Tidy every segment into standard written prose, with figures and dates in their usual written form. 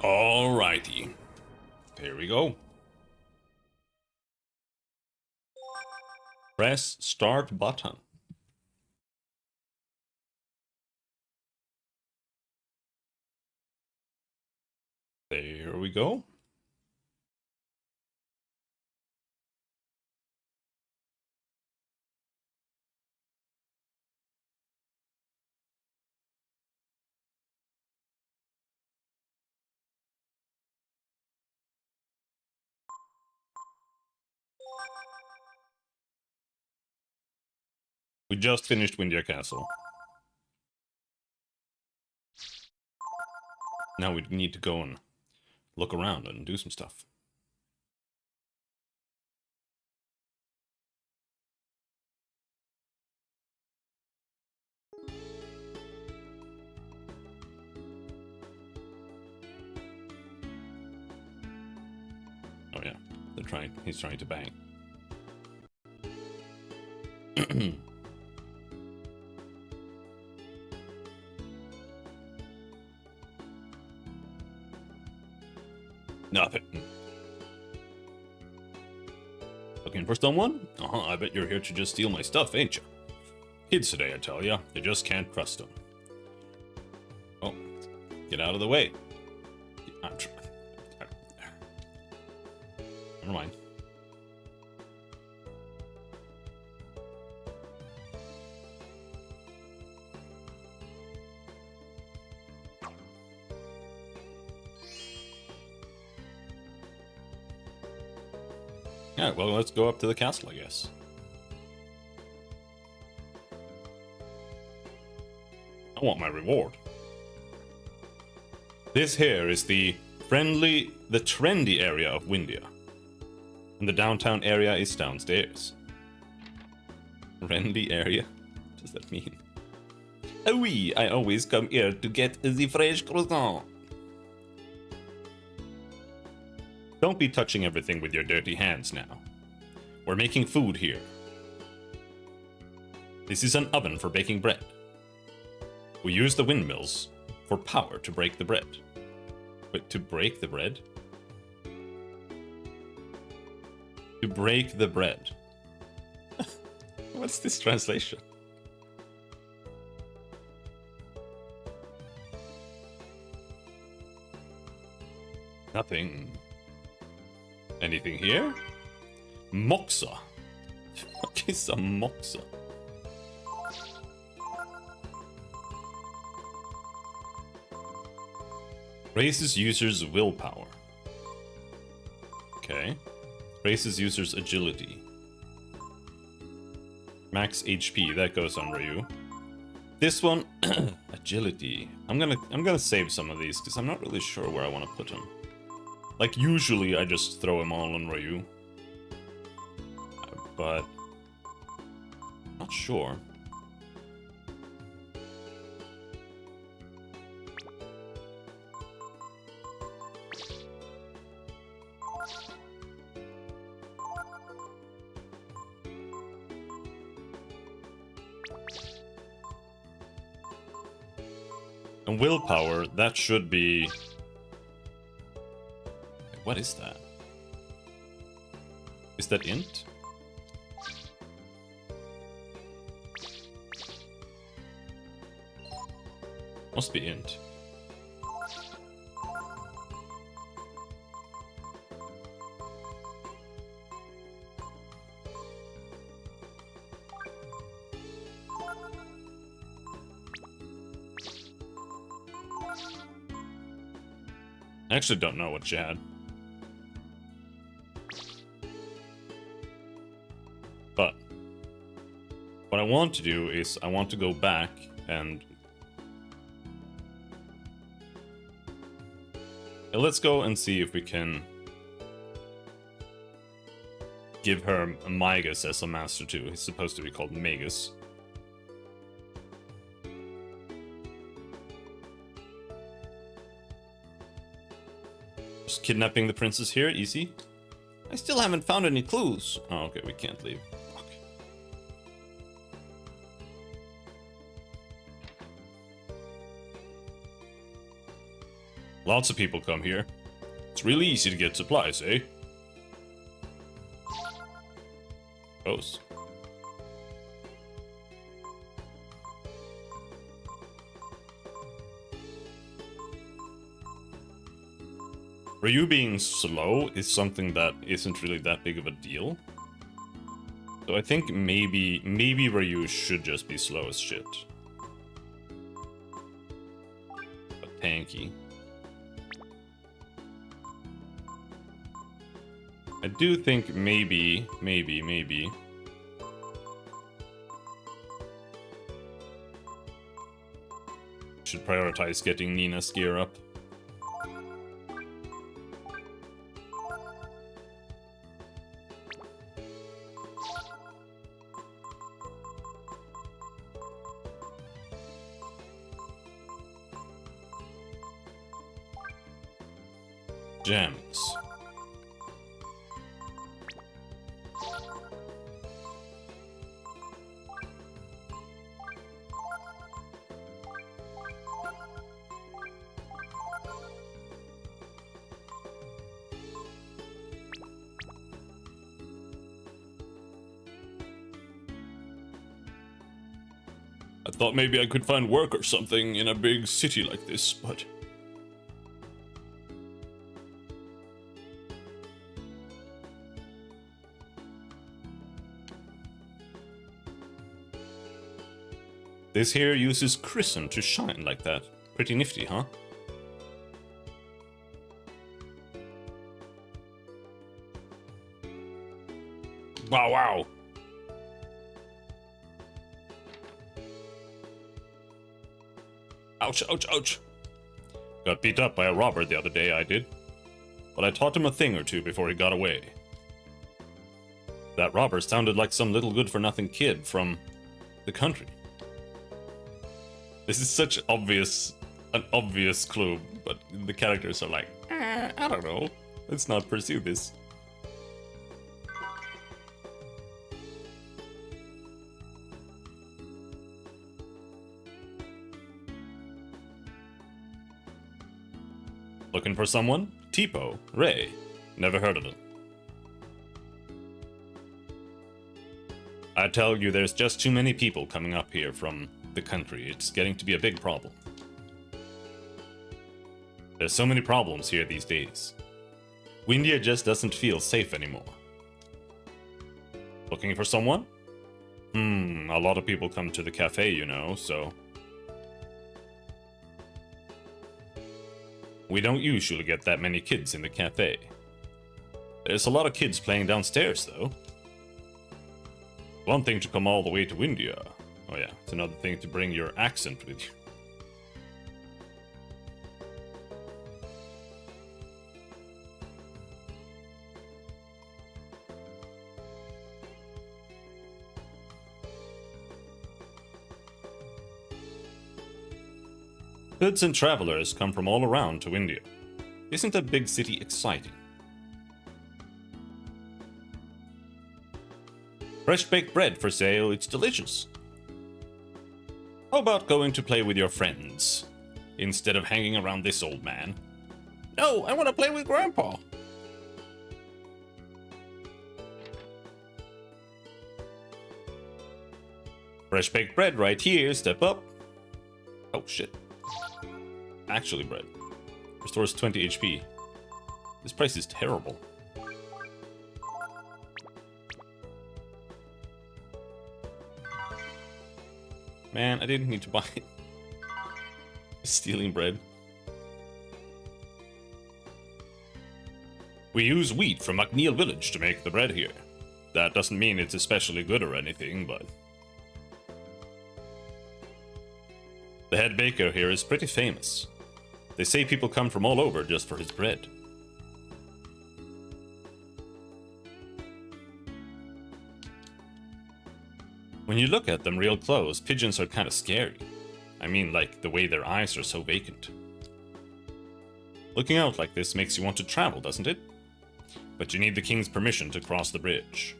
Alrighty. Here we go. Press start button. There we go. We just finished Windia Castle. Now we need to go and look around and do some stuff. Oh yeah, he's trying to bang. Nothing. Looking for someone? I bet you're here to just steal my stuff, ain't you? Kids today, I tell ya, you just can't trust them. Oh, get out of the way. Never mind. Yeah, well, let's go up to the castle, I guess. I want my reward. This here is the trendy area of Windia. And the downtown area is downstairs. Trendy area? What does that mean? Oh oui, I always come here to get the fresh croissant. Don't be touching everything with your dirty hands now. We're making food here. This is an oven for baking bread. We use the windmills for power to break the bread. Wait, to break the bread? To break the bread. What's this translation? Nothing. Anything here? Moxa. What is a moxa? Raises users' willpower. Okay. Raises users' agility. Max HP, that goes on Ryu. This one, agility. I'm gonna save some of these because I'm not really sure where I want to put them. Like, usually I just throw them all on Ryu. But not sure. And willpower, that should be... What is that? Is that int? Must be int. I actually don't know what she had. But what I want to do is I want to go back and let's go and see if we can give her Migas as a master too. He's supposed to be called Magus. Just kidnapping the princess here, easy. I still haven't found any clues. Oh, okay, we can't leave. Okay. Lots of people come here. It's really easy to get supplies, eh? Close. Ryu being slow is something that isn't really that big of a deal. So I think maybe Ryu should just be slow as shit. But tanky. I do think maybe should prioritize getting Nina's gear up. Gems. I thought maybe I could find work or something in a big city like this, but... This here uses Chrism to shine like that. Pretty nifty, huh? Wow, wow! Ouch, ouch, ouch! Got beat up by a robber the other day, I did. But I taught him a thing or two before he got away. That robber sounded like some little good-for-nothing kid from the country. This is such an obvious clue, but the characters are like, I don't know. Let's not pursue this. Looking for someone? Tipo, Ray. Never heard of him. I tell you, there's just too many people coming up here from the country. It's getting to be a big problem. There's so many problems here these days. Windia just doesn't feel safe anymore. Looking for someone? A lot of people come to the cafe, you know, so... We don't usually get that many kids in the cafe. There's a lot of kids playing downstairs, though. One thing to come all the way to Windia. Oh yeah, it's another thing to bring your accent with you. Goods and travelers come from all around to Windia. Isn't a big city exciting? Fresh baked bread for sale, it's delicious. How about going to play with your friends, instead of hanging around this old man? No, I want to play with Grandpa. Fresh baked bread right here, step up. Oh shit. Actually bread. Restores 20 HP. This price is terrible. Man, I didn't need to buy it. Stealing bread. We use wheat from McNeil Village to make the bread here. That doesn't mean it's especially good or anything, but... The head baker here is pretty famous. They say people come from all over just for his bread. When you look at them real close, pigeons are kind of scary. I mean, like, the way their eyes are so vacant. Looking out like this makes you want to travel, doesn't it? But you need the king's permission to cross the bridge.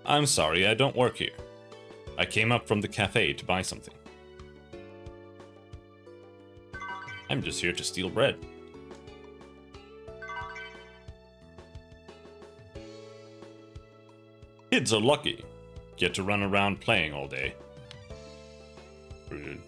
I'm sorry, I don't work here. I came up from the cafe to buy something. I'm just here to steal bread. Kids are lucky. Get to run around playing all day. Rude.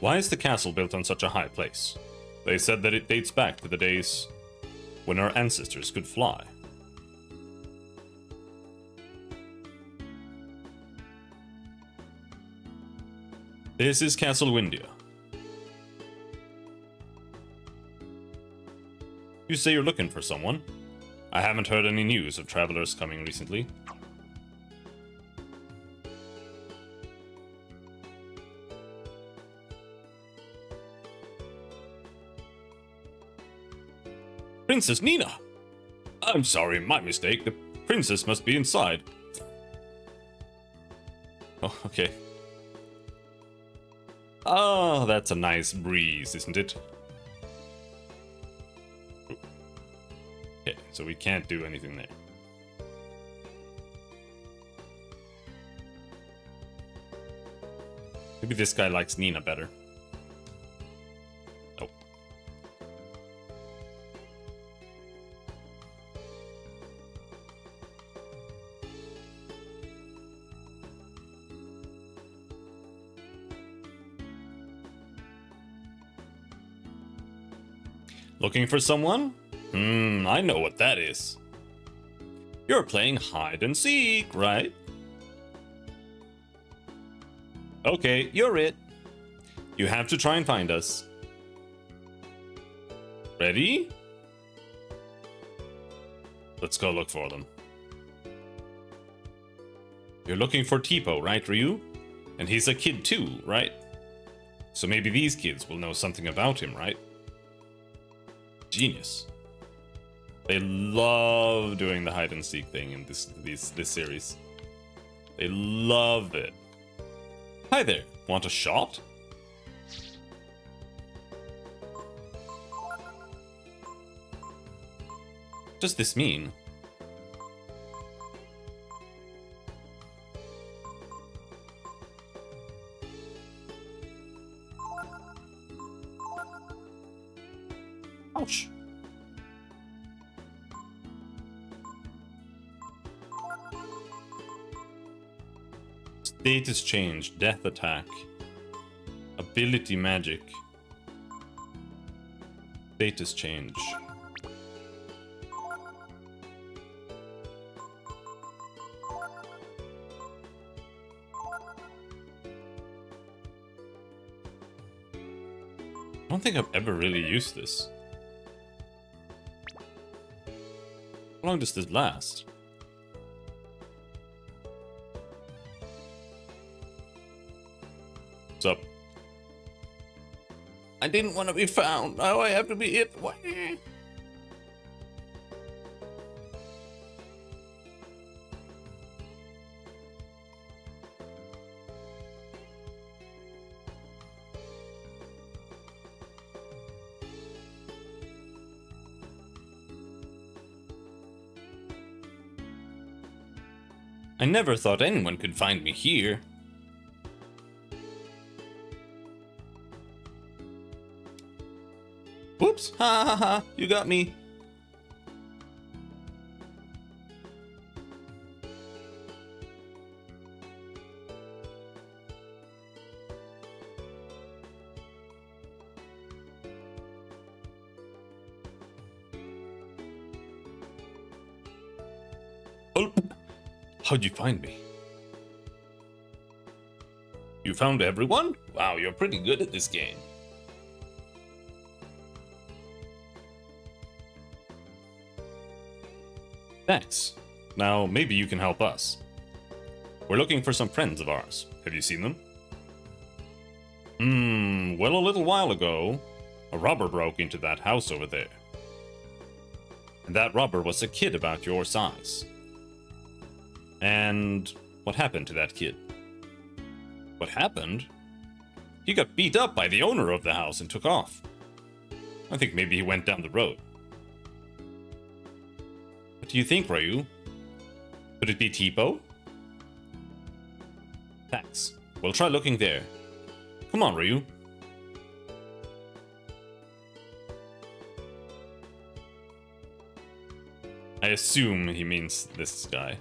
Why is the castle built on such a high place? They said that it dates back to the days when our ancestors could fly. This is Castle Windia. You say you're looking for someone? I haven't heard any news of travelers coming recently. Princess Nina! I'm sorry, my mistake. The princess must be inside. Oh, okay. Oh, that's a nice breeze, isn't it? Okay, so we can't do anything there. Maybe this guy likes Nina better. Oh. Looking for someone? I know what that is. You're playing hide and seek, right? Okay, you're it. You have to try and find us. Ready? Let's go look for them. You're looking for Tipo, right, Ryu? And he's a kid too, right? So maybe these kids will know something about him, right? Genius. They love doing the hide and seek thing in this series. They love it. Hi there, want a shot? What does this mean? Ouch. Status change, death attack, ability magic, status change. I don't think I've ever really used this. How long does this last? What's up? I didn't want to be found. Now I have to be hit. Wah. I never thought anyone could find me here. Whoops! Ha ha ha! You got me. Oh. How'd you find me? You found everyone? Wow, you're pretty good at this game. Thanks. Now, maybe you can help us. We're looking for some friends of ours. Have you seen them? Well, a little while ago, a robber broke into that house over there. And that robber was a kid about your size. And what happened to that kid? What happened? He got beat up by the owner of the house and took off. I think maybe he went down the road. What do you think, Ryu? Could it be Tipo? Thanks. We'll try looking there. Come on, Ryu. I assume he means this guy.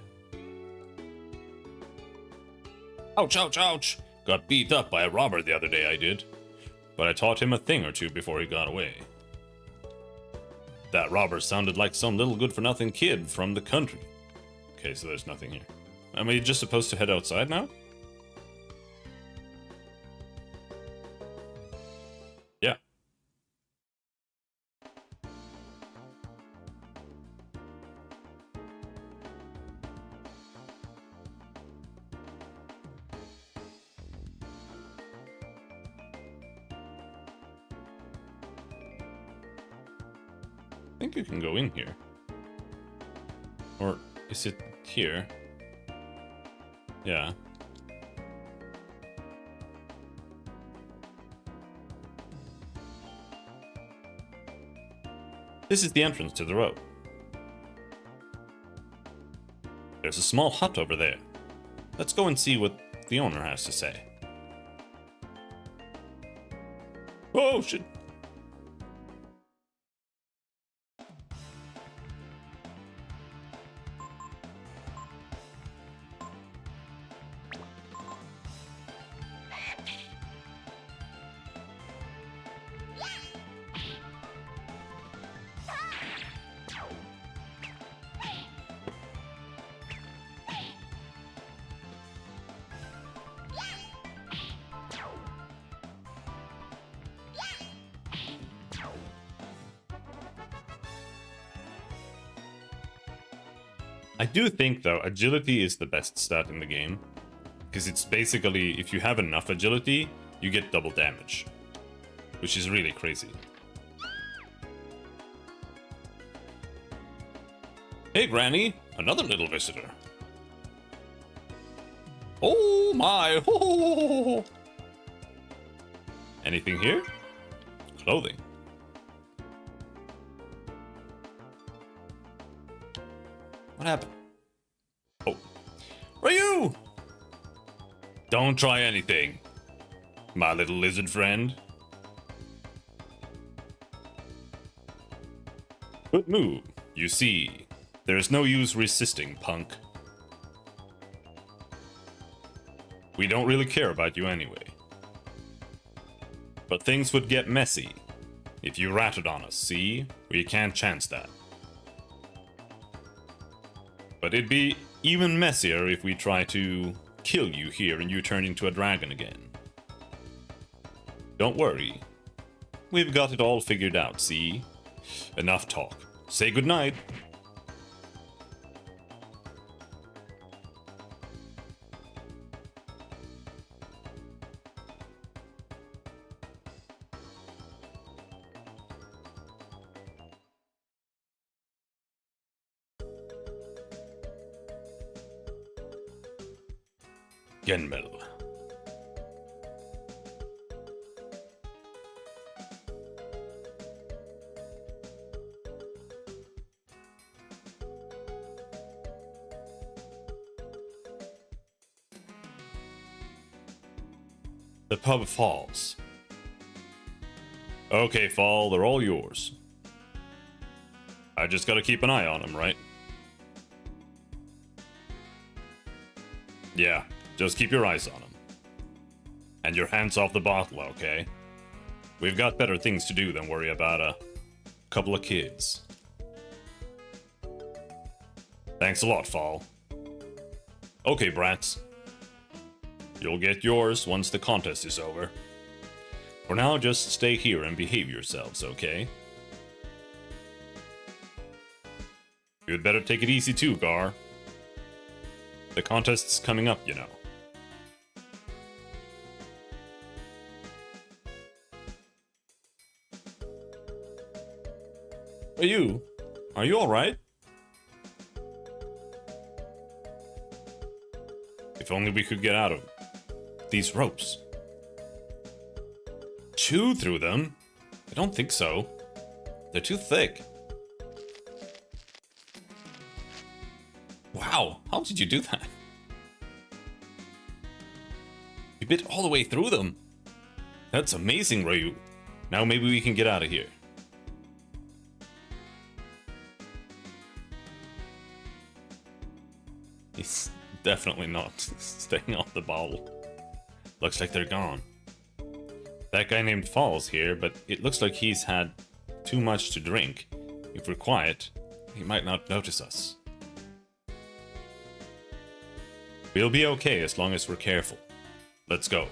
Ouch, ouch, ouch! Got beat up by a robber the other day, I did. But I taught him a thing or two before he got away. That robber sounded like some little good-for-nothing kid from the country. Okay, so there's nothing here. Am I just supposed to head outside now? Yeah. I think you can go in here. Or is it here? Yeah. This is the entrance to the road. There's a small hut over there. Let's go and see what the owner has to say. Oh, shit. I do think, though, agility is the best stat in the game. Because it's basically, if you have enough agility, you get double damage. Which is really crazy. Hey, Granny! Another little visitor. Oh my! Ho, ho, ho, ho, ho. Anything here? Clothing. What happened? Oh. Ryu! Don't try anything, my little lizard friend. Good move. You see, there is no use resisting, punk. We don't really care about you anyway. But things would get messy if you ratted on us, see? We can't chance that. But it'd be even messier if we try to kill you here and you turn into a dragon again. Don't worry. We've got it all figured out, see? Enough talk. Say goodnight. Genmel. The pub falls. Okay, Fall, they're all yours. I just gotta keep an eye on them, right? Yeah, just keep your eyes on them. And your hands off the bottle, okay? We've got better things to do than worry about a couple of kids. Thanks a lot, Fall. Okay, brats. You'll get yours once the contest is over. For now, just stay here and behave yourselves, okay? You'd better take it easy too, Gar. The contest's coming up, you know. Are you alright? If only we could get out of these ropes. Chew through them? I don't think so. They're too thick. Wow, how did you do that? You bit all the way through them. That's amazing, Ryu. Now maybe we can get out of here. He's definitely not staying off the ball. Looks like they're gone. That guy named Falls here, but it looks like he's had too much to drink. If we're quiet, he might not notice us. We'll be okay as long as we're careful. Let's go.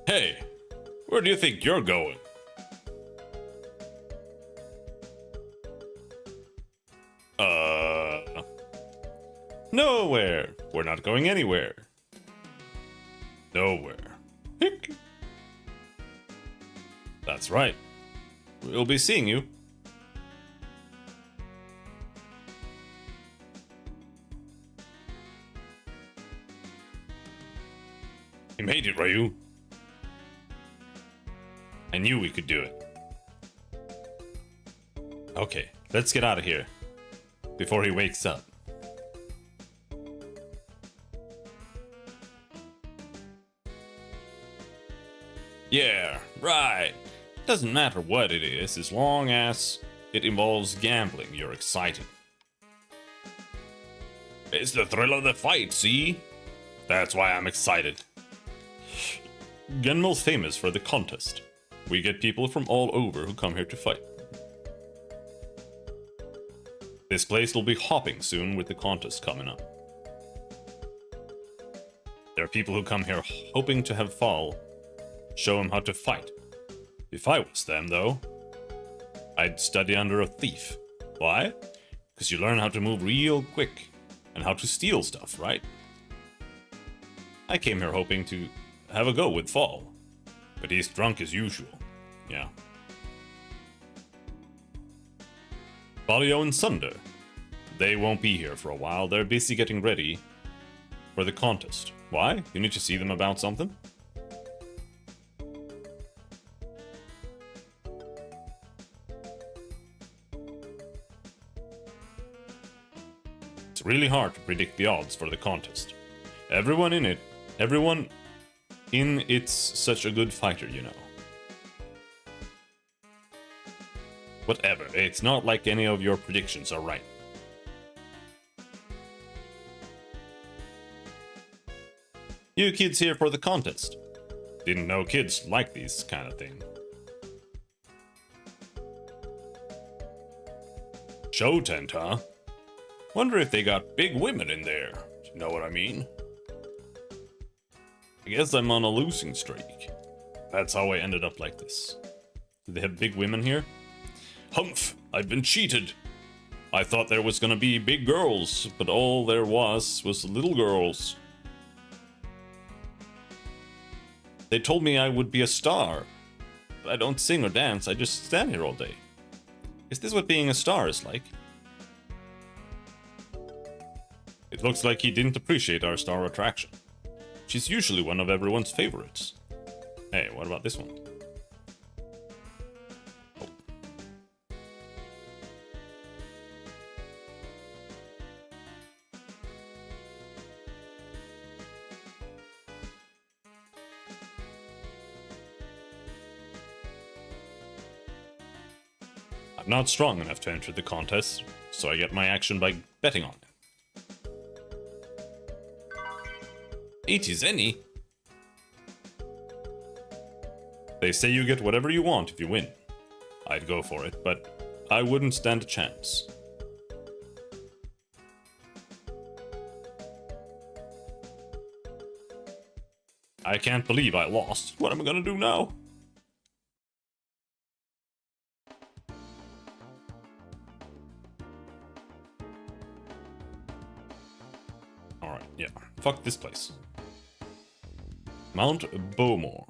Hey, where do you think you're going? Nowhere. We're not going anywhere. Nowhere. Hick. That's right. We'll be seeing you. You made it, Ryu. I knew we could do it. Okay, let's get out of here before he wakes up. Yeah, right. Doesn't matter what it is, as long as it involves gambling, you're excited. It's the thrill of the fight, see? That's why I'm excited. Genmo's famous for the contest. We get people from all over who come here to fight. This place will be hopping soon with the contest coming up. There are people who come here hoping to have Fall show him how to fight. If I was them, though, I'd study under a thief. Why? Because you learn how to move real quick and how to steal stuff, right? I came here hoping to have a go with Fall, but he's drunk as usual. Yeah. Balio and Sunder. They won't be here for a while. They're busy getting ready for the contest. Why? You need to see them about something? It's really hard to predict the odds for the contest. Everyone in it's such a good fighter, you know. Whatever, it's not like any of your predictions are right. You kids here for the contest. Didn't know kids like these kind of thing. Show tent, huh? Wonder if they got big women in there. You know what I mean? I guess I'm on a losing streak. That's how I ended up like this. Do they have big women here? Humph! I've been cheated! I thought there was gonna be big girls, but all there was little girls. They told me I would be a star, but I don't sing or dance, I just stand here all day. Is this what being a star is like? It looks like he didn't appreciate our star attraction. She's usually one of everyone's favorites. Hey, what about this one? Oh. I'm not strong enough to enter the contest, so I get my action by betting on it. 80 zenny? They say you get whatever you want if you win. I'd go for it, but I wouldn't stand a chance. I can't believe I lost. What am I gonna do now? Alright, yeah. Fuck this place. Mount Bowmore.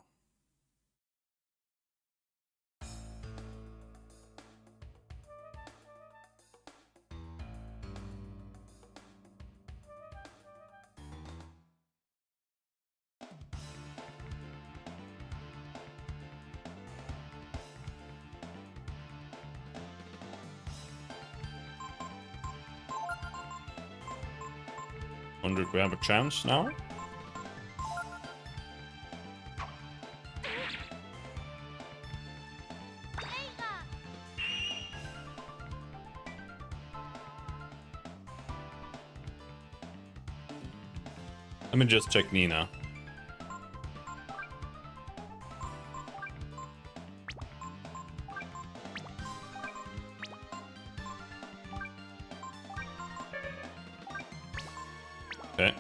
Wonder if we have a chance now? Let me just check Nina. Okay.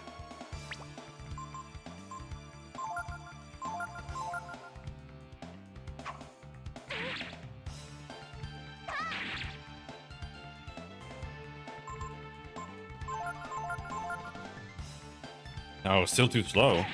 Oh, still too slow.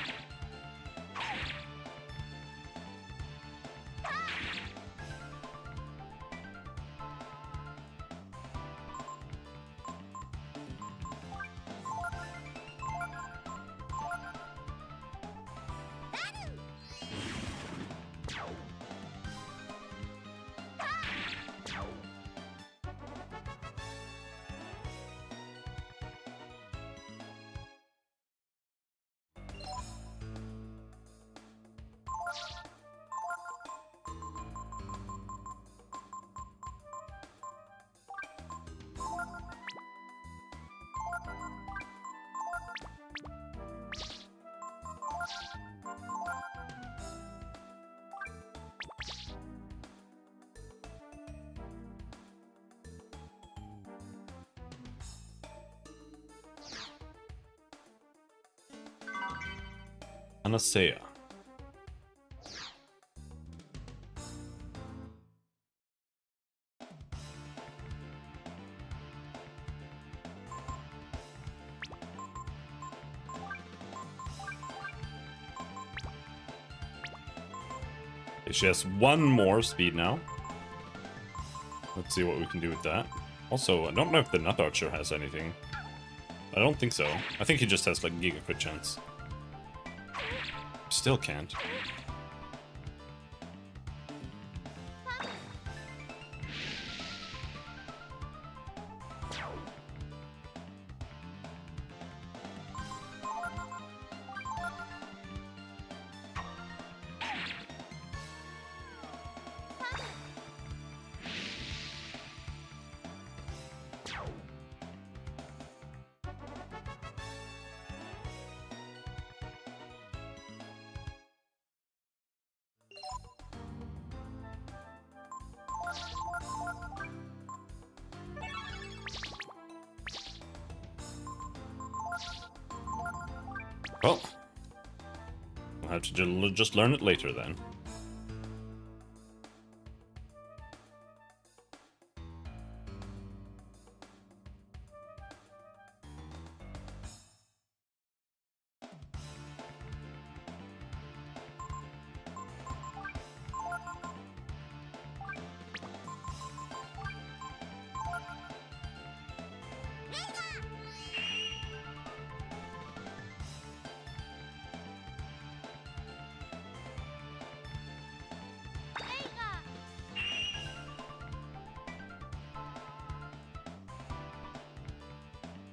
Anasea. She has one more speed now. Let's see what we can do with that. Also, I don't know if the Nut Archer has anything. I don't think so. I think he just has like Giga Crit chance. Still can't. Well, we'll have to just learn it later then.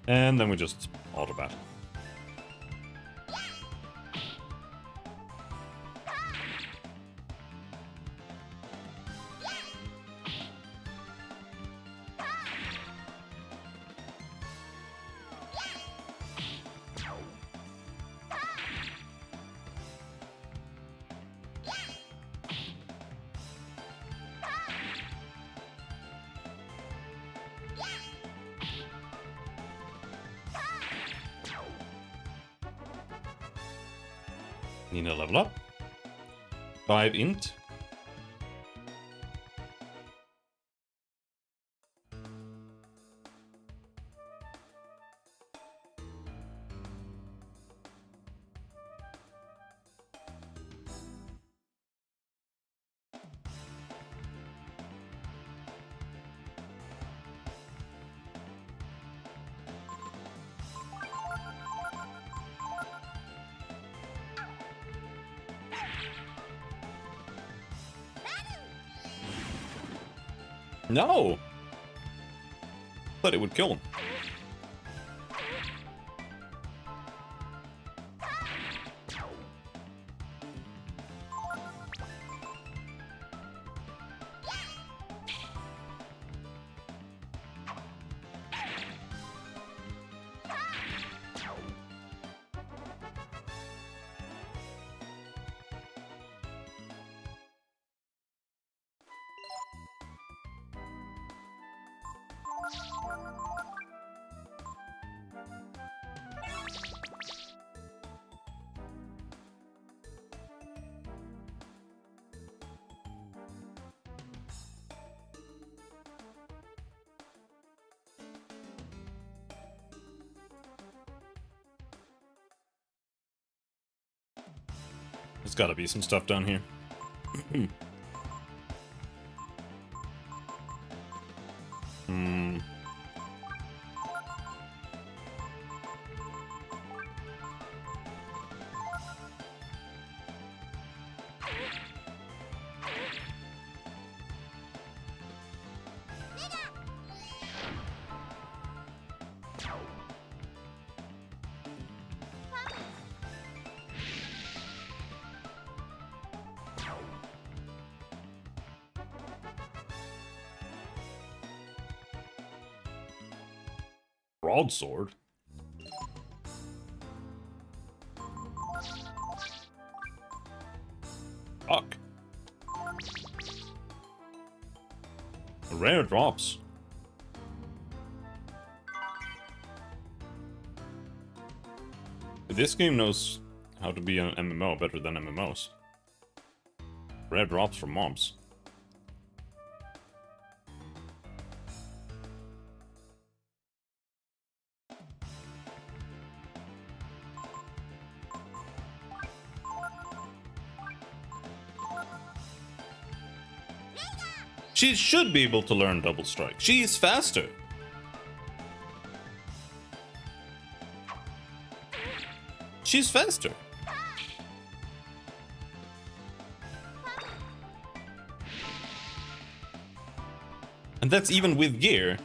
And then we just auto battle. Nina level up. 5 int. No! Thought it would kill him. There's gotta be some stuff down here. Hmm. Broadsword? Fuck. Rare drops. This game knows how to be an MMO better than MMOs. Rare drops from mobs. She should be able to learn double strike. She's faster. She's faster. And that's even with gear.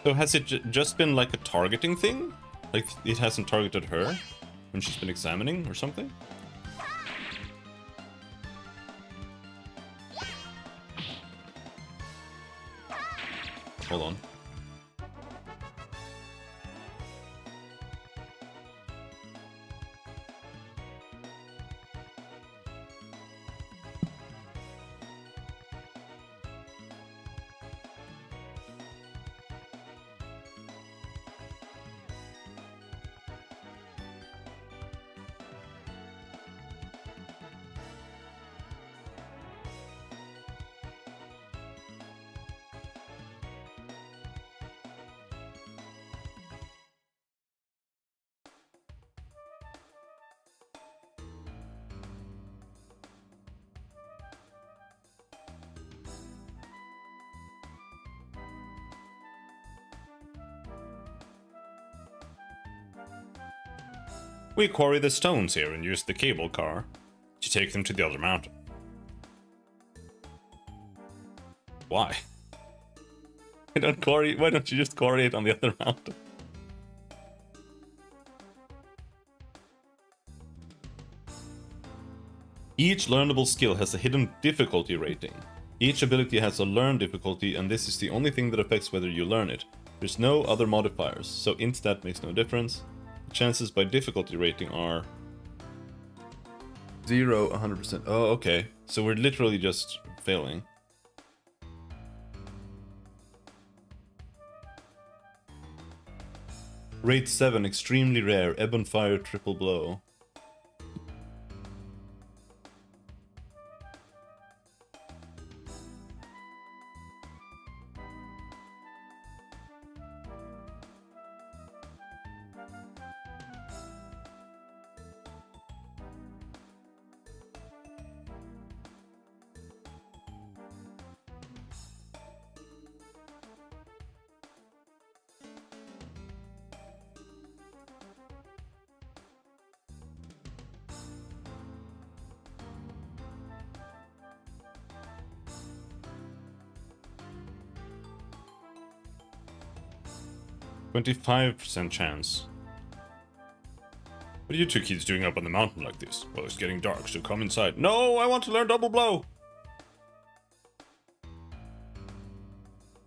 So has it just been like a targeting thing? Like it hasn't targeted her when she's been examining or something? Hold on. We quarry the stones here and use the cable car to take them to the other mountain. Why? Why don't you just quarry it on the other mountain? Each learnable skill has a hidden difficulty rating. Each ability has a learn difficulty, and this is the only thing that affects whether you learn it. There's no other modifiers, so int stat makes no difference. The chances by difficulty rating are 0, 100%. Oh, okay. So we're literally just failing. Rate 7, extremely rare, ebb and fire, triple blow. 25% chance. What are you two kids doing up on the mountain like this? Well, it's getting dark, so come inside. No, I want to learn double blow!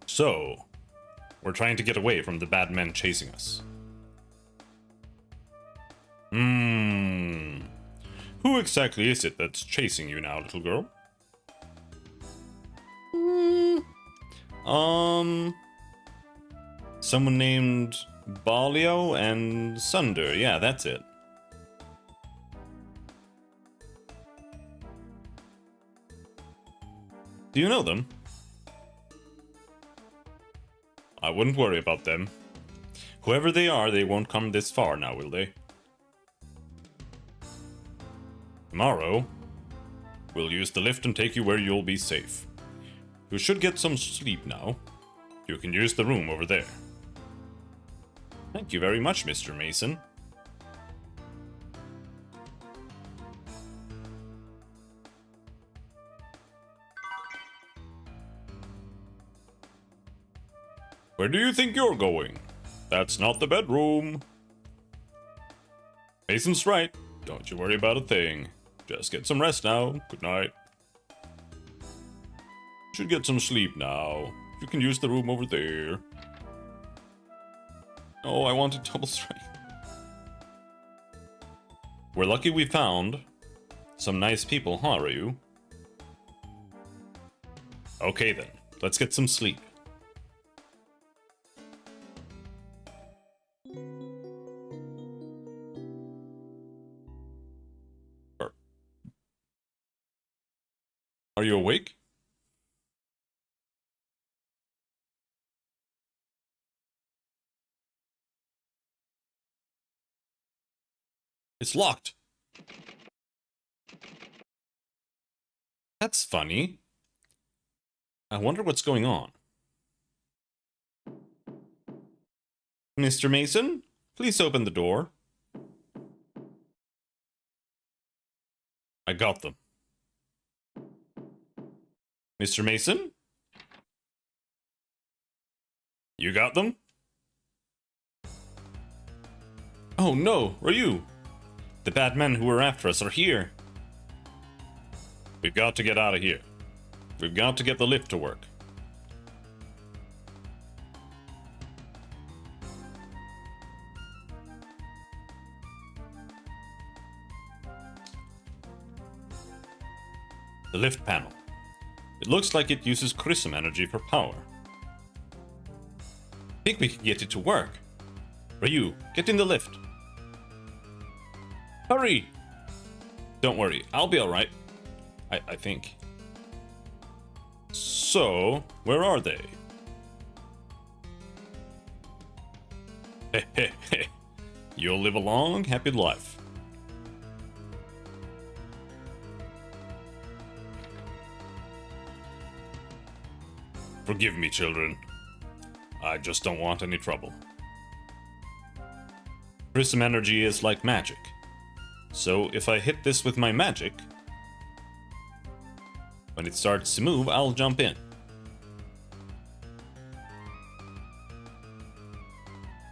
So, we're trying to get away from the bad men chasing us. Who exactly is it that's chasing you now, little girl? Someone named Balio and Sunder. Yeah, that's it. Do you know them? I wouldn't worry about them. Whoever they are, they won't come this far now, will they? Tomorrow, we'll use the lift and take you where you'll be safe. You should get some sleep now. You can use the room over there. Thank you very much, Mr. Mason. Where do you think you're going? That's not the bedroom. Mason's right. Don't you worry about a thing. Just get some rest now. Good night. Should get some sleep now. You can use the room over there. Oh, I wanted double strike. We're lucky we found some nice people, huh, Ryu? Okay then, let's get some sleep. Are you awake? It's locked. That's funny. I wonder what's going on. Mr. Mason, please open the door. I got them. Mr. Mason? You got them? Oh no, Ryu! The bad men who were after us are here. We've got to get out of here. We've got to get the lift to work. The lift panel. It looks like it uses Chrism energy for power. I think we can get it to work. Ryu, get in the lift. Hurry! Don't worry, I'll be alright. I think. So, where are they? Hehehe. You'll live a long, happy life. Forgive me, children. I just don't want any trouble. Chrism energy is like magic. So if I hit this with my magic, when it starts to move, I'll jump in.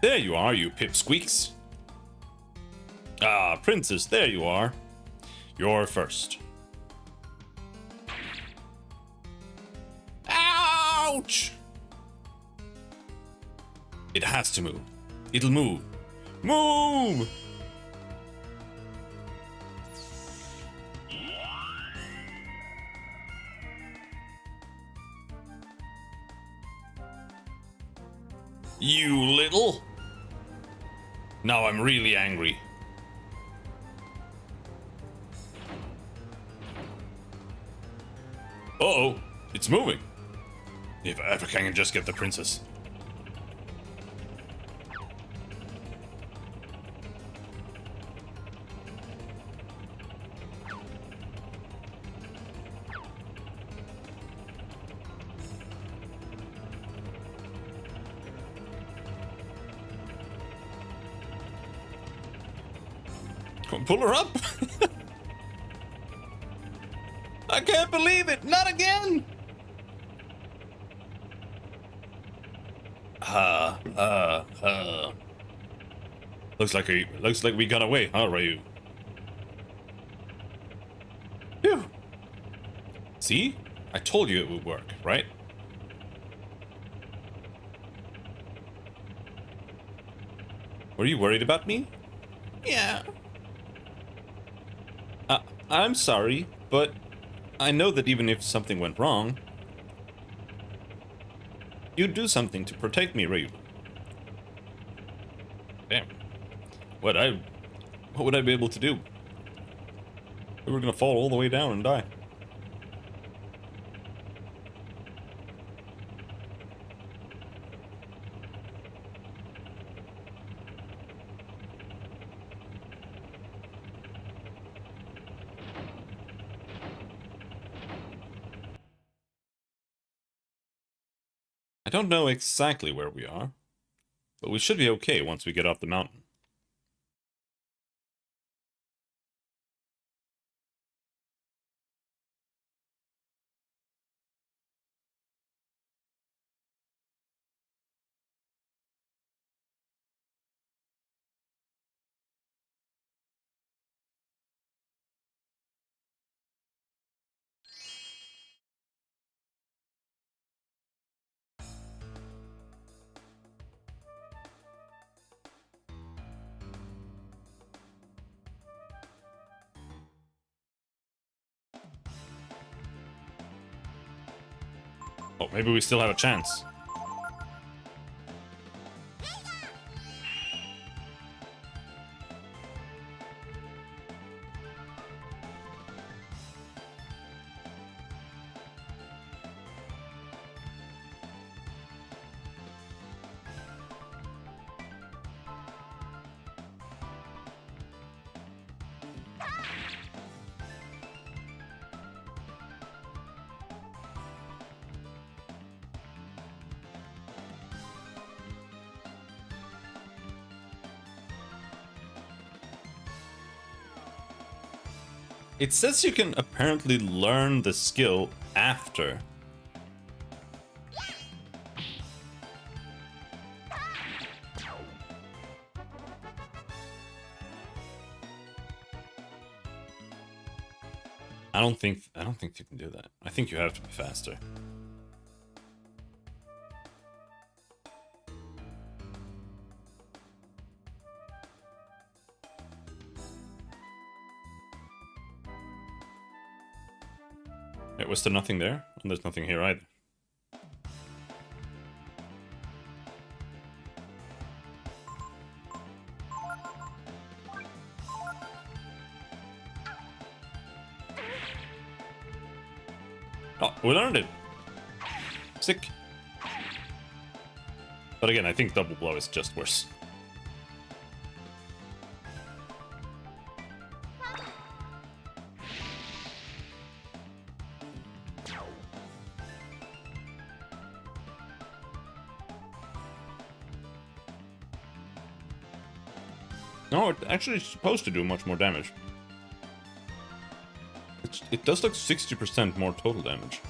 There you are, you pipsqueaks. Ah, Princess, there you are. You're first. Ouch! It has to move. It'll move. Move! You little! Now I'm really angry. Uh-oh, it's moving. If I ever can just get the princess. Pull her up? I can't believe it! Not again! Ha ha ha. Looks like we got away, huh, Ryu? Phew. See? I told you it would work, right? Were you worried about me? Yeah. I'm sorry, but I know that even if something went wrong, you'd do something to protect me, Ryu. Damn. What would I be able to do? We were gonna fall all the way down and die. I don't know exactly where we are, but we should be okay once we get off the mountain. Oh, maybe we still have a chance. It says you can apparently learn the skill after. I don't think you can do that. I think you have to be faster. Wait, was there nothing there? And there's nothing here either. Oh, we learned it. Sick. But again, I think double blow is just worse. No, it's actually supposed to do much more damage. It does like 60% more total damage.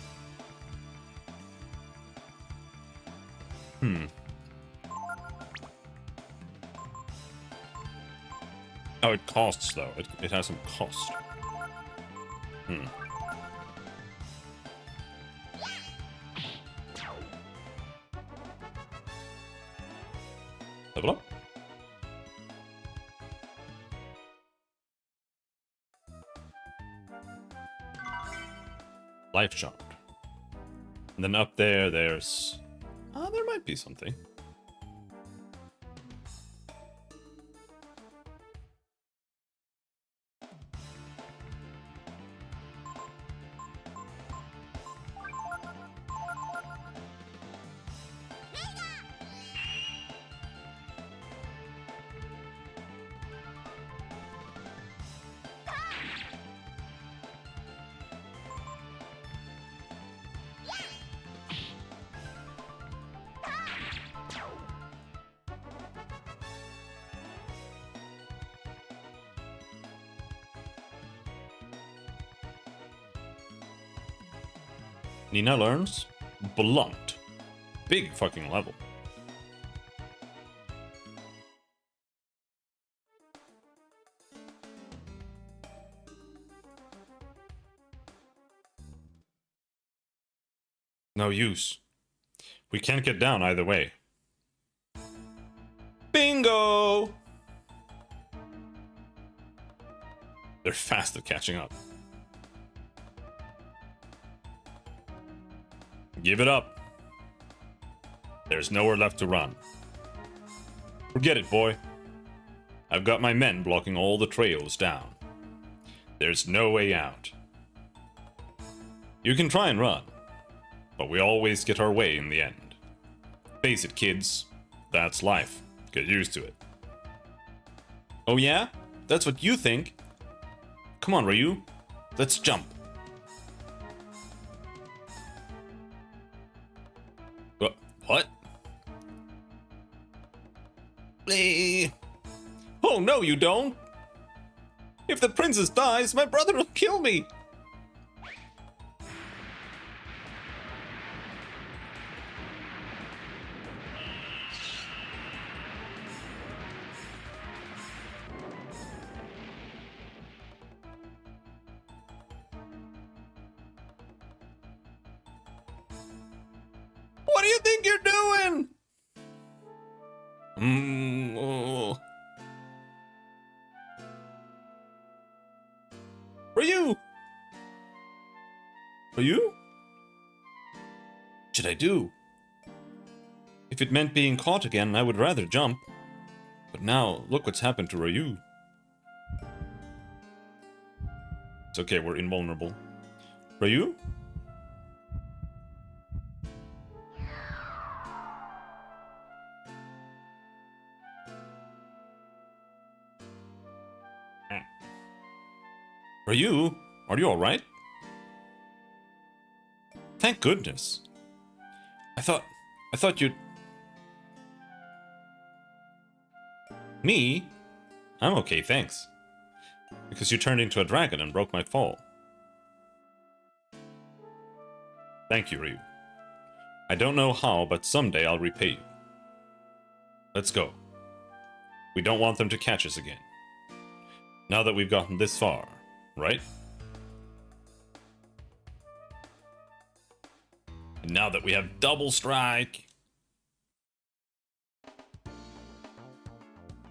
Oh, it costs though. It has some cost. Level up. Life shard. And then up there, there's... there might be something. Nina learns Blunt. Big fucking level. No use. We can't get down either way. Bingo! They're fast at catching up. Give it up. There's nowhere left to run. Forget it, boy. I've got my men blocking all the trails down. There's no way out. You can try and run, but we always get our way in the end. Face it, kids. That's life. Get used to it. Oh yeah? That's what you think? Come on, Ryu. Let's jump. What? Oh, no, you don't. If the princess dies, my brother will kill me. What do you think you're doing? Oh. Ryu! Ryu? What should I do? If it meant being caught again, I would rather jump. But now, look what's happened to Ryu. It's okay, we're invulnerable. Ryu? Ryu, are you alright? Thank goodness. I thought you'd... Me? I'm okay, thanks. Because you turned into a dragon and broke my fall. Thank you, Ryu. I don't know how, but someday I'll repay you. Let's go. We don't want them to catch us again. Now that we've gotten this far, right? And now that we have double strike,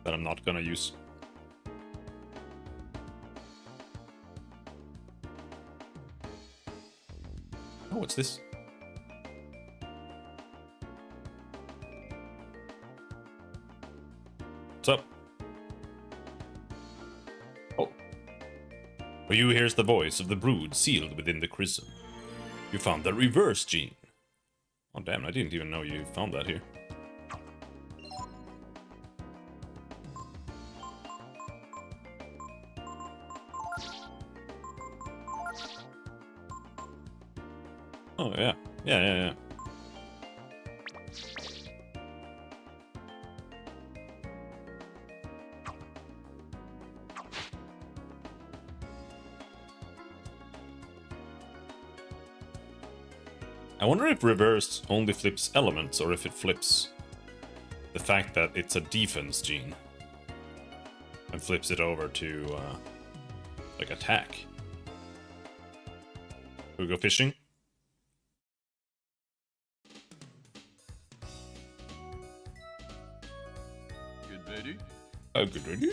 that I'm not gonna use. Oh, what's this? What's up? Oh. Ryu hears the voice of the brood sealed within the chrism. You found the reverse gene. Oh damn, I didn't even know you found that here. Oh yeah, yeah. I wonder if reverse only flips elements or if it flips the fact that it's a defense gene and flips it over to like attack. Should we go fishing? Good ready? Oh, good ready?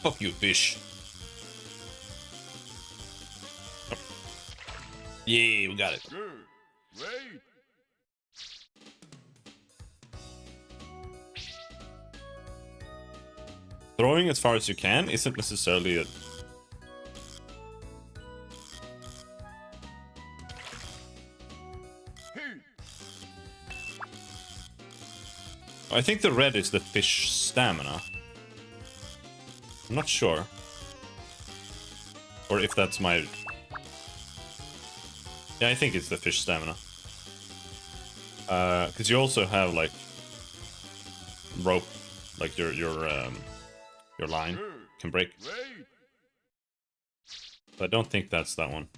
Fuck you, fish. Oh. Yeah, we got it. Good. Great. Throwing as far as you can isn't necessarily a... I think the red is the fish stamina. I'm not sure. Or if that's my... Yeah, I think it's the fish stamina. Because you also have, like, rope, like your line can break. Wait. But I don't think that's that one.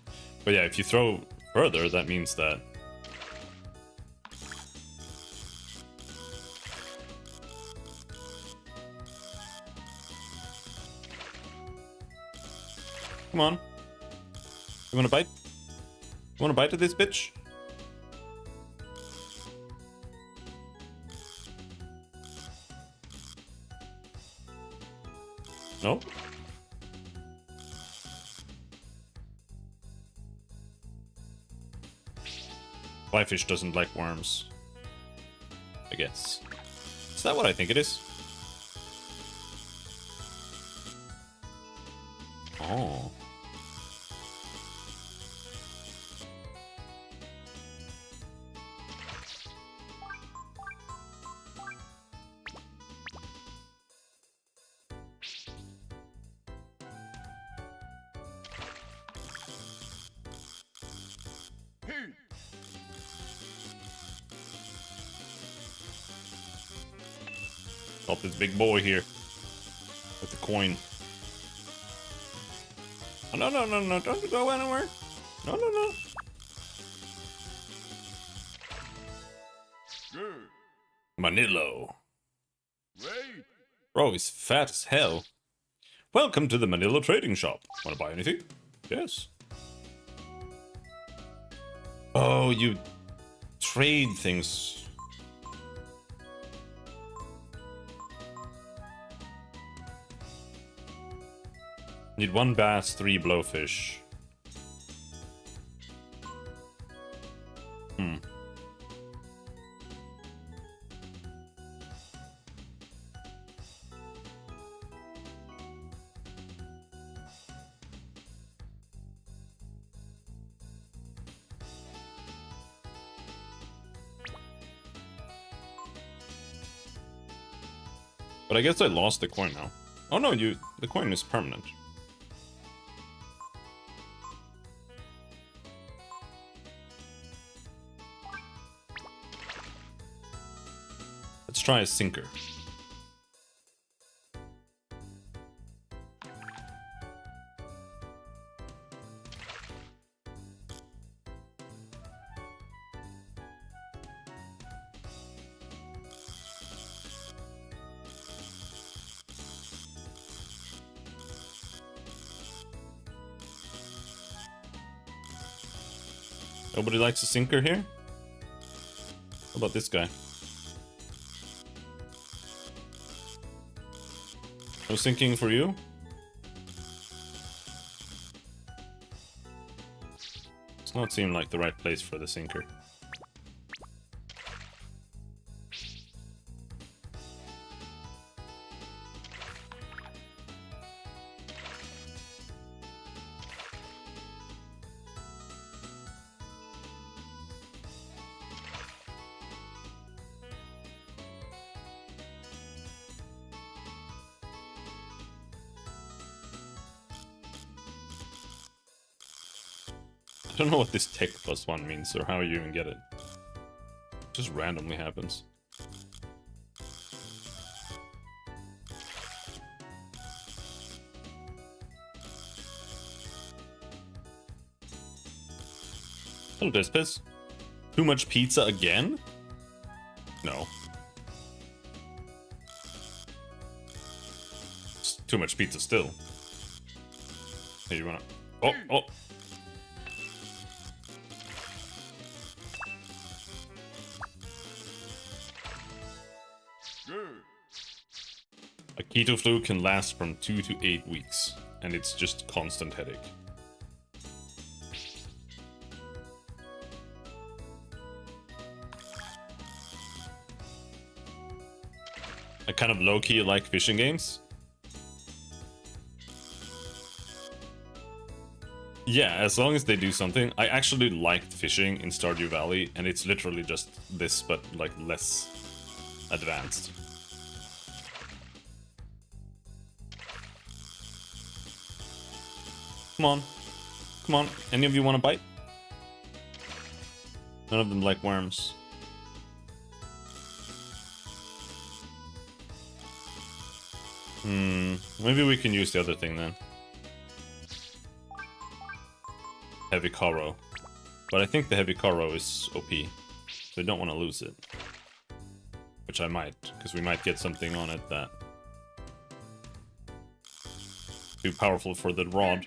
But yeah, if you throw further, that means that... Come on. You wanna bite? You wanna bite at this bitch? No? Flyfish doesn't like worms. I guess. Is that what I think it is? Oh. Hey. Stop this big boy here. With the coin. Oh, no, no, no, no, don't go anywhere. No, no, no. Good. Manilo. Wait. Bro, he's fat as hell. Welcome to the Manila Trading Shop. Wanna buy anything? Yes. Oh, you trade things. Need 1 bass, 3 blowfish. Hmm. But I guess I lost the coin now. Oh no, the coin is permanent. Let's try a sinker. Nobody likes a sinker here? How about this guy? No sinking for you? Does not seem like the right place for the sinker. I don't know what this tech +1 means or how you even get it. It just randomly happens. Hello, Dispis. Too much pizza again? No. It's too much pizza still. Hey, you wanna... Oh, oh! Good. A keto flu can last from 2 to 8 weeks, and it's just constant headache. I kind of low-key like fishing games. Yeah, as long as they do something. I actually liked fishing in Stardew Valley, and it's literally just this, but like less advanced. Come on. Come on. Any of you want to bite? None of them like worms. Maybe we can use the other thing then. Heavy Koro. But I think the Heavy Koro is OP. So I don't want to lose it. Which I might, because we might get something on it that... too powerful for the rod.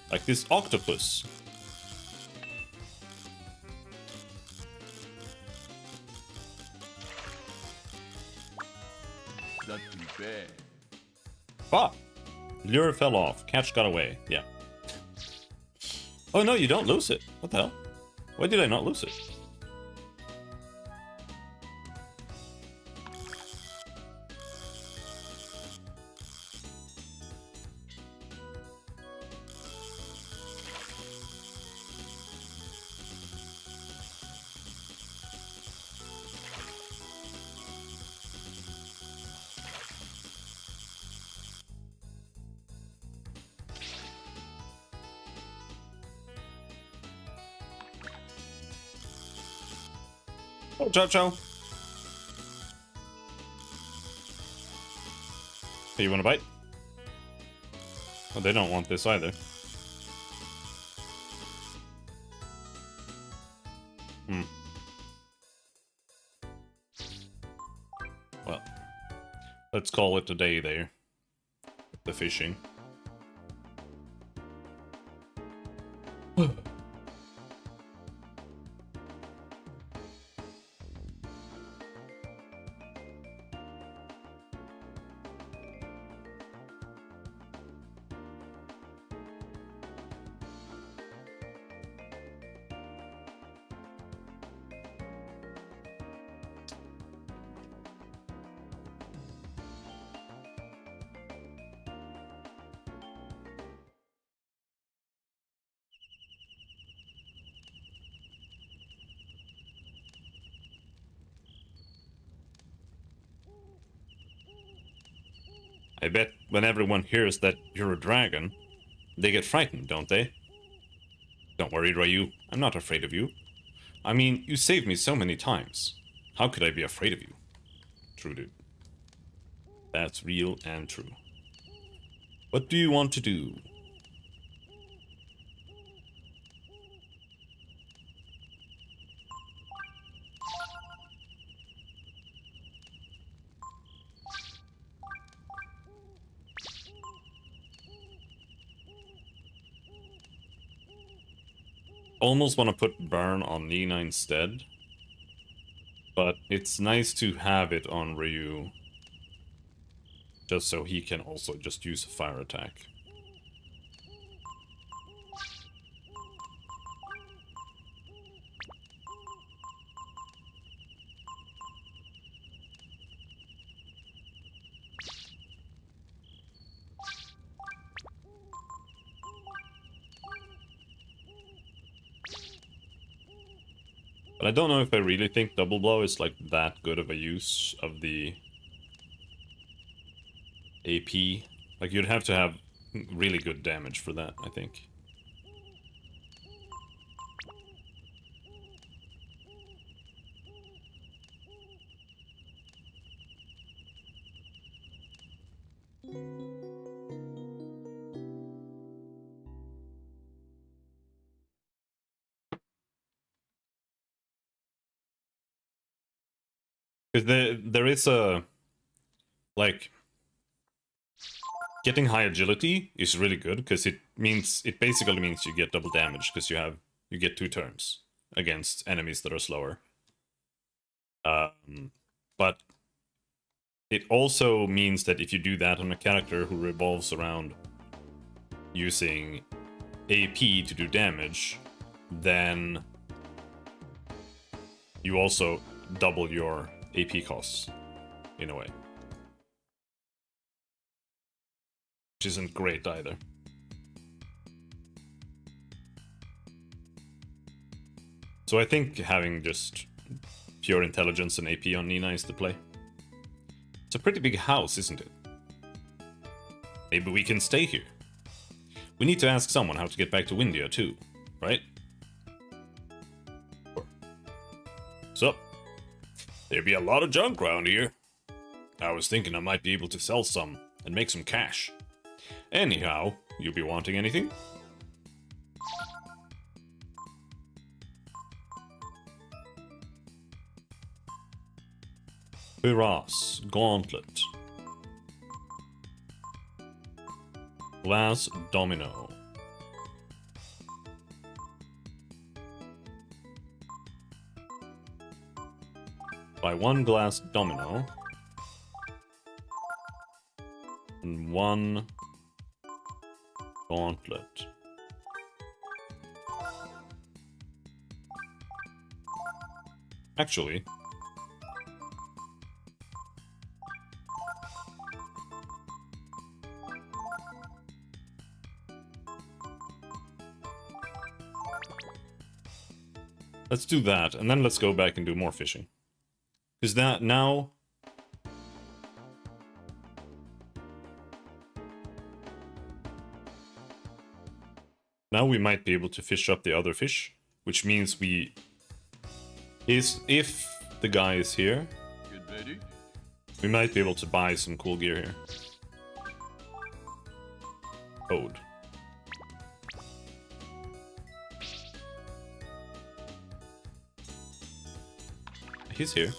Like this octopus. Not too bad. Ah! Lure fell off. Catch got away. Yeah. Oh no, you don't lose it. What the hell? Why did I not lose it? Oh, Chow Chow. Hey, you want to bite? Oh, they don't want this either. Well, let's call it a day there. The fishing. I bet when everyone hears that you're a dragon, they get frightened, don't they? Don't worry, Ryu. I'm not afraid of you. I mean, you saved me so many times. How could I be afraid of you? True, dude. That's real and true. What do you want to do? Almost want to put Burn on Nina instead. But it's nice to have it on Ryu. Just so he can also just use a fire attack. But I don't know if I really think Double Blow is like that good of a use of the AP. Like you'd have to have really good damage for that, I think. Because there is a, like, getting high agility is really good because it basically means you get double damage because you get 2 turns against enemies that are slower. But it also means that if you do that on a character who revolves around using AP to do damage, then you also double your AP costs, in a way. Which isn't great either. So I think having just pure intelligence and AP on Nina is the play. It's a pretty big house, isn't it? Maybe we can stay here. We need to ask someone how to get back to Windia too, right? So, there be a lot of junk around here. I was thinking I might be able to sell some and make some cash. Anyhow, you be wanting anything? Cuirass, gauntlet. Glass domino. Buy one glass domino. And one gauntlet. Actually, let's do that, and then let's go back and do more fishing. Because that now... Now we might be able to fish up the other fish, which means we... If the guy is here, Get ready. we might be able to buy some cool gear here. Code. He's here.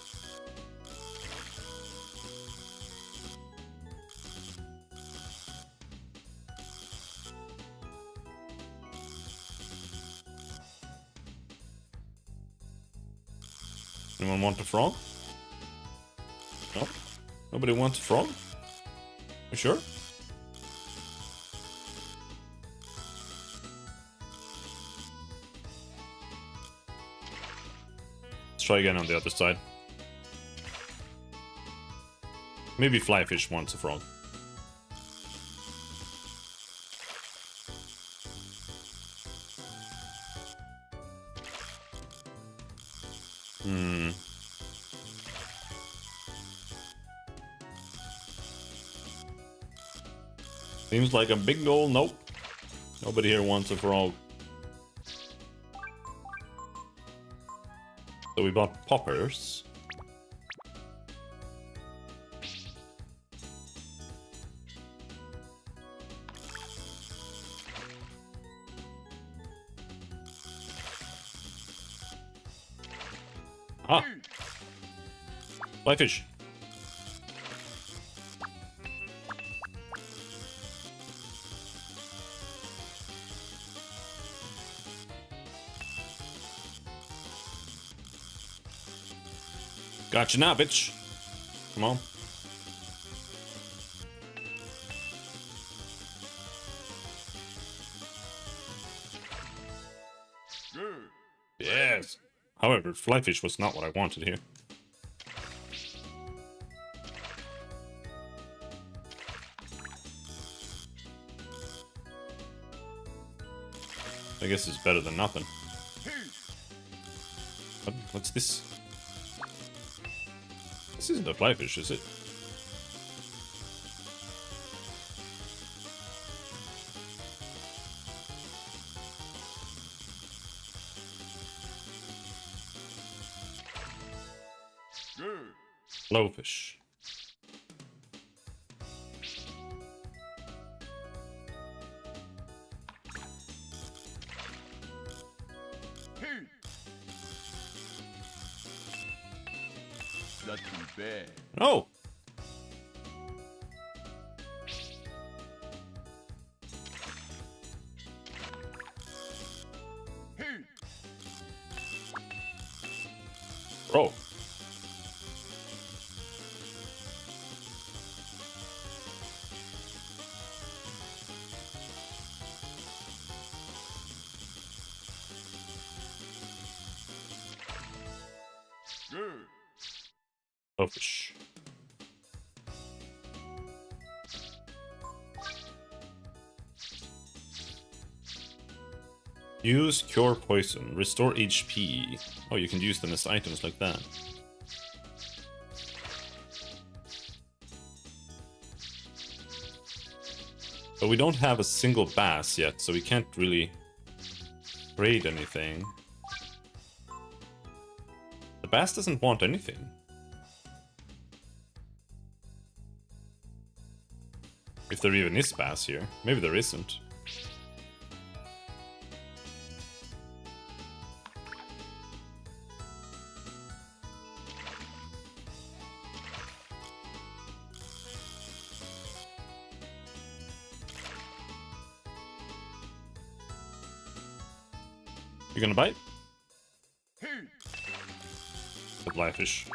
Anyone want a frog? No? Nobody wants a frog? You sure? Let's try again on the other side. Maybe Flyfish wants a frog. Seems like a big old nope. Nobody here wants a frog. So we bought poppers. Ah! Flyfish. Gotcha now, bitch. Come on. Good. Yes. However, Flyfish was not what I wanted here. I guess it's better than nothing. What's this? This isn't a Flyfish, is it? Good. Blowfish. Hey. Not too bad. Oh! Hey. Bro. Good. Blowfish. Use Cure Poison. Restore HP. Oh, you can use them as items like that. But we don't have a single bass yet, so we can't really trade anything. The bass doesn't want anything. If there even is bass here. Maybe there isn't. You gonna bite? Hey. The Blyfish.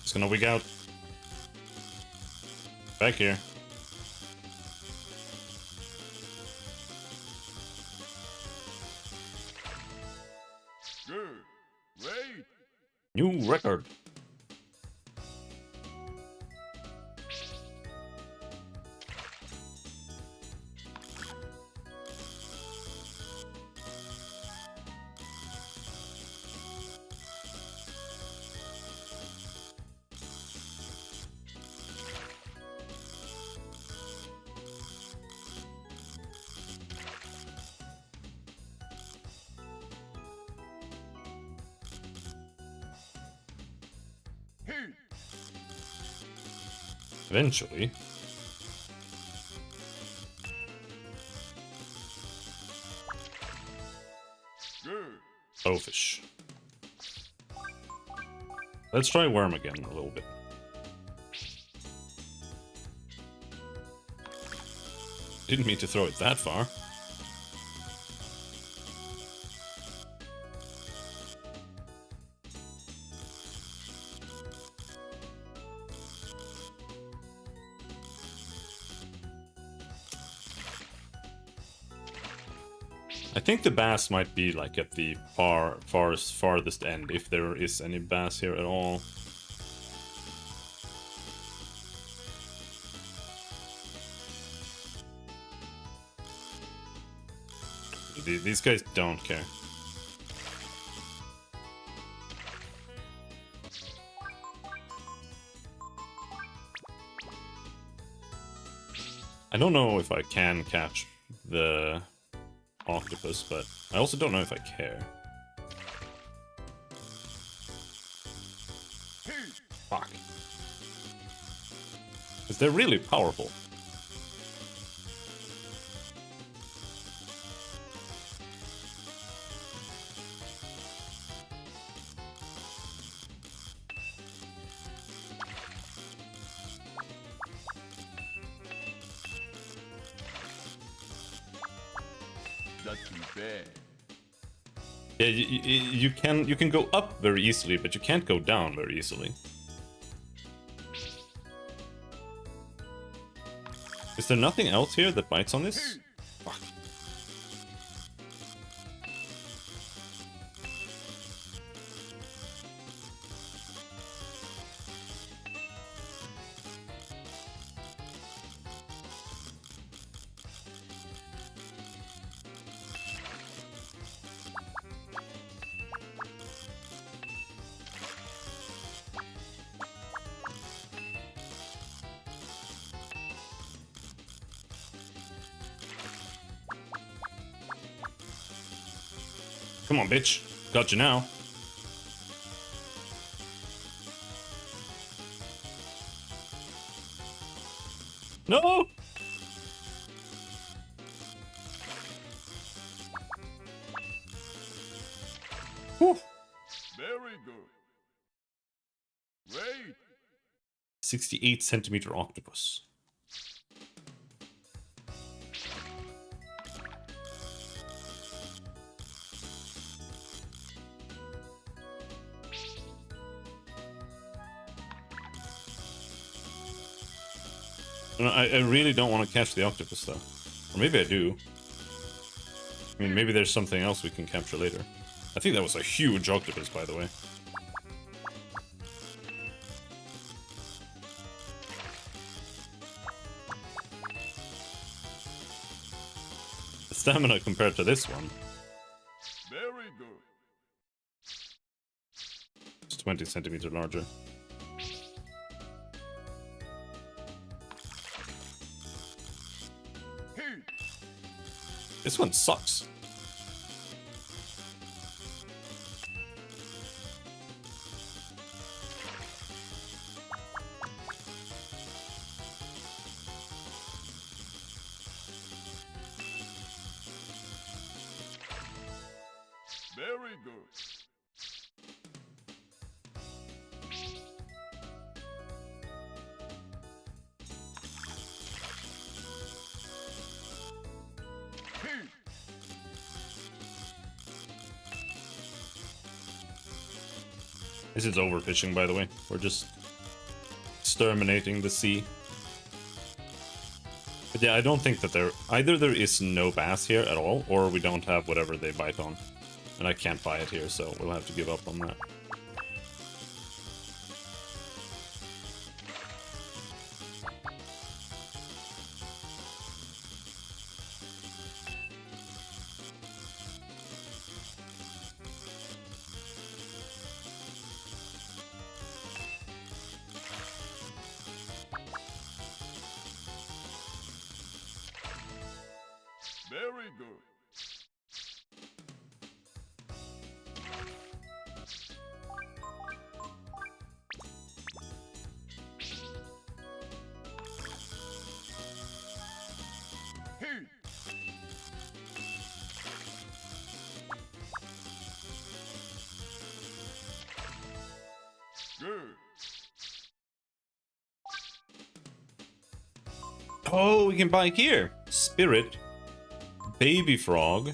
It's gonna wig out. Back here. Good. Wait. New record. Hey. Eventually. Good. Bowfish. Let's try worm again a little bit. Didn't mean to throw it that far. I think the bass might be like at the farthest end, if there is any bass here at all. These guys don't care. I don't know if I can catch the octopus, but I also don't know if I care. Hey. Fuck. Because they're really powerful. Not too bad. Yeah, you can go up very easily, but you can't go down very easily. Is there nothing else here that bites on this? Fuck. Come on, bitch. Got you now. No! Whew. Very good. Wait. 68 centimeter octopus. No, I really don't want to catch the octopus, though. Or maybe I do. I mean, maybe there's something else we can capture later. I think that was a huge octopus, by the way. The stamina compared to this one. 20 centimeter larger. Hit. This one sucks. Very good. Hit. This is overfishing, by the way. We're just exterminating the sea. But yeah, I don't think that either there is no bass here at all, or we don't have whatever they bite on. And I can't buy it here, so we'll have to give up on that. Very good. Hit. Good. Oh, we can buy here. Spirit. Baby frog.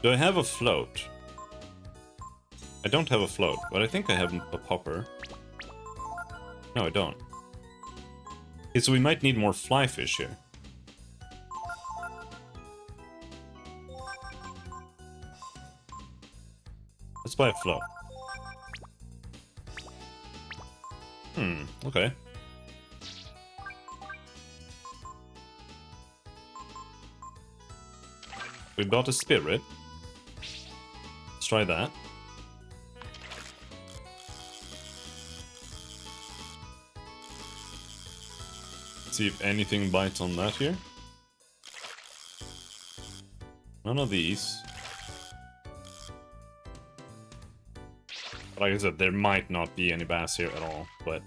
Do I have a float? I don't have a float, but I think I have a popper. No, I don't. Okay, so we might need more fly fish here. Let's buy a float. Okay. We bought a spirit. Let's try that. See if anything bites on that here. None of these. Like I said, there might not be any bass here at all, but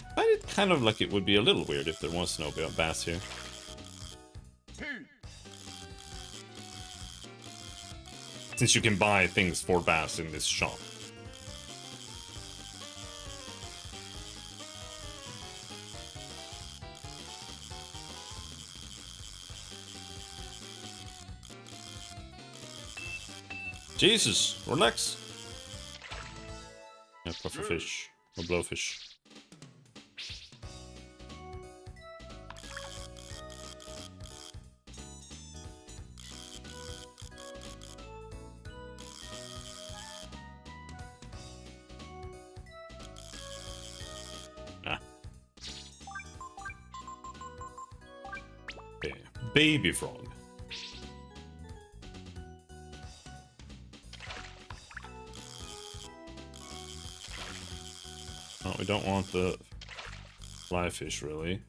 I find it kind of like it would be a little weird if there was no bass here. Hit. Since you can buy things for bass in this shop. Jesus, relax. Yeah, puffer fish or blowfish. Ah. Okay, baby frog. No, we don't want the fly fish, really.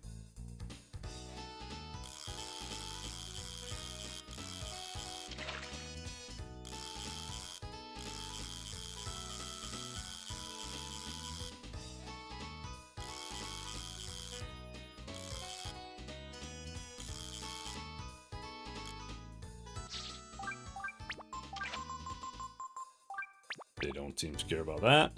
They don't seem to care about that.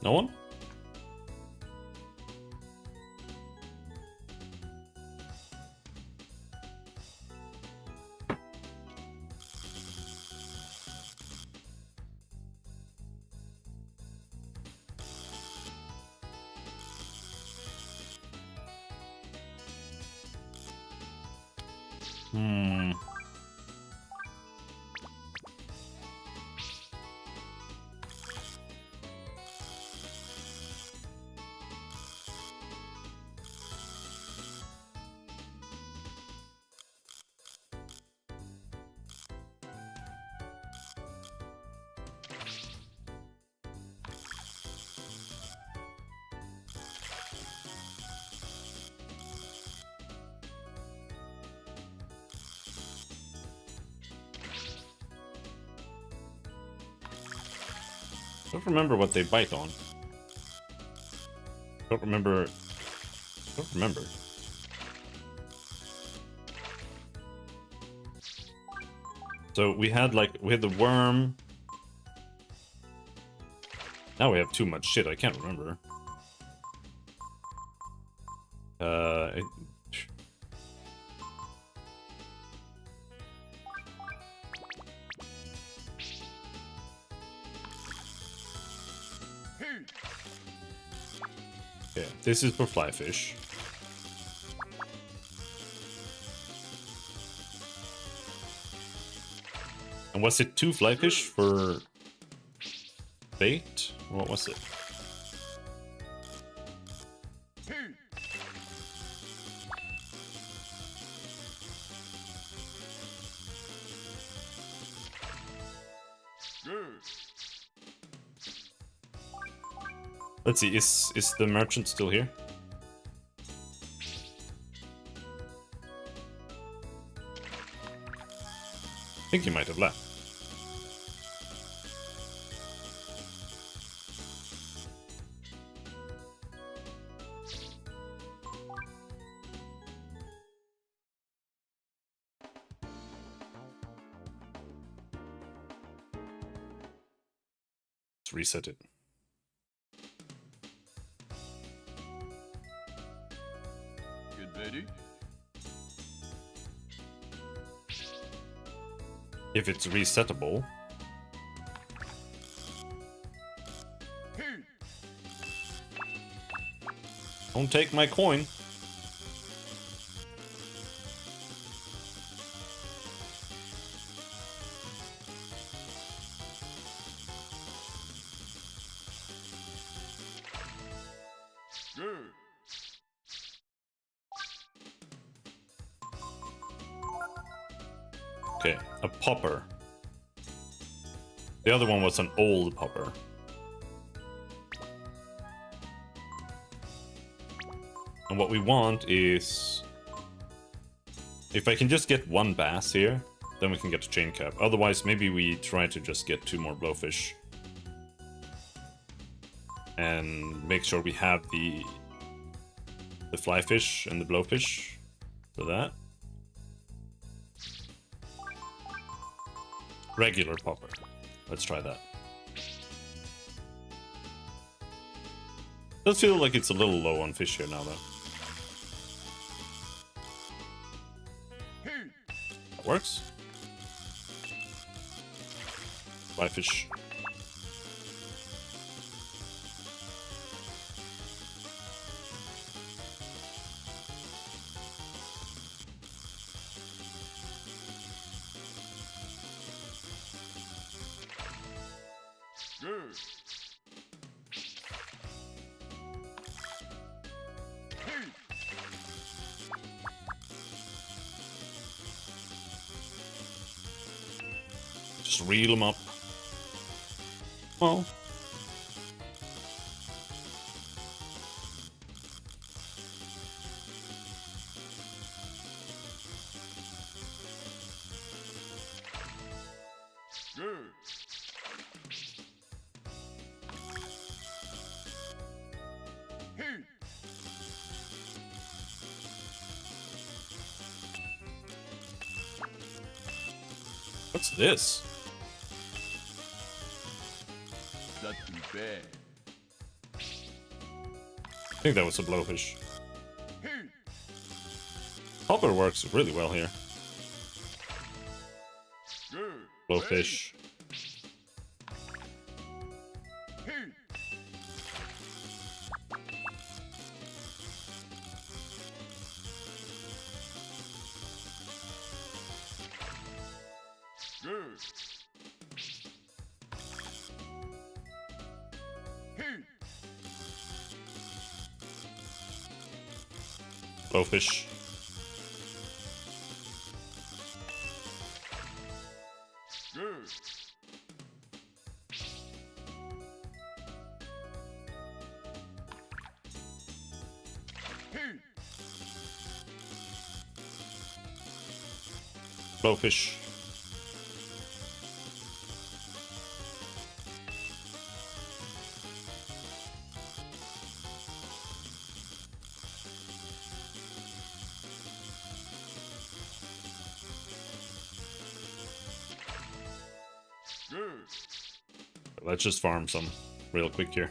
No one? Hmm. Don't remember what they bite on. Don't remember. Don't remember. So we had the worm. Now we have too much shit. I can't remember. It, Heat. yeah, this is for flyfish. And was it 2 flyfish for bait? What was it? Heat. Good. Let's see, is the merchant still here? I think he might have left. Let's reset it. Get ready. If it's resettable. Heat. Don't take my coin. Good. Okay, a popper. The other one was an old popper. And what we want is... if I can just get 1 bass here, then we can get a chain cap. Otherwise, maybe we try to just get 2 more blowfish. And make sure we have the flyfish and the blowfish for that. Regular popper. Let's try that. Does feel like it's a little low on fish here now, though. Heat. That works. Flyfish. Good. Heat. Just reel them up. Well. Good. Heat. What's this? Not too bad. I think that was a blowfish. Heat. Popper works really well here. Good. Blowfish. Heat. Blowfish. Good. Hit. Blowfish. Good. Let's just farm some real quick here.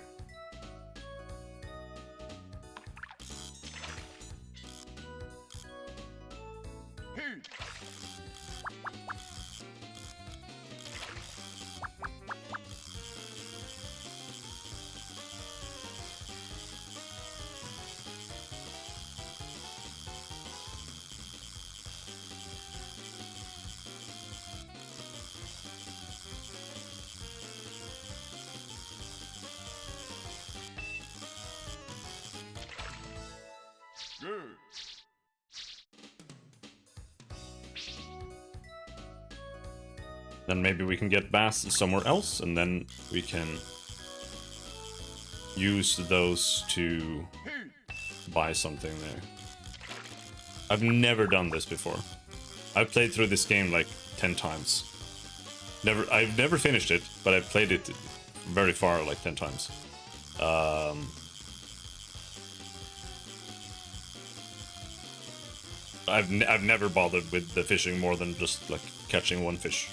Hit. Good. Then maybe we can get bass somewhere else, and then we can use those to Hit. buy something there. I've never done this before. I've played through this game like 10 times. I've never finished it, but I've played it very far, like 10 times. I've never bothered with the fishing more than just like catching one fish.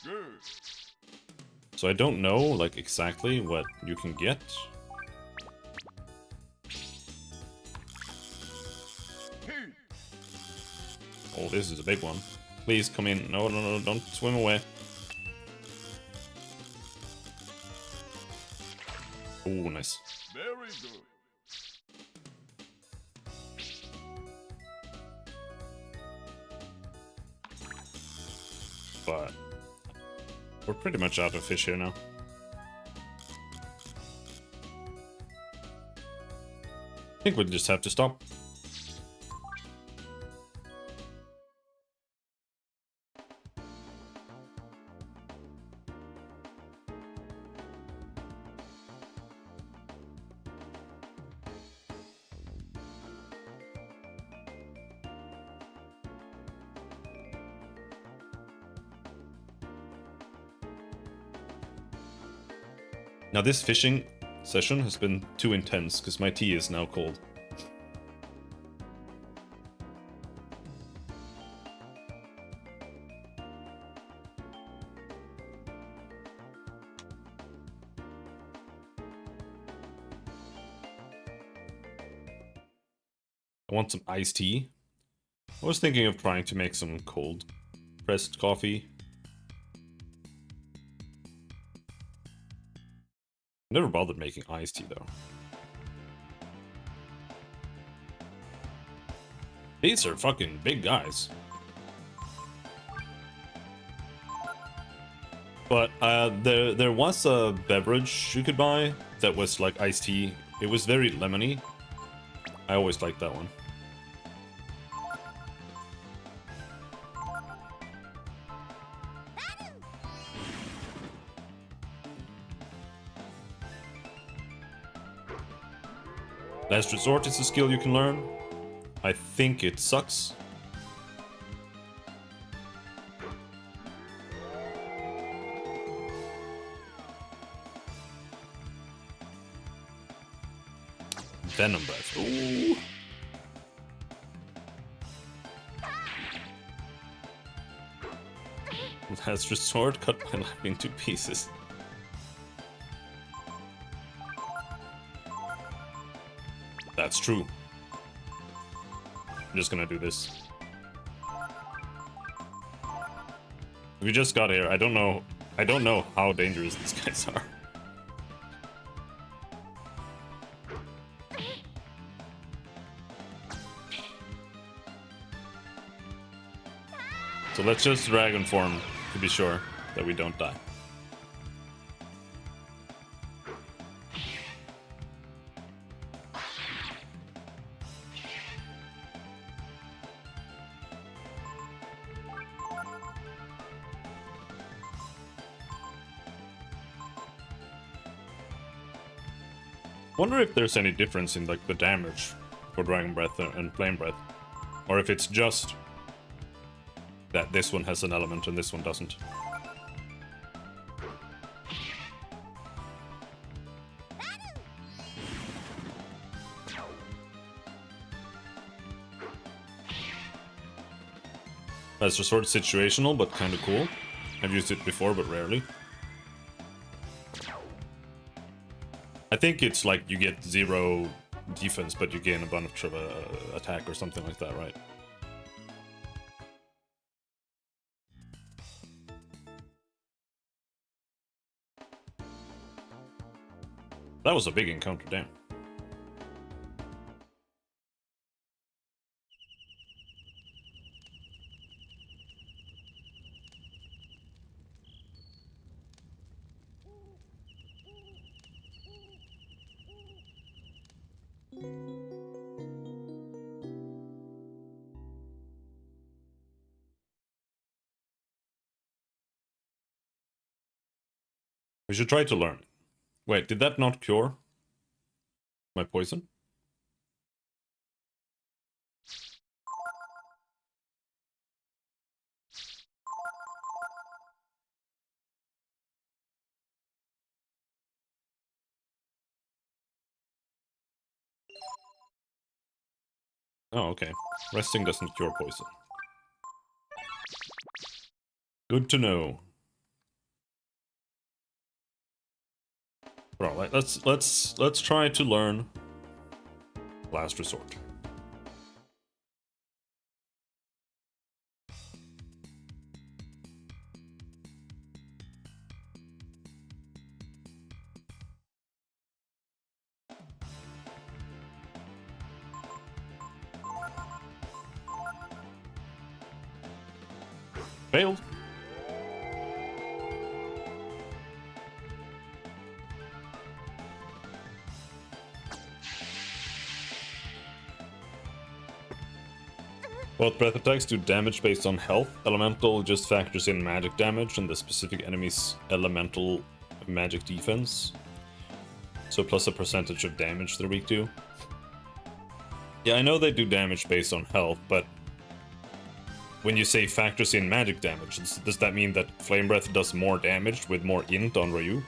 Good. So I don't know like exactly what you can get. Hit. Oh, this is a big one. Please come in. No, no, no, don't swim away. Oh, nice. Very good. But we're pretty much out of fish here now. I think we'll just have to stop. Now this fishing session has been too intense because my tea is now cold. I want some iced tea. I was thinking of trying to make some cold pressed coffee. Never bothered making iced tea though. These are fucking big guys. But there was a beverage you could buy that was like iced tea. It was very lemony. I always liked that one. Last Resort is a skill you can learn. I think it sucks. Venom Breath. Ooh. Last Resort cut my life into pieces. That's true. I'm just gonna do this. We just got here. I don't know how dangerous these guys are. So let's just dragon form to be sure that we don't die. Wonder if there's any difference in like the damage for Dragon Breath and Flame Breath, or if it's just that this one has an element and this one doesn't. That's just sort of situational, but kind of cool. I've used it before, but rarely. I think it's like you get 0 defense, but you gain a bunch of attack or something like that, right? That was a big encounter, damn. We should try to learn. Wait, did that not cure my poison? Oh, okay. Resting doesn't cure poison. Good to know. Well, let's try to learn Last Resort. Failed. Both breath attacks do damage based on health. Elemental just factors in magic damage and the specific enemy's elemental magic defense. So plus a percentage of damage they're weak to. Yeah, I know they do damage based on health, but when you say factors in magic damage, does that mean that Flame Breath does more damage with more int on Ryu?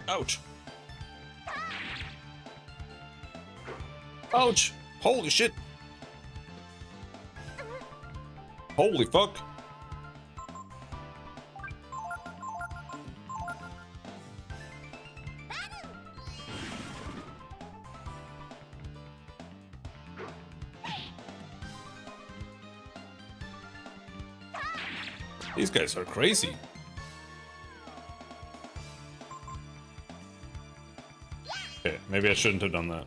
Ouch! Ouch! Holy shit! Holy fuck! These guys are crazy. Okay, maybe I shouldn't have done that.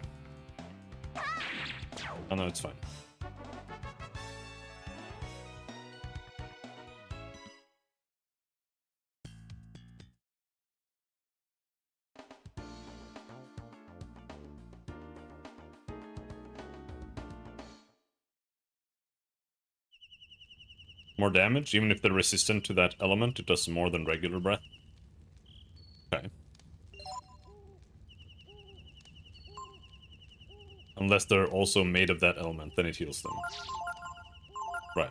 Oh no, it's fine. More damage? Even if they're resistant to that element, it does more than regular breath? Okay. Unless they're also made of that element, then it heals them. Right.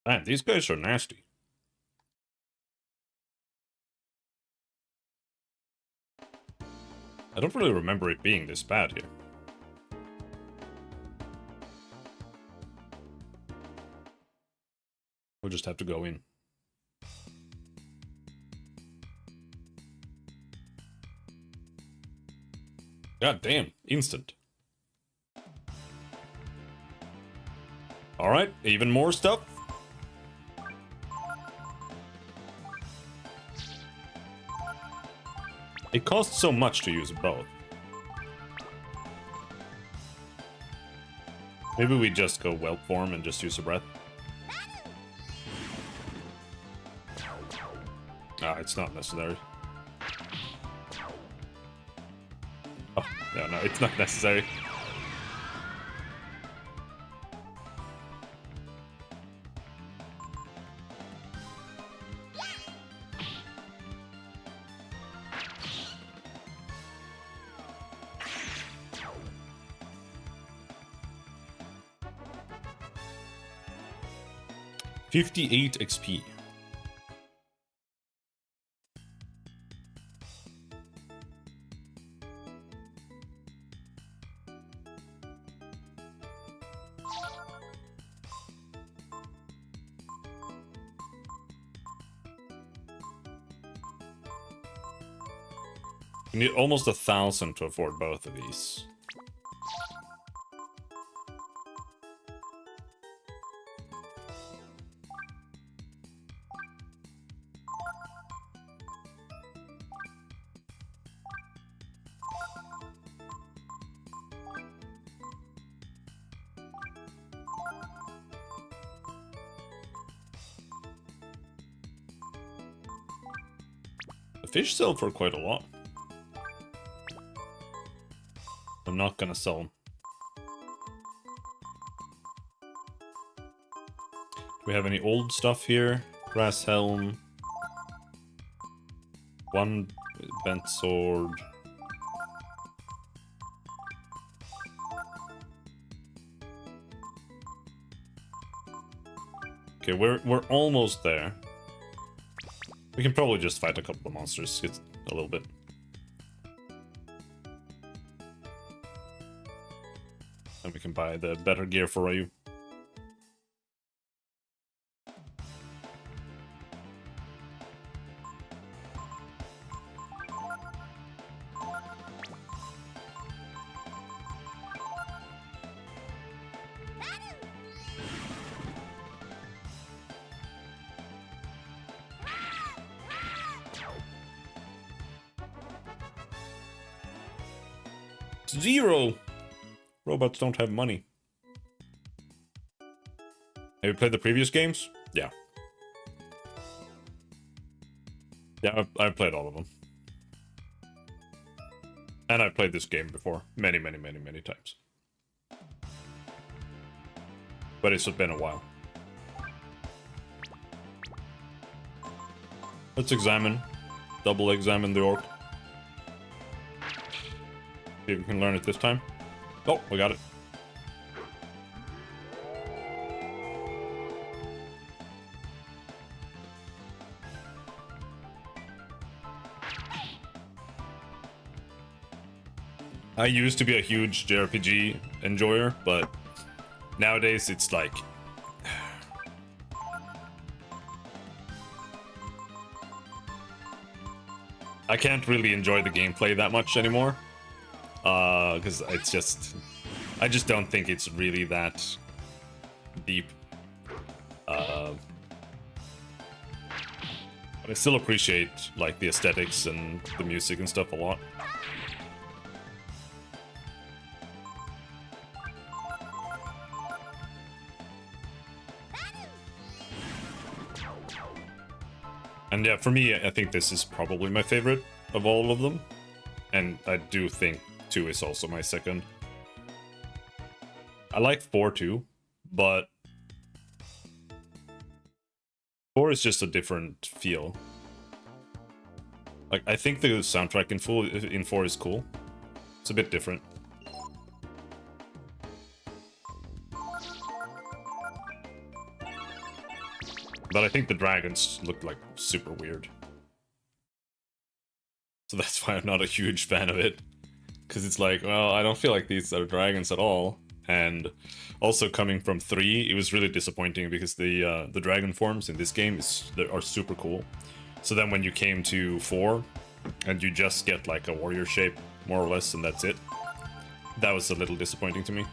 Man, these guys are nasty. I don't really remember it being this bad here. We'll just have to go in. God damn, instant. Alright, even more stuff. It costs so much to use both. Maybe we just go whelp form and just use a breath. Ah, it's not necessary. Oh, yeah, no, it's not necessary. $58 XP. We need almost 1,000 to afford both of these. The fish sell for quite a lot. I'm not gonna sell them. Do we have any old stuff here? Brass helm. One bent sword. Okay, we're almost there. We can probably just fight a couple of monsters, get a little bit. And we can buy the better gear for Ryu. Zero! Robots don't have money. Have you played the previous games? Yeah. Yeah, I've played all of them. And I've played this game before. Many times. But it's been a while. Let's double examine the orc. See if we can learn it this time. Oh, we got it. I used to be a huge JRPG enjoyer, but nowadays it's like... I can't really enjoy the gameplay that much anymore. Because it's just... I just don't think it's really that deep. But I still appreciate, like, the aesthetics and the music and stuff a lot. And yeah, for me, I think this is probably my favorite of all of them. And I do think 2 is also my second. I like 4 too, but 4 is just a different feel. Like, I think the soundtrack in 4 is cool. It's a bit different. But I think the dragons look like super weird. So that's why I'm not a huge fan of it. Because it's like, well, I don't feel like these are dragons at all. And also coming from 3, it was really disappointing because the dragon forms in this game are super cool. So then when you came to 4, and you just get like a warrior shape more or less, and that's it. That was a little disappointing to me.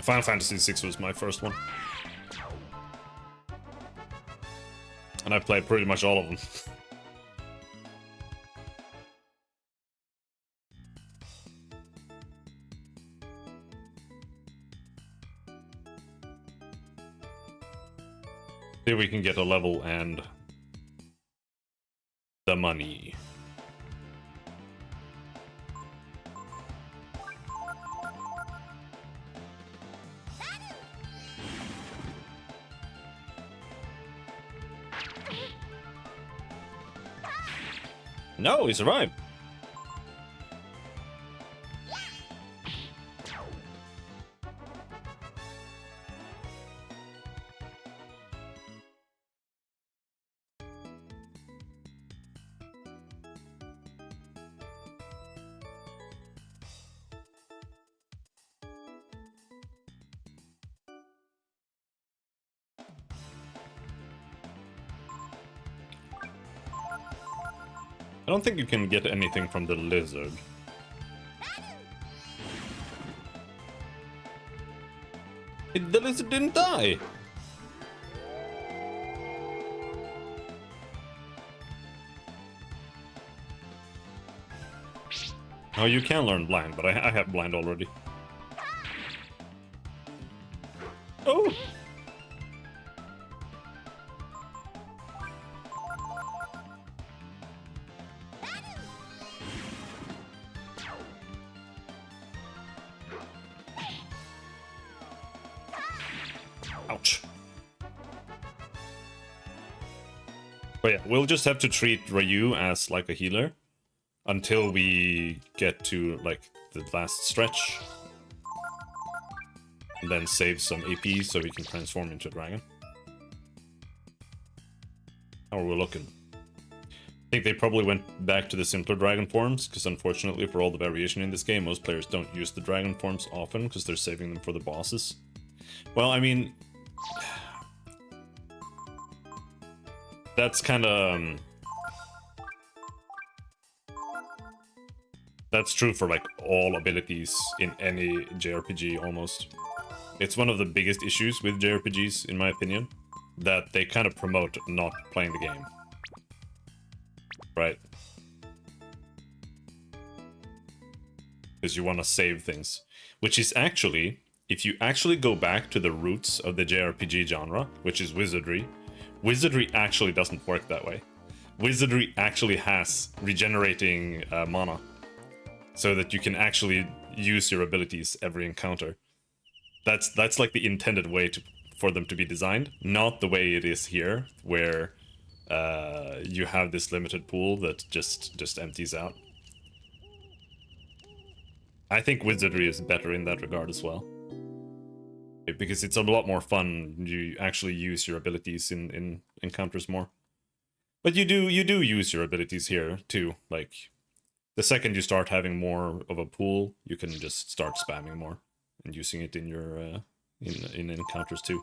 Final Fantasy VI was my first one. And I played pretty much all of them. See if we can get a level and the money. No, he survived. I don't think you can get anything from the lizard. The lizard didn't die! Oh, you can learn blind, but I have blind already. Oh! Ouch. But yeah, we'll just have to treat Ryu as like a healer until we get to like the last stretch. And then save some AP so we can transform into a dragon. How are we looking? I think they probably went back to the simpler dragon forms, because unfortunately for all the variation in this game, most players don't use the dragon forms often because they're saving them for the bosses. Well, I mean, that's kind of that's true for like all abilities in any JRPG almost. It's one of the biggest issues with JRPGs, in my opinion, that they kind of promote not playing the game. Right? Because you want to save things. Which is actually, if you actually go back to the roots of the JRPG genre, which is wizardry, wizardry actually doesn't work that way. Wizardry actually has regenerating mana, so that you can actually use your abilities every encounter. That's like the intended way for them to be designed, not the way it is here, where you have this limited pool that just empties out. I think wizardry is better in that regard as well, because it's a lot more fun. You actually use your abilities in encounters more, but you do use your abilities here too. Like the second you start having more of a pool, you can just start spamming more and using it in your in encounters too.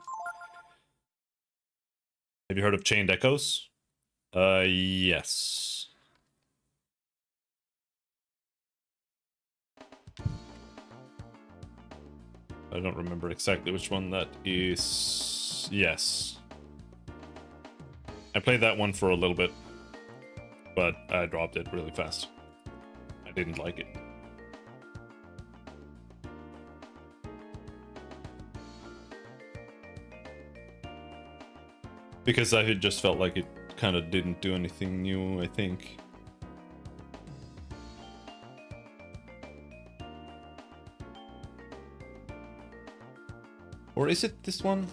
Have you heard of Chained Echoes? Yes. I don't remember exactly which one that is. Yes. I played that one for a little bit, but I dropped it really fast. I didn't like it. Because I had just felt like it kind of didn't do anything new, I think. Or is it this one?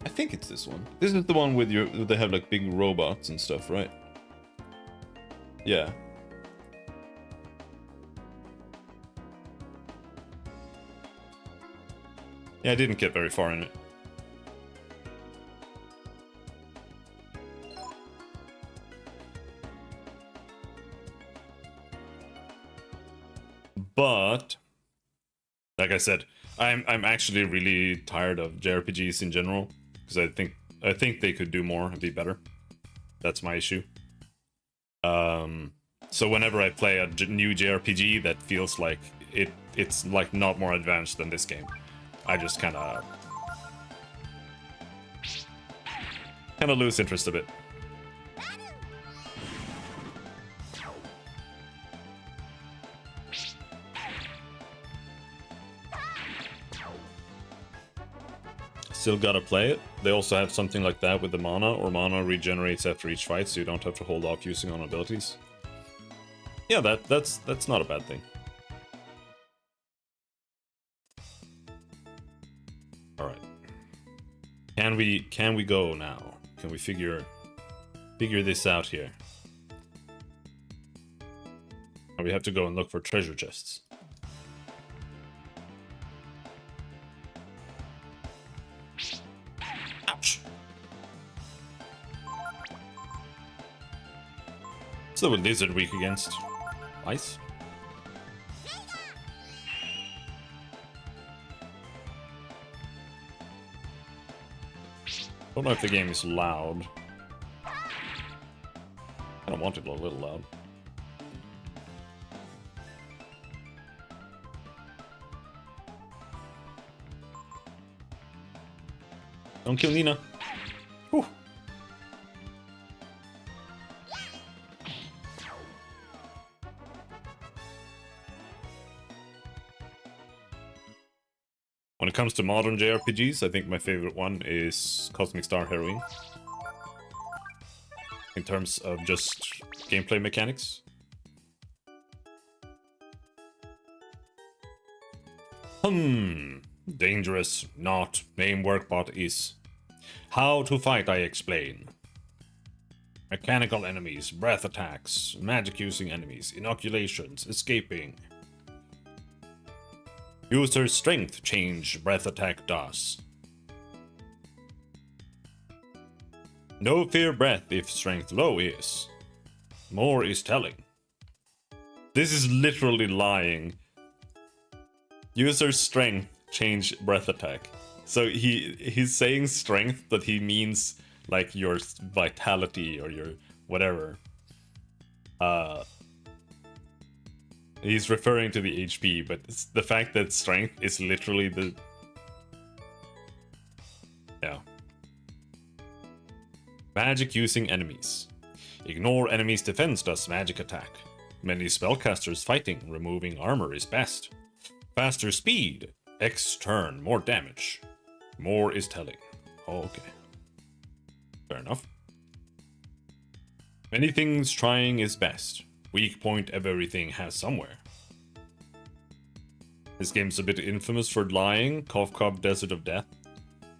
I think it's this one. This is the one with your, they have like big robots and stuff, right? Yeah. Yeah, I didn't get very far in it. But, like I said, I'm actually really tired of JRPGs in general because I think they could do more and be better. That's my issue. So whenever I play a new JRPG that feels like it's like not more advanced than this game, I just kind of lose interest a bit. Still gotta play it. They also have something like that with the mana, or mana regenerates after each fight, so you don't have to hold off using on abilities. Yeah, that's not a bad thing. All right. Can we go now? Can we figure this out here? Or we have to go and look for treasure chests. Ouch. So a lizard weak against ice. Don't know if the game is loud. I don't want it a little loud. Don't kill Nina. Whew. When it comes to modern JRPGs, I think my favorite one is Cosmic Star Heroine. In terms of just gameplay mechanics. Dangerous, not. Main workbot is. How to fight, I explain. Mechanical enemies, breath attacks, magic using enemies, inoculations, escaping. User strength change breath attack does. No fear breath if strength low is. More is telling. This is literally lying. User strength change breath attack. So he's saying strength, but he means like your vitality or your whatever. He's referring to the HP, but it's the fact that strength is literally the... Yeah. Magic using enemies. Ignore enemies' defense does magic attack. Many spellcasters fighting, removing armor is best. Faster speed. X turn, more damage. More is telling. Okay. Fair enough. Many things trying is best. Weak point of everything has somewhere. This game's a bit infamous for lying. Cough Cough Desert of Death.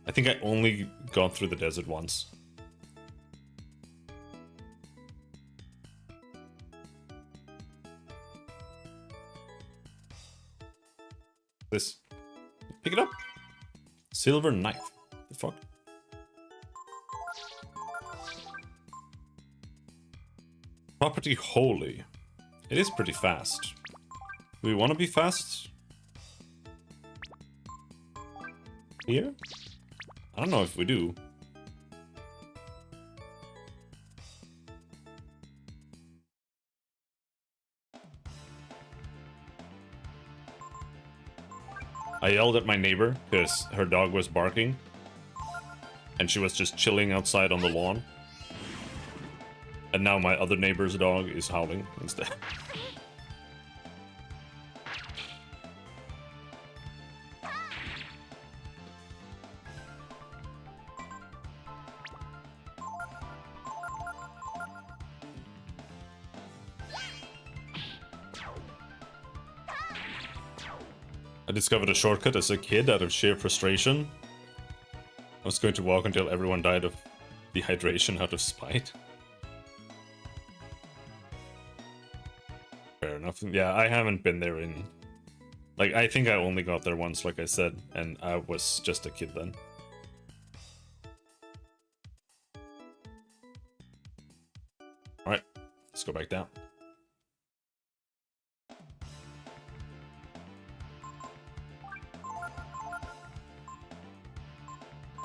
I think I only got through the desert once. This. Pick it up. Silver knife. The fuck? Property holy. It is pretty fast. Do we want to be fast? Here? I don't know if we do. I yelled at my neighbor because her dog was barking. And she was just chilling outside on the lawn. And now my other neighbor's dog is howling instead. I discovered a shortcut as a kid out of sheer frustration. I was going to walk until everyone died of dehydration out of spite. Fair enough. Yeah, I haven't been there in... Like, I think I only got there once, like I said, and I was just a kid then. Alright, let's go back down.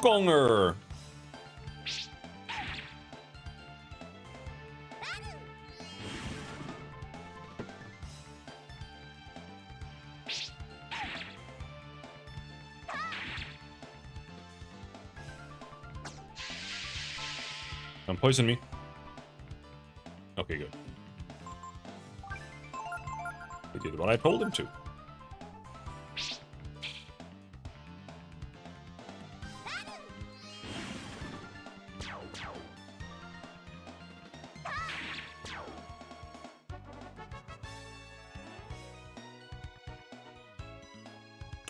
Gonger! Don't poison me. Okay, good. He did what I told him to.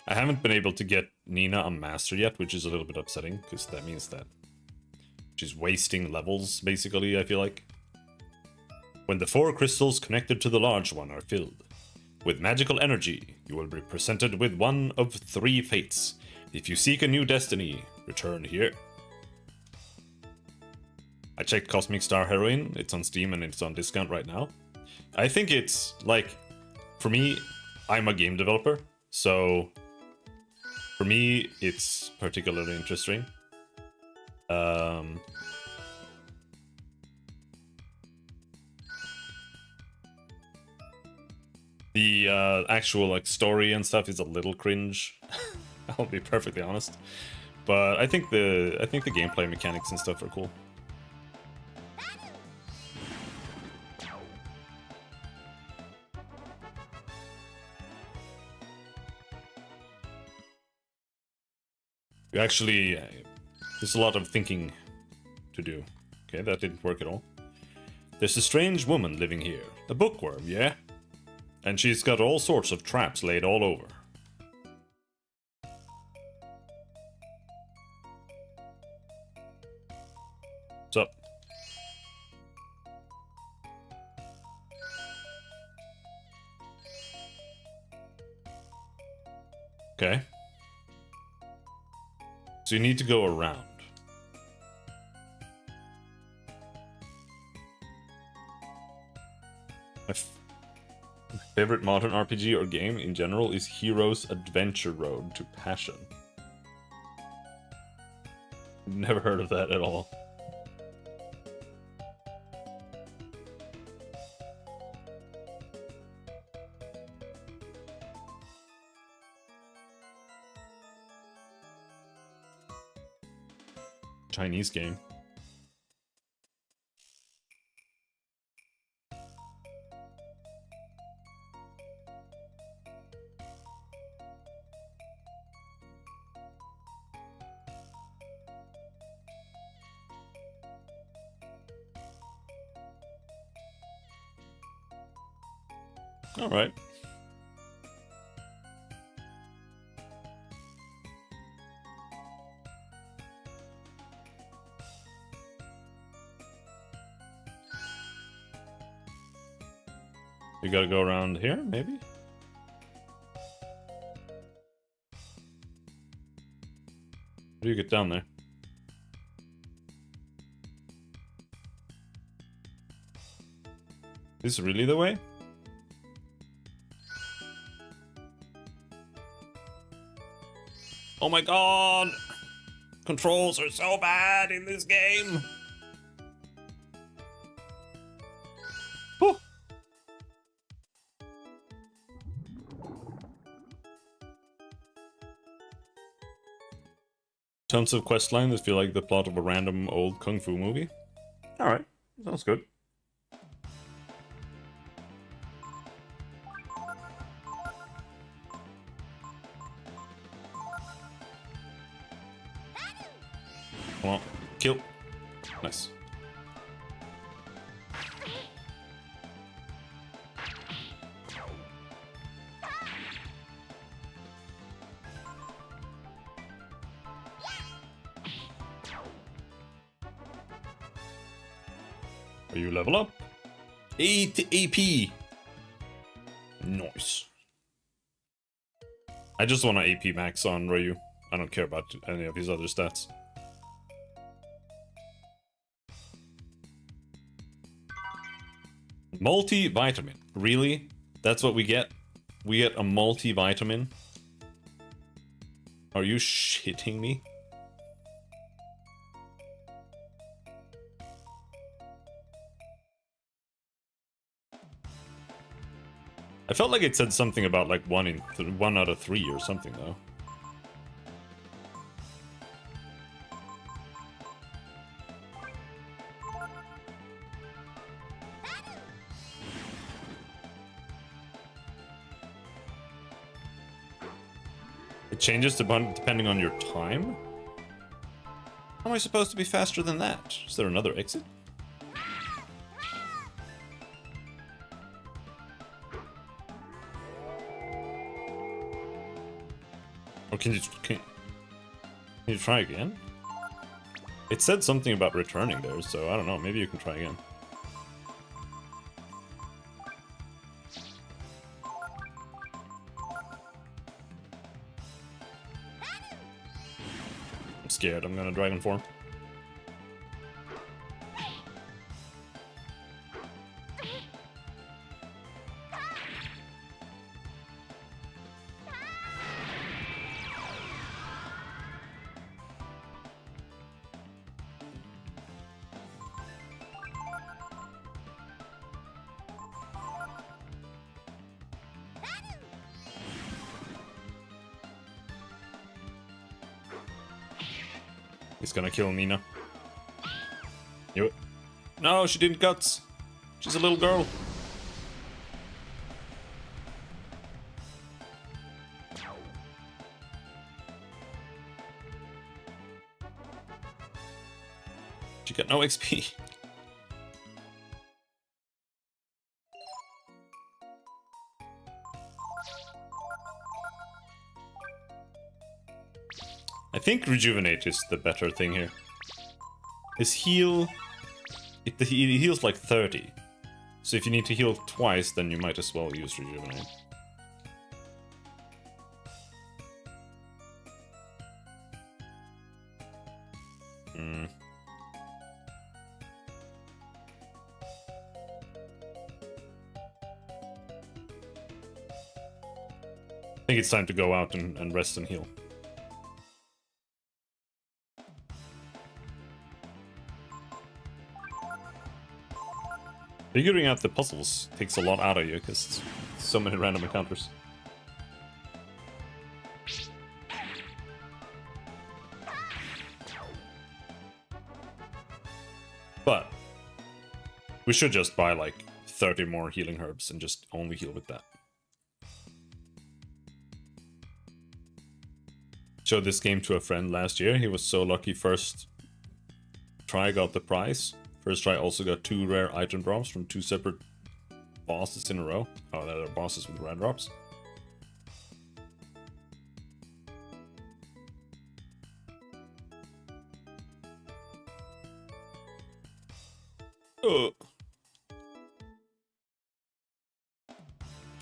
I haven't been able to get Nina a master yet, which is a little bit upsetting, because that means that she's wasting levels, basically, I feel like. When the 4 crystals connected to the large one are filled with magical energy, you will be presented with one of 3 fates. If you seek a new destiny, return here. I checked Cosmic Star Heroine, it's on Steam and it's on discount right now. I think it's, like, for me, I'm a game developer, so for me, it's particularly interesting. The actual like story and stuff is a little cringe. I'll be perfectly honest, but I think the gameplay mechanics and stuff are cool. You actually, there's a lot of thinking to do. Okay, that didn't work at all. There's a strange woman living here. A bookworm, yeah? And she's got all sorts of traps laid all over. What's up? Okay. So you need to go around. My favorite modern RPG or game in general is Heroes Adventure Road to Passion. Never heard of that at all. Chinese game. All right. You gotta go around here, maybe? How do you get down there? Is this really the way? Oh my god! Controls are so bad in this game! Whew. Tons of questline that feel like the plot of a random old kung fu movie. Alright, sounds good. Come on, kill. Nice. Are you level up? 8 AP. Nice. I just want to AP max on Ryu. I don't care about any of his other stats. Multivitamin. Really? That's what we get? We get a multivitamin? Are you shitting me? I felt like it said something about like 1 out of 3 or something though. It changes depending on your time? How am I supposed to be faster than that? Is there another exit? Or can you try again? It said something about returning there, so I don't know, maybe you can try again. I'm scared, I'm gonna dragon form. He's gonna kill Nina. Knew it. No, she didn't guts. She's a little girl. She got no XP. I think Rejuvenate is the better thing here. His heal... It heals like 30. So if you need to heal twice, then you might as well use Rejuvenate. I think it's time to go out and rest and heal. Figuring out the puzzles takes a lot out of you, because so many random encounters. But we should just buy like 30 more healing herbs and just only heal with that. Showed this game to a friend last year. He was so lucky, first try got the prize. First try also got 2 rare item drops from 2 separate bosses in a row. Oh, they're bosses with rare drops. I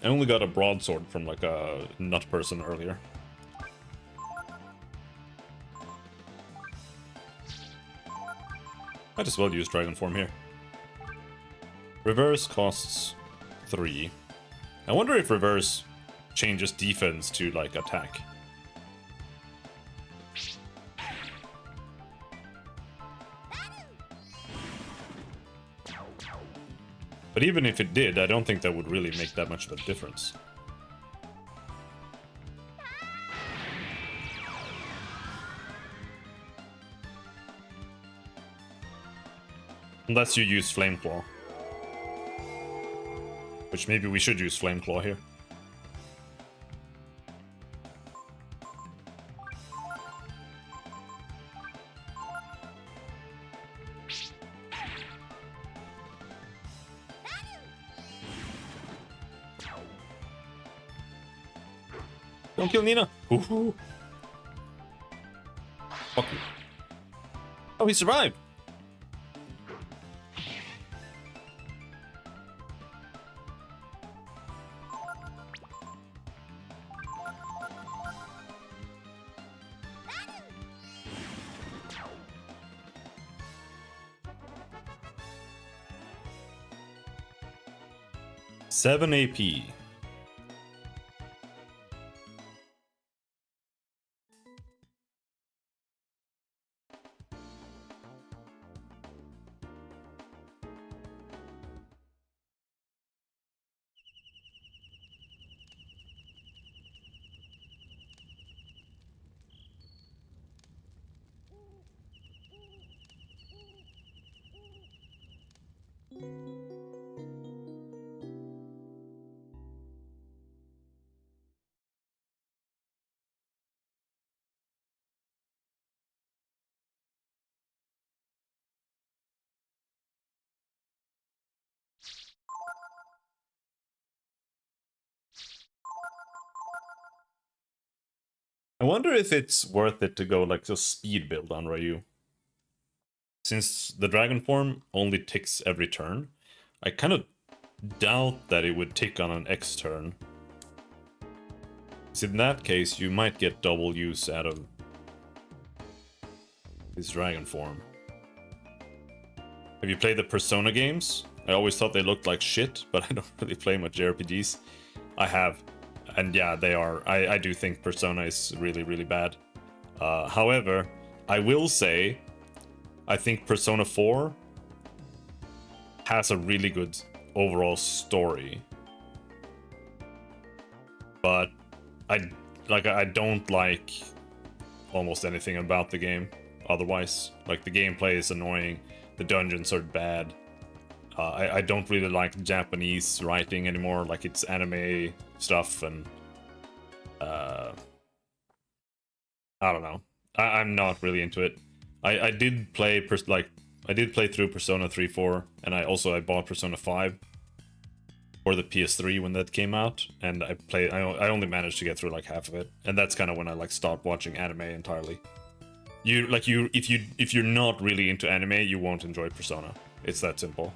only got a broadsword from like a nut person earlier. Might as well use Dragon Form here. Reverse costs 3. I wonder if Reverse changes defense to, like, attack. But even if it did, I don't think that would really make that much of a difference. Unless you use Flame Claw. Which maybe we should use Flame Claw here. Don't kill Nina! Ooh. Fuck you. Oh, he survived! Seven AP. I wonder if it's worth it to go like a speed build on Ryu. Since the dragon form only ticks every turn, I kind of doubt that it would tick on an X turn. So in that case, you might get double use out of his dragon form. Have you played the Persona games? I always thought they looked like shit, but I don't really play much JRPGs. I have. And yeah, they are. I do think Persona is really, really bad. However, I will say, I think Persona 4 has a really good overall story. But I don't like almost anything about the game otherwise. Like, the gameplay is annoying, the dungeons are bad. I don't really like Japanese writing anymore, like it's anime stuff, and I don't know. I'm not really into it. I did play through Persona 3, 4, and I bought Persona 5 for the PS3 when that came out, and I only managed to get through like half of it, and that's kind of when I like stopped watching anime entirely. If you're not really into anime, you won't enjoy Persona. It's that simple.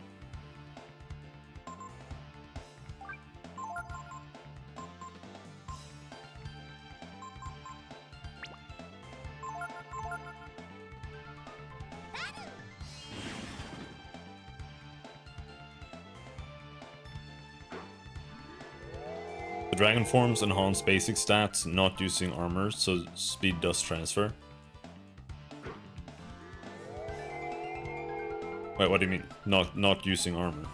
The dragon forms enhance basic stats, not using armor, so speed does transfer. Wait, what do you mean? Not using armor?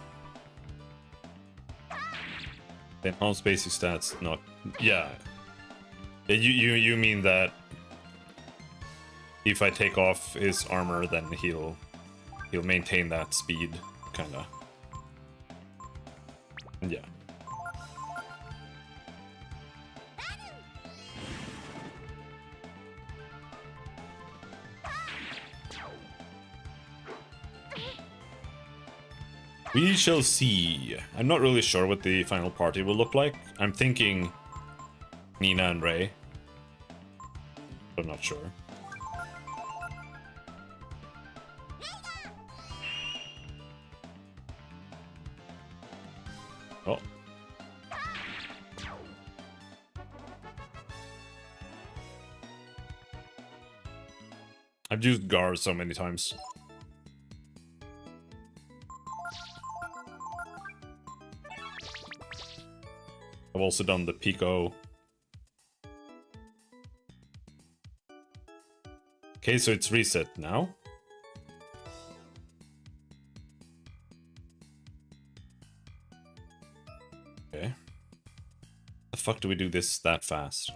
They enhance basic stats, not... Yeah. You mean that if I take off his armor, then he'll maintain that speed, kinda. Yeah. We shall see. I'm not really sure what the final party will look like. I'm thinking Nina and Ray. I'm not sure. Oh. I've used Gar so many times. I've also done the Pico. Okay, so it's reset now. Okay. The fuck do we do this that fast?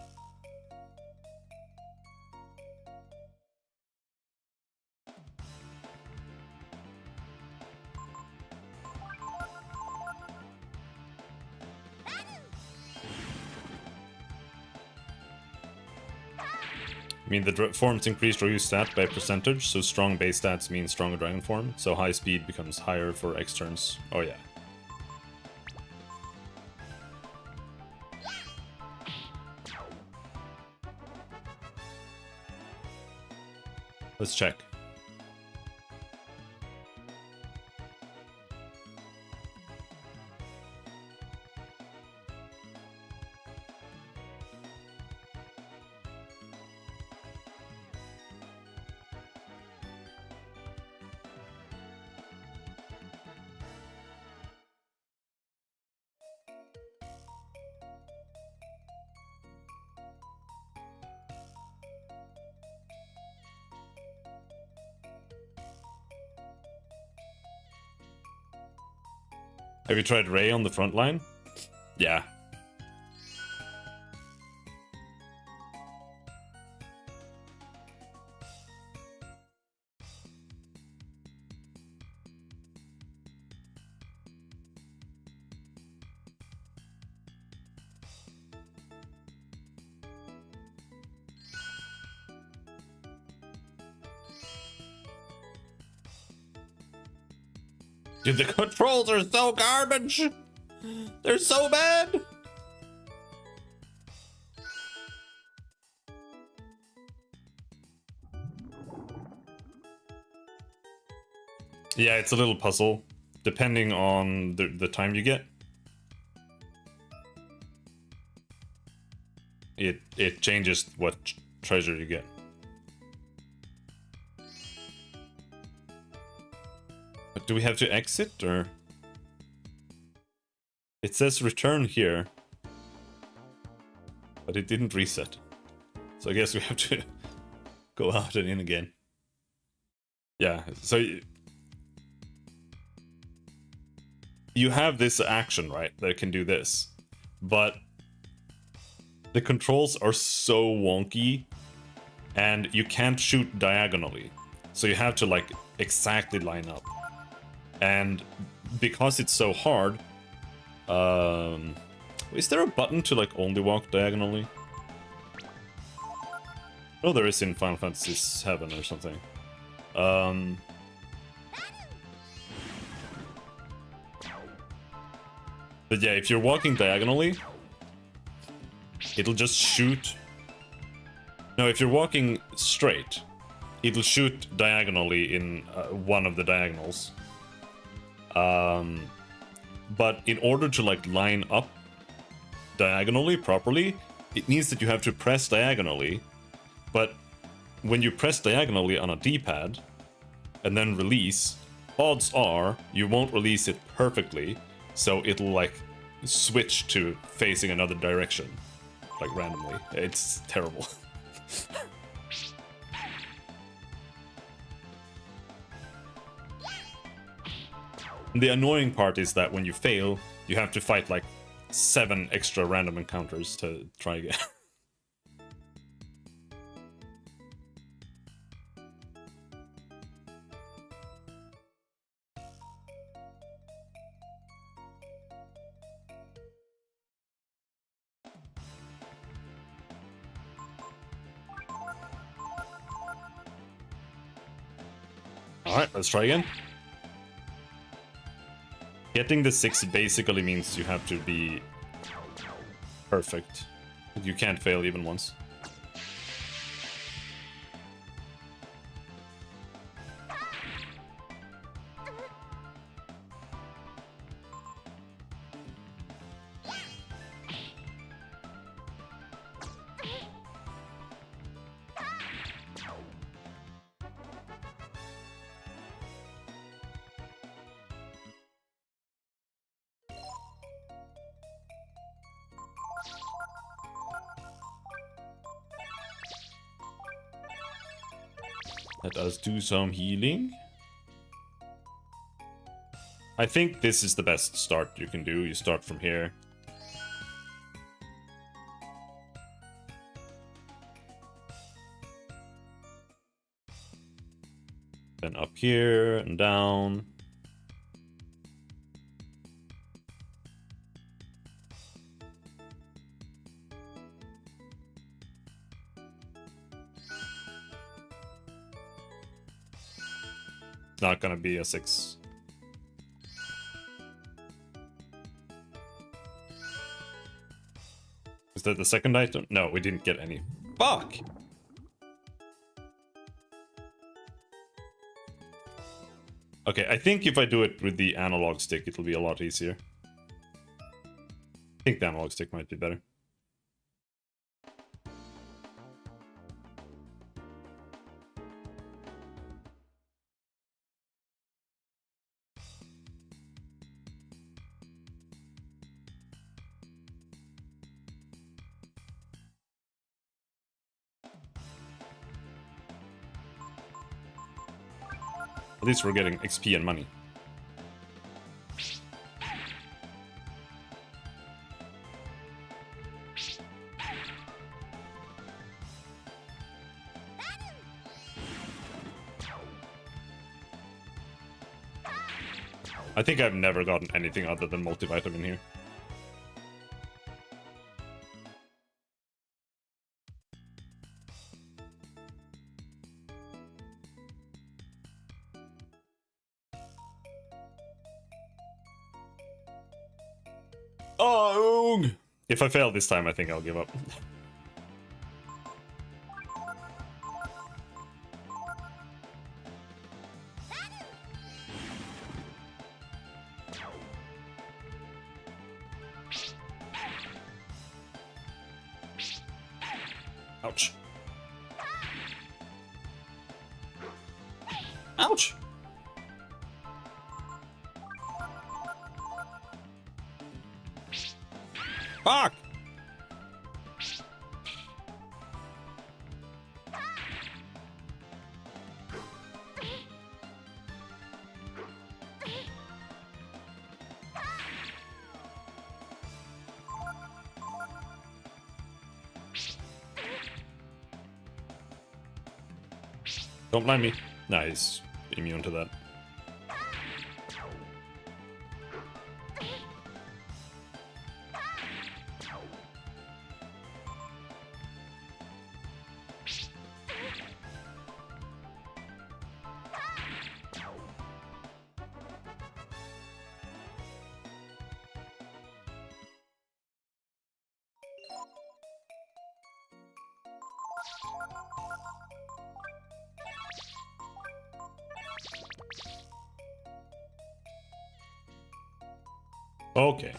I mean, the forms increase Ryu stat by percentage, so strong base stats mean stronger dragon form, so high speed becomes higher for X turns. Oh yeah. Let's check. Have you tried Ray on the front line? Yeah. Dude, the controls are so garbage! They're so bad! Yeah, it's a little puzzle, depending on the time you get. It changes what treasure you get. But do we have to exit, or? It says return here, but it didn't reset. So I guess we have to go out and in again. Yeah, so you have this action, right, that can do this, but the controls are so wonky and you can't shoot diagonally. So you have to like exactly line up. And because it's so hard, is there a button to like only walk diagonally? Oh, there is in Final Fantasy VII or something. But yeah, if you're walking diagonally, it'll just shoot. No, if you're walking straight, it'll shoot diagonally in one of the diagonals. But in order to like line up diagonally properly, it means that you have to press diagonally. But when you press diagonally on a D-pad and then release, odds are you won't release it perfectly, so it'll like switch to facing another direction, like randomly. It's terrible. The annoying part is that when you fail, you have to fight like 7 extra random encounters to try again. Alright, let's try again. Getting the 6 basically means you have to be perfect. You can't fail even once. Let us do some healing. I think this is the best start you can do. You start from here. Then up here and down. Not gonna be a 6. Is that the second item? No, we didn't get any. Fuck! Okay, I think if I do it with the analog stick, it'll be a lot easier. I think the analog stick might be better. At least we're getting XP and money. I think I've never gotten anything other than multivitamin here. Oh! If I fail this time, I think I'll give up. Ouch. Ouch! Fuck! Don't blind me. Nah, he's immune to that. Okay.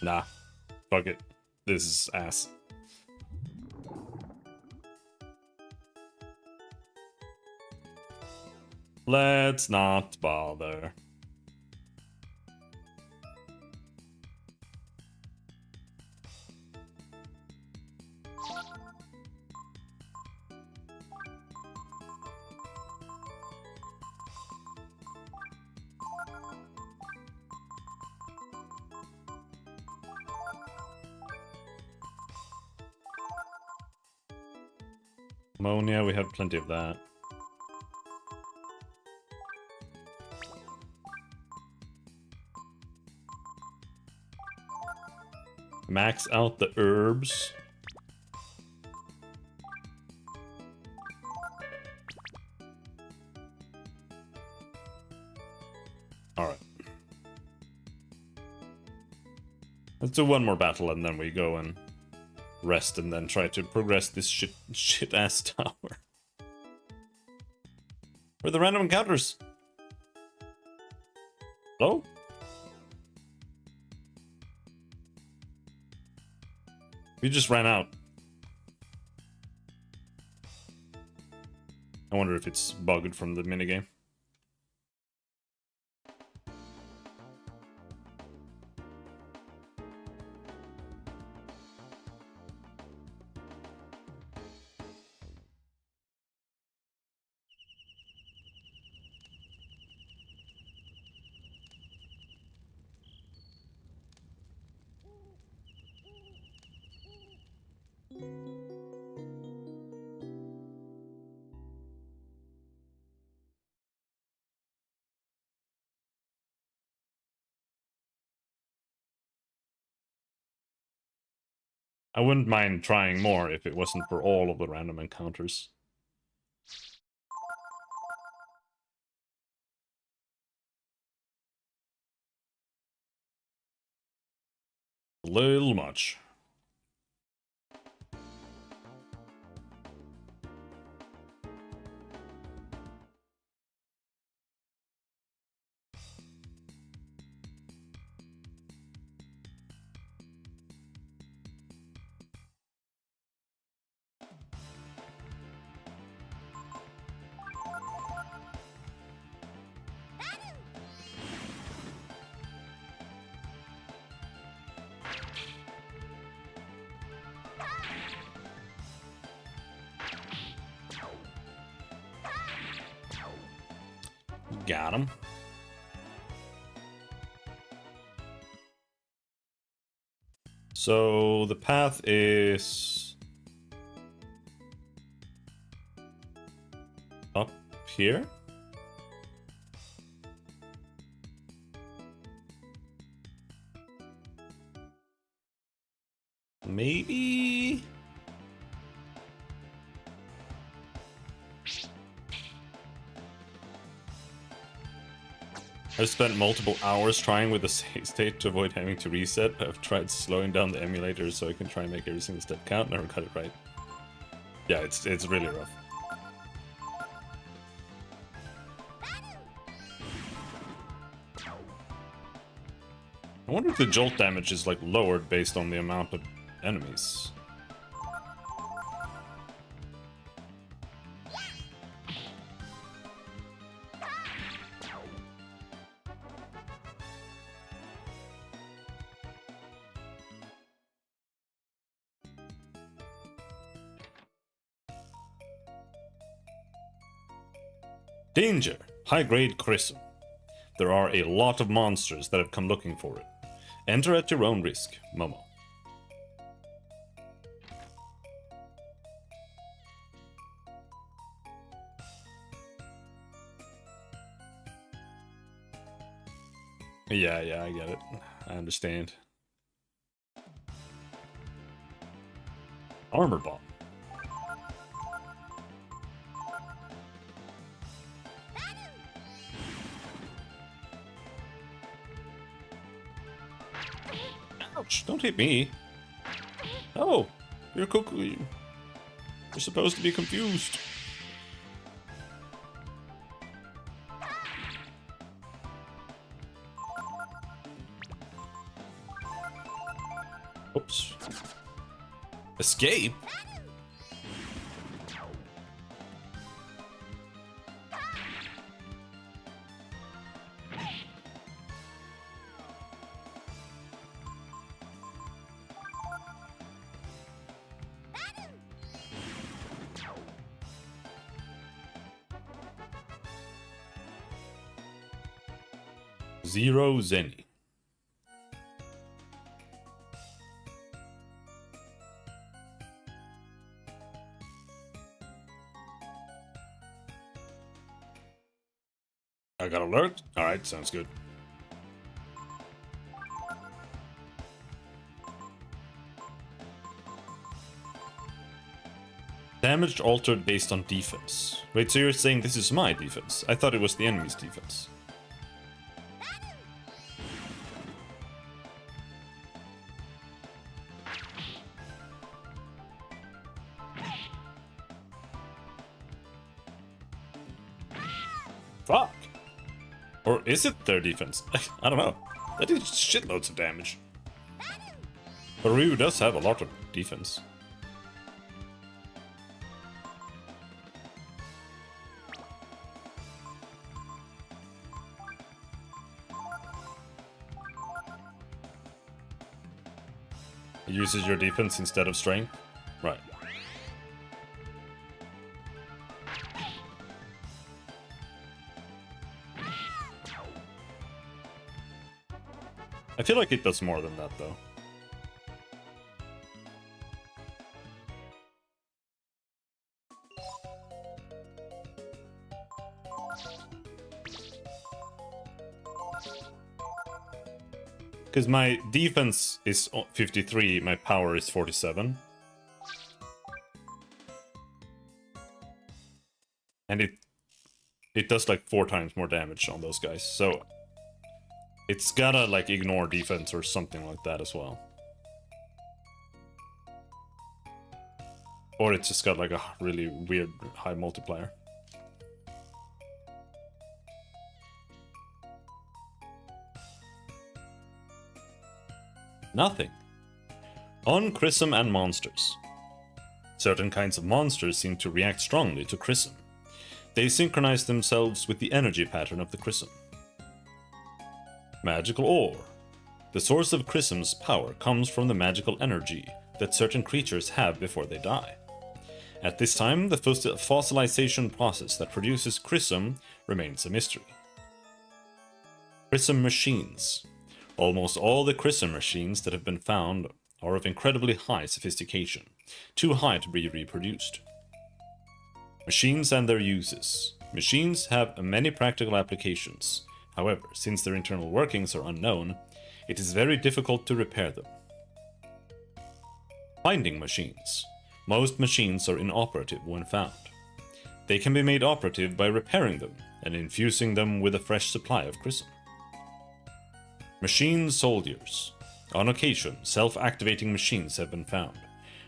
Nah. Fuck it. This is ass. Let's not bother. Ammonia, we have plenty of that. Max out the herbs. Alright. Let's do one more battle and then we go and rest and then try to progress this shit ass tower. Where are the random encounters? Hello? We just ran out. I wonder if it's bugged from the minigame. I wouldn't mind trying more if it wasn't for all of the random encounters. A little much. Got him. So the path is up here. maybe... I've spent multiple hours trying with the save state to avoid having to reset. I've tried slowing down the emulator so I can try and make every single step count. Never got it right. Yeah, it's really rough. I wonder if the jolt damage is like lowered based on the amount of enemies. Danger! High-grade Chrism. There are a lot of monsters that have come looking for it. Enter at your own risk, Momo. Yeah, I get it. I understand. Armor bomb. Ouch, don't hit me. Oh, you're You're supposed to be confused. Oops. Escape? Zero Zenny. I got alert? Alright, sounds good. Damaged altered based on defense. Wait, so you're saying this is my defense? I thought it was the enemy's defense. Fuck! Or is it their defense? I don't know. That did shitloads of damage. But Ryu does have a lot of defense. It uses your defense instead of strength? Right. I feel like it does more than that, though. Because my defense is 53, my power is 47. And it does like 4 times more damage on those guys, so... It's gotta, like, ignore defense or something like that as well. Or it's just got, like, a really weird high multiplier. Nothing. On Chrism and monsters. Certain kinds of monsters seem to react strongly to Chrism. They synchronize themselves with the energy pattern of the Chrism. Magical ore. The source of Chrism's power comes from the magical energy that certain creatures have before they die. At this time, the fossilization process that produces Chrism remains a mystery. Chrism machines. Almost all the Chrism machines that have been found are of incredibly high sophistication, too high to be reproduced. Machines and their uses. Machines have many practical applications. However, since their internal workings are unknown, it is very difficult to repair them. Finding machines. Most machines are inoperative when found. They can be made operative by repairing them and infusing them with a fresh supply of chrism. Machine soldiers. On occasion, self-activating machines have been found,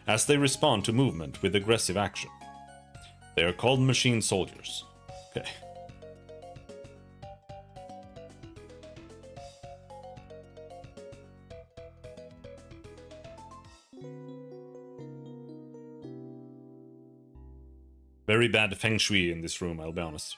as they respond to movement with aggressive action. They are called machine soldiers. Okay. Very bad feng shui in this room, I'll be honest.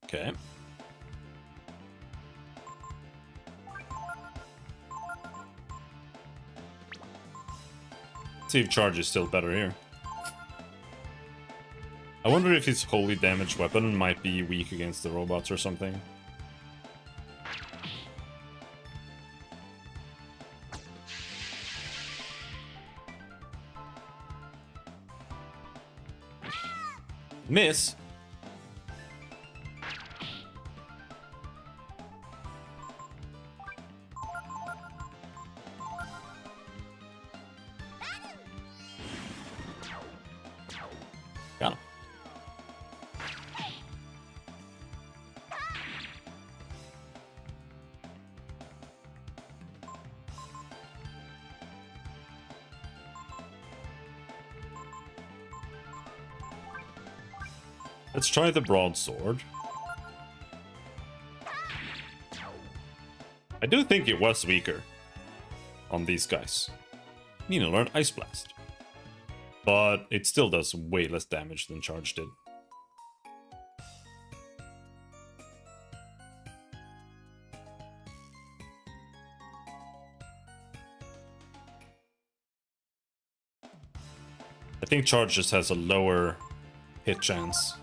Okay. See if charge is still better here. I wonder if his holy damage weapon might be weak against the robots or something. Miss. Got him. Let's try the broadsword. I do think it was weaker on these guys. Need to learn Ice Blast. But it still does way less damage than Charge did. I think Charge just has a lower hit chance.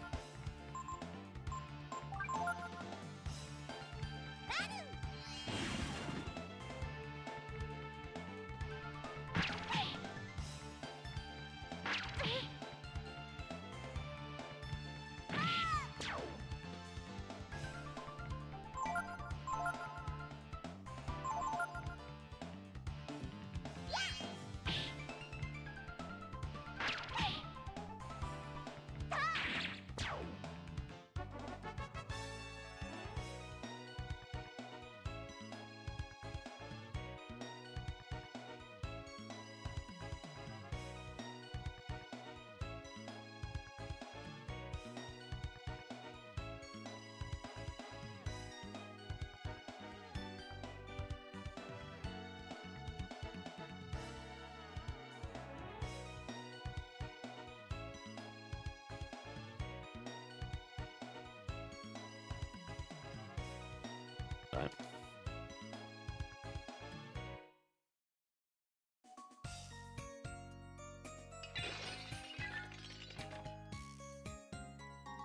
Right.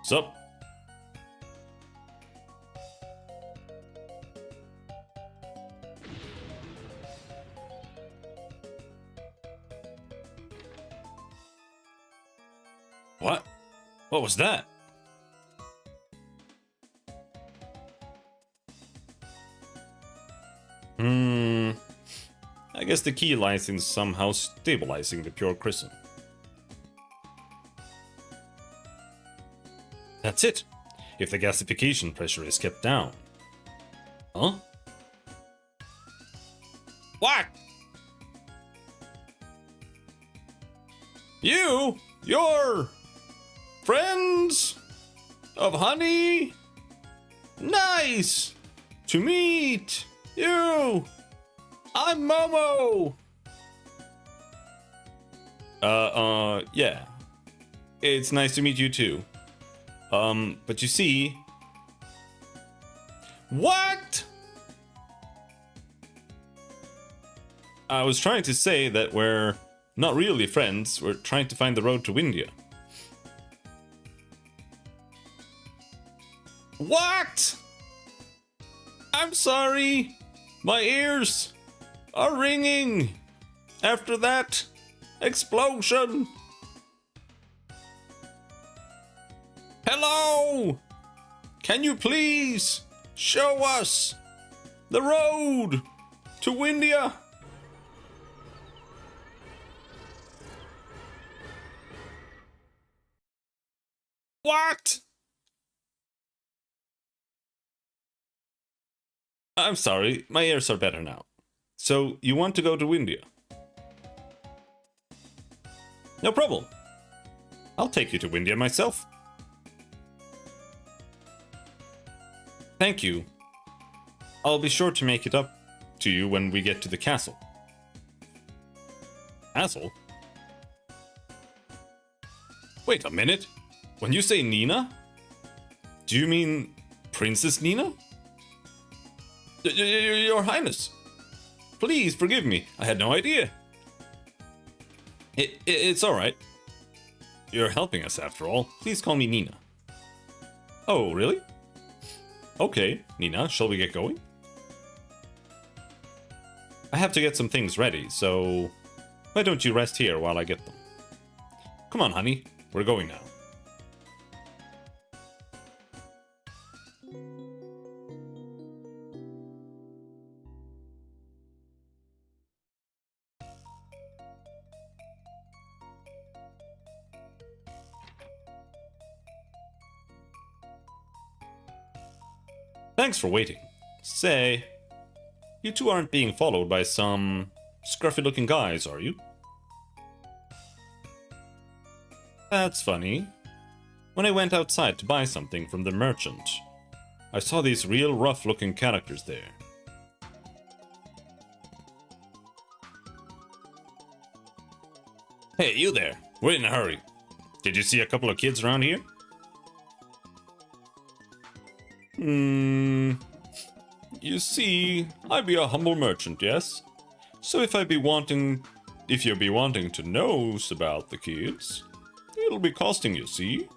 Sup? What? What was that? I guess the key lies in somehow stabilizing the pure chrism. That's it. If the gasification pressure is kept down. Huh? What? You're friends of Honey? Nice to meet you. I'm Momo. Yeah. It's nice to meet you too. But you see... What? I was trying to say that we're not really friends, we're trying to find the road to Windia. What? I'm sorry. My ears are ringing after that explosion. Hello? Can you please show us the road to Windia? What? I'm sorry, my ears are better now. So, you want to go to Windia? No problem. I'll take you to Windia myself. Thank you. I'll be sure to make it up to you when we get to the castle. Castle? Wait a minute. When you say Nina, do you mean Princess Nina? Your Highness, please forgive me. I had no idea. It's all right. You're helping us after all. Please call me Nina. Oh, really? Okay, Nina, shall we get going? I have to get some things ready, so why don't you rest here while I get them? Come on, honey. We're going now. Thanks for waiting. Say, you two aren't being followed by some scruffy-looking guys, are you? That's funny. When I went outside to buy something from the merchant, I saw these real rough-looking characters there. Hey, you there. We're in a hurry. Did you see a couple of kids around here? You see, I be a humble merchant, yes? So if you'll be wanting to know about the kids, it'll be costing you, see?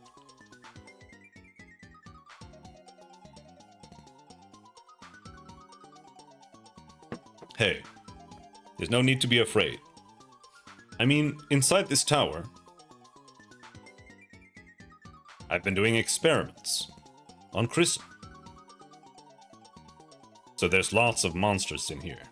Hey, there's no need to be afraid. I mean, inside this tower, I've been doing experiments on Chris. So there's lots of monsters in here.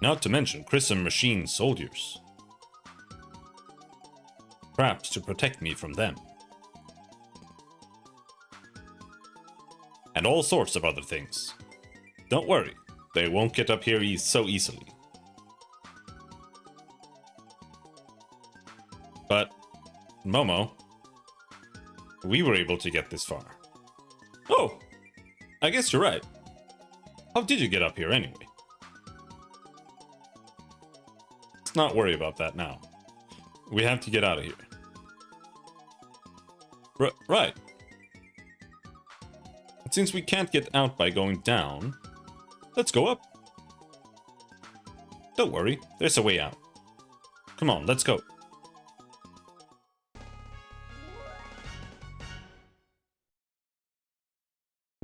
Not to mention Chrism machine soldiers. Perhaps to protect me from them. And all sorts of other things. Don't worry, they won't get up here so easily. But, Momo, we were able to get this far. Oh, I guess you're right. How did you get up here anyway? Let's not worry about that now. We have to get out of here. Right. But since we can't get out by going down, let's go up. Don't worry, there's a way out. Come on, let's go.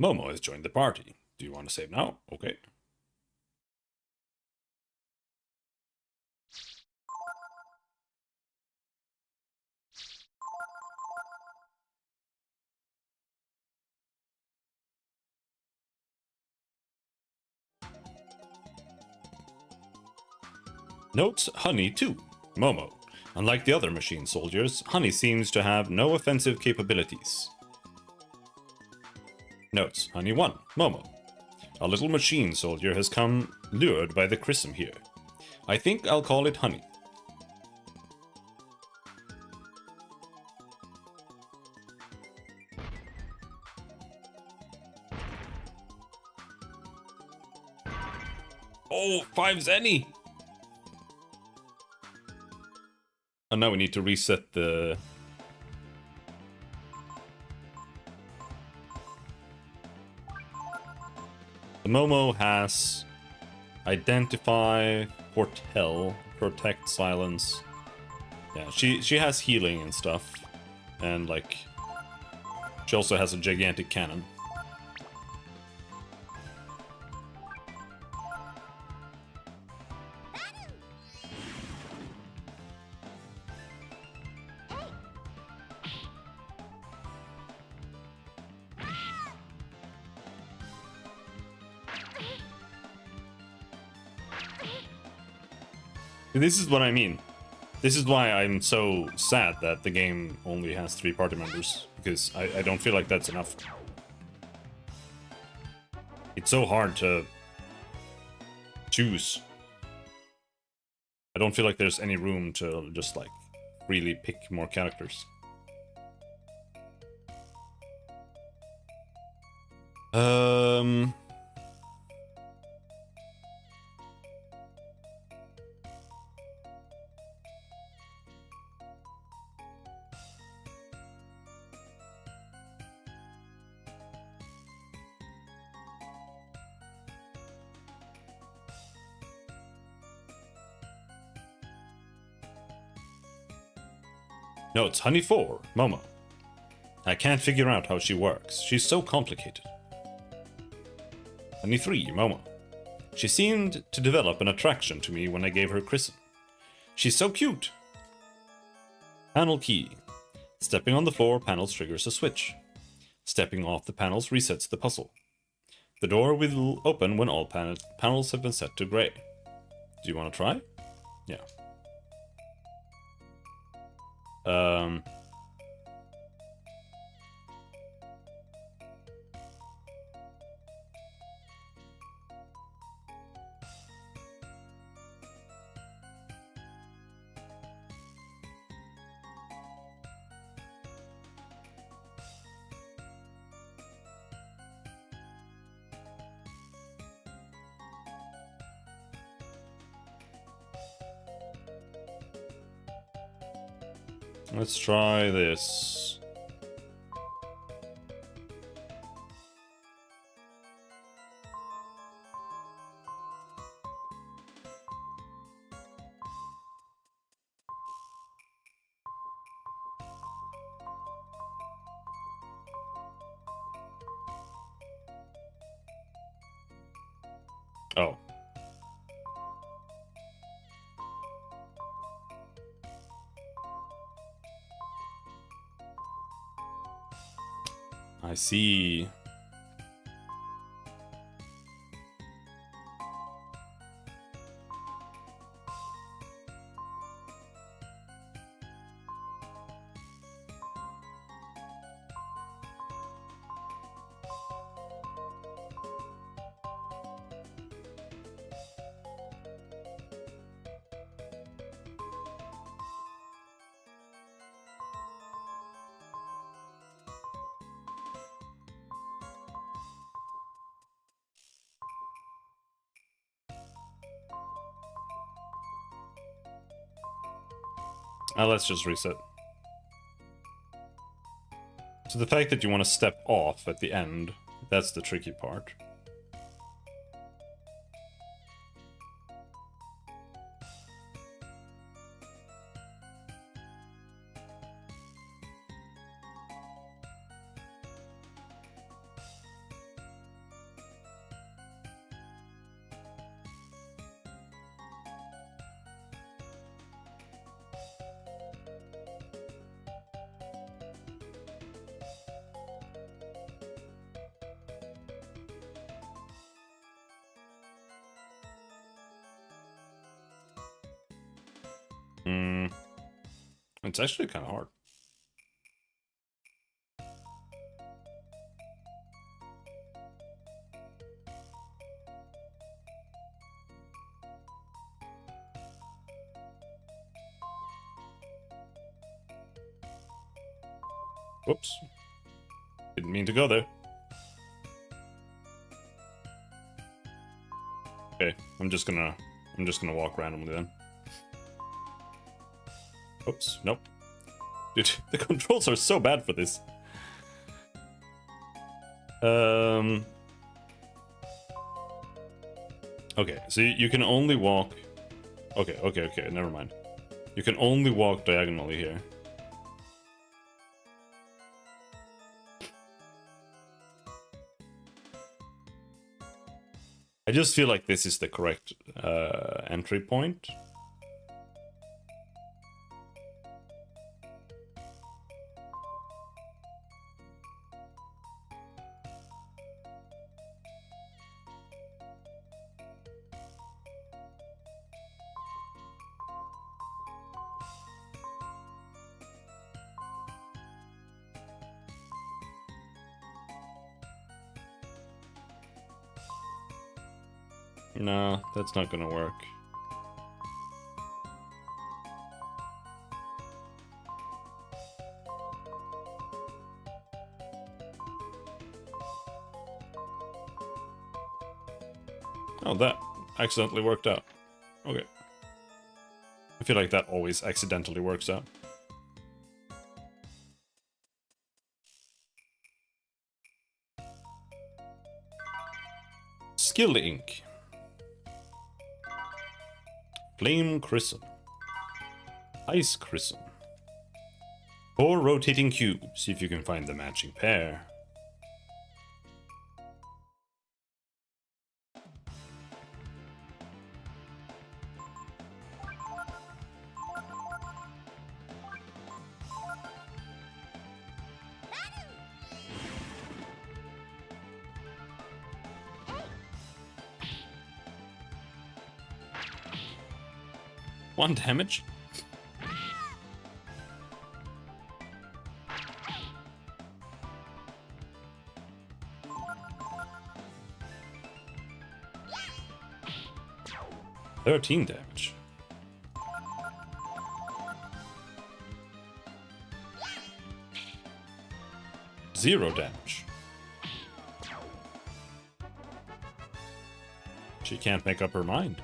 Momo has joined the party. Do you want to save now? Okay. Notes Honey too. Momo. Unlike the other machine soldiers, Honey seems to have no offensive capabilities. Notes Honey 1. Momo. A little machine soldier has come lured by the Chrism here. I think I'll call it Honey. Oh, 5 Zenny! And now we need to reset the... The Momo has Identify, Foretell, Protect, Silence. Yeah, she has healing and stuff. And, like, she also has a gigantic cannon. This is what I mean. This is why I'm so sad that the game only has 3 party members, because I don't feel like that's enough. It's so hard to choose. I don't feel like there's any room to just, like, really pick more characters. No, it's Honey 4, Momo. I can't figure out how she works. She's so complicated. Honey 3, Momo. She seemed to develop an attraction to me when I gave her christen. She's so cute. Panel key. Stepping on the floor panels triggers a switch. Stepping off the panels resets the puzzle. The door will open when all panels have been set to gray. Do you want to try? Yeah. Let's try this. Oh. I see. Let's just reset. So the fact that you want to step off at the end, that's the tricky part. It's actually kind of hard. Whoops. Didn't mean to go there. Okay, I'm just gonna walk randomly then. Oops, nope. Dude, the controls are so bad for this. Okay, so you can only walk... Okay, never mind. You can only walk diagonally here. I just feel like this is the correct entry point. No, that's not gonna work. Oh, that accidentally worked out. Okay. I feel like that always accidentally works out. Skill Ink. Flame Chrism. Ice Chrism. 4 rotating cubes. See if you can find the matching pair. One damage? $13 damage. $0 damage. She can't make up her mind.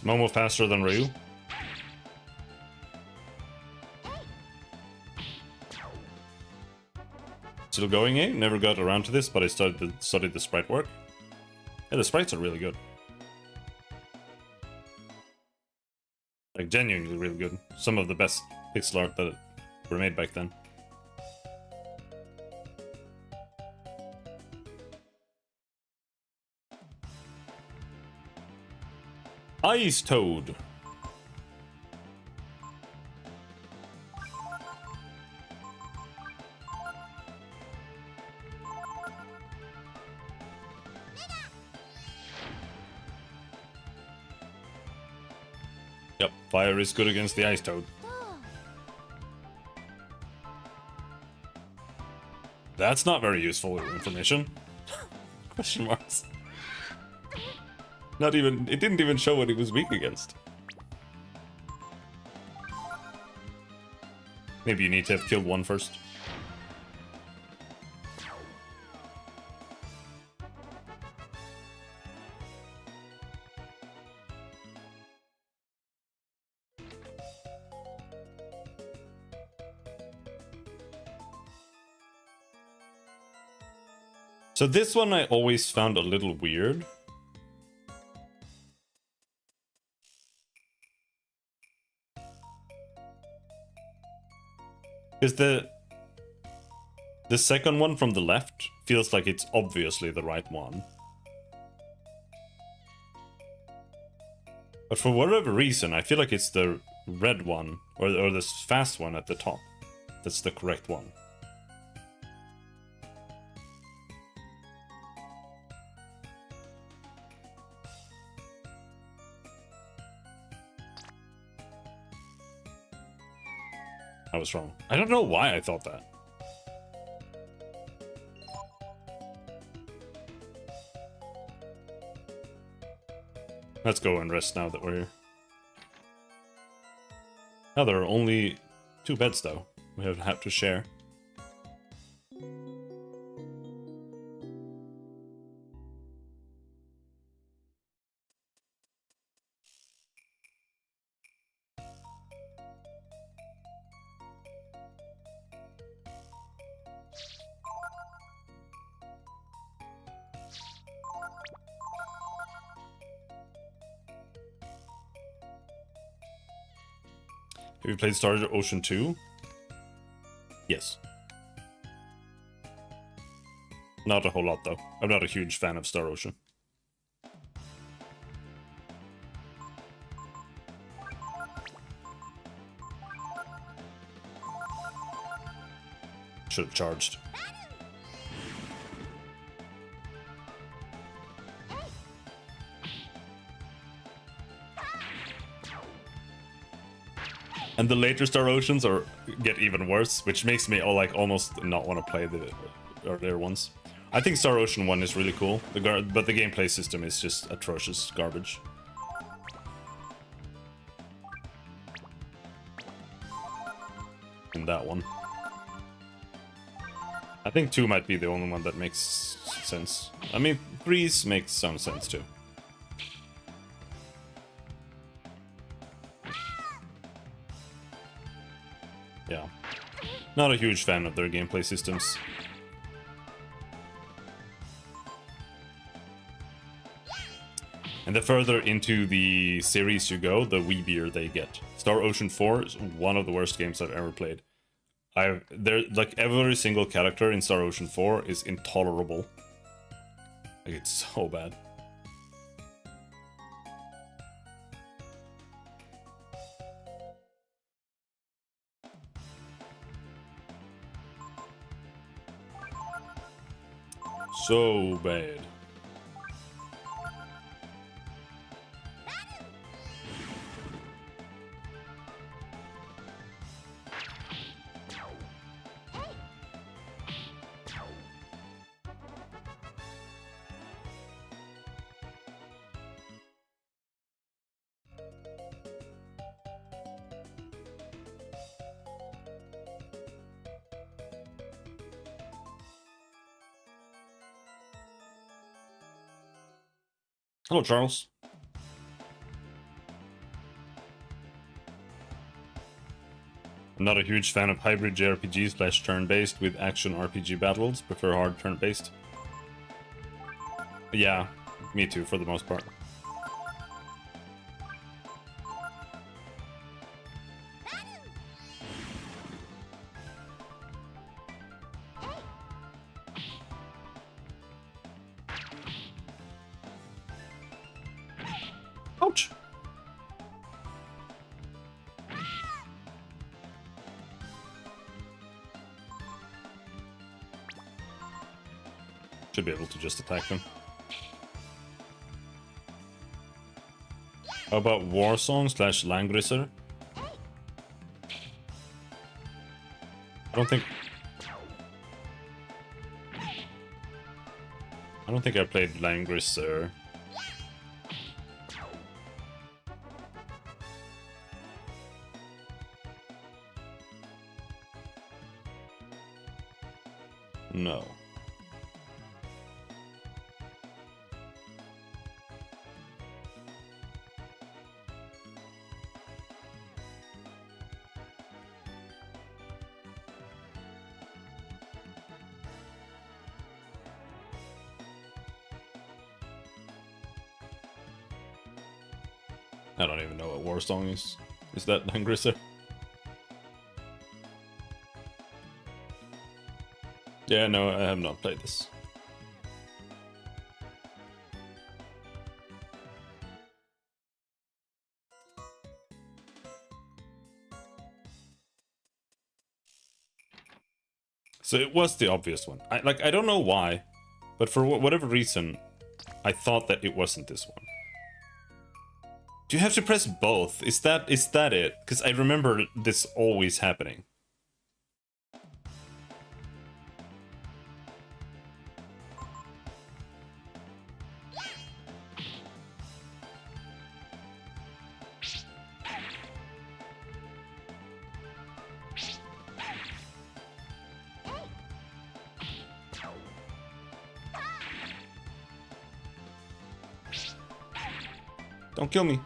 Is Momo faster than Ryu? Still going, eh? Never got around to this, but I studied the sprite work. Yeah, the sprites are really good. Like, genuinely really good. Some of the best pixel art that were made back then. Ice Toad. Yep, fire is good against the Ice Toad. That's not very useful information. Question marks. Not even, it didn't even show what he was weak against. Maybe you need to have killed one first. So this one I always found a little weird. Because the second one from the left feels like it's obviously the right one. But for whatever reason, I feel like it's the red one, or this fast one at the top. That's the correct one. I was wrong. I don't know why I thought that. Let's go and rest now that we're here. Now there are only 2 beds though. We have to share. Have you played Star Ocean 2? Yes. Not a whole lot though. I'm not a huge fan of Star Ocean. Should have charged. And the later Star Oceans get even worse, which makes me almost not want to play the earlier ones. I think Star Ocean 1 is really cool, but the gameplay system is just atrocious garbage. In that one. I think 2 might be the only one that makes sense. I mean, 3's makes some sense too. Yeah. Not a huge fan of their gameplay systems. And the further into the series you go, the weebier they get. Star Ocean 4 is one of the worst games I've ever played. Like every single character in Star Ocean 4 is intolerable. Like it's so bad. So bad. Hello, Charles. I'm not a huge fan of hybrid JRPG / turn-based with action RPG battles. Prefer hard turn-based. Yeah, me too, for the most part. Ouch! Should be able to just attack them. How about Warsong / Langrisser? I don't think I played Langrisser. No. I don't even know what Warsong is. Is that Langrisser? Yeah, no, I have not played this. So it was the obvious one. I don't know why, but for whatever reason, I thought that it wasn't this one. Do you have to press both? Is that it? Because I remember this always happening. Don't kill me.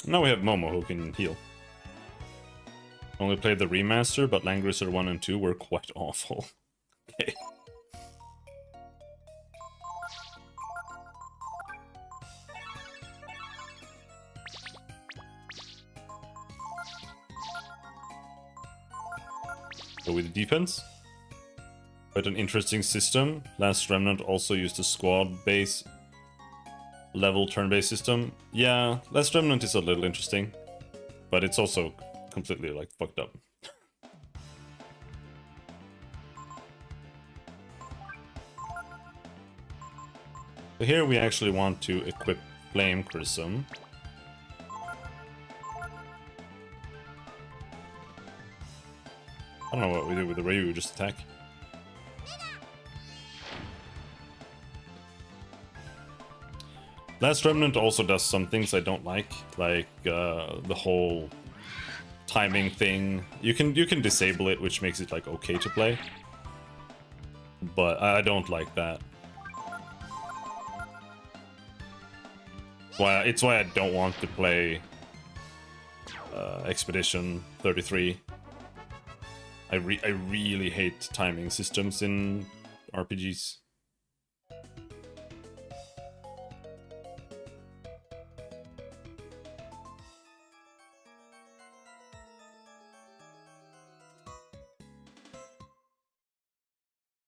Now we have Momo who can heal. Only played the remaster, but Langrisser 1 and 2 were quite awful. Okay. Go with the defense. Quite an interesting system. Last Remnant also used a squad base level turn-based system. Yeah, Last Remnant is a little interesting, but it's also completely like fucked up. So here we actually want to equip Flame Chrism. I don't know what we do with the Ryu, just attack. Last Remnant also does some things I don't like the whole timing thing. You can disable it, which makes it like okay to play, but I don't like that. It's why I don't want to play Expedition 33. I really hate timing systems in RPGs.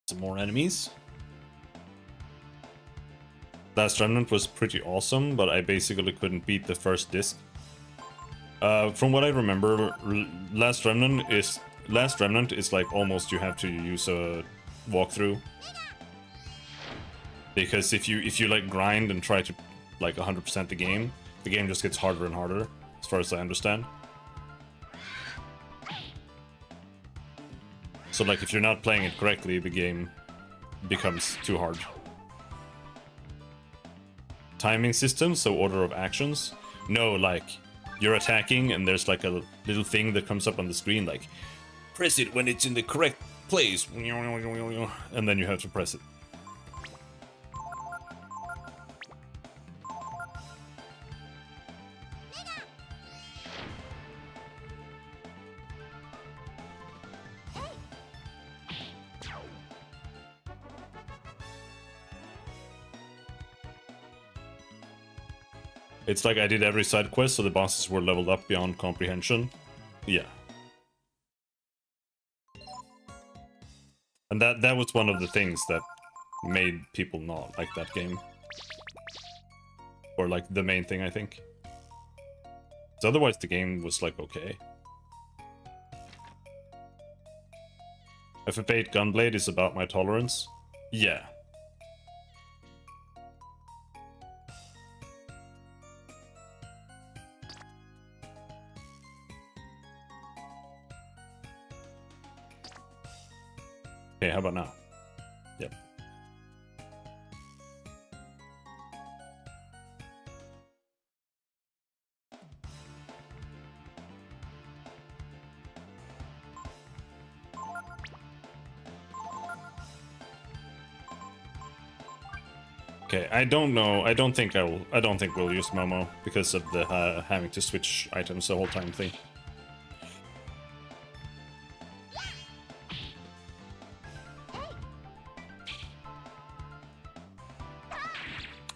Some more enemies. Last Remnant was pretty awesome, but I basically couldn't beat the first disc. From what I remember, Last Remnant is like almost you have to use a walkthrough, because if you like grind and try to like 100% the game just gets harder and harder, as far as I understand. So like if you're not playing it correctly, the game becomes too hard. Timing system, so order of actions. No, like you're attacking and there's like a little thing that comes up on the screen like press it when it's in the correct place, and then you have to press it. It's like I did every side quest, so the bosses were leveled up beyond comprehension. Yeah. And that was one of the things that made people not like that game. Or like the main thing, I think. So otherwise the game was like okay. FF8 Gunblade is about my tolerance. Yeah. Okay, how about now? Yep. Okay, I don't know. I don't think we'll use Momo because of the having to switch items the whole time thing.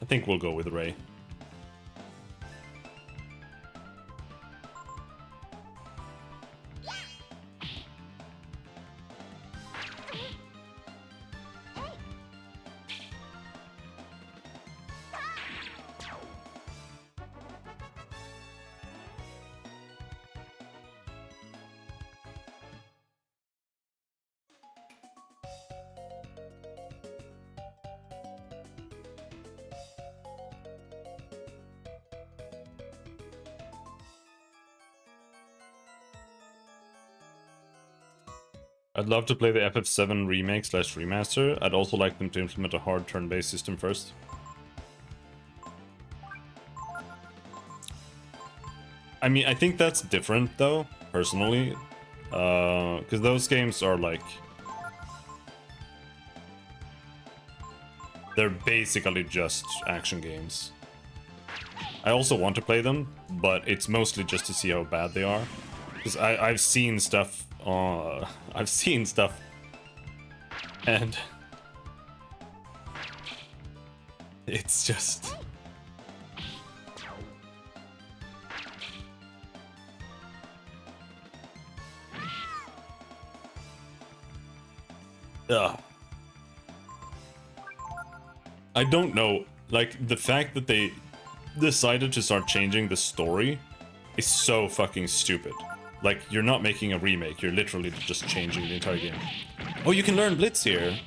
I think we'll go with Ray. I'd love to play the FF7 remake / remaster. I'd also like them to implement a hard turn-based system first. I mean, I think that's different though, personally. Because those games are like... They're basically just action games. I also want to play them, but it's mostly just to see how bad they are. Because I've seen stuff, I've seen stuff, and it's just... Ugh. I don't know, like, the fact that they decided to start changing the story is so fucking stupid. Like, you're not making a remake, you're literally just changing the entire game. Oh, you can learn Blitz here!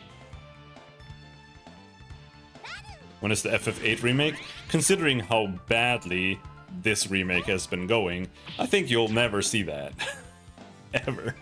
When is the FF8 remake? Considering how badly this remake has been going, I think you'll never see that. Ever.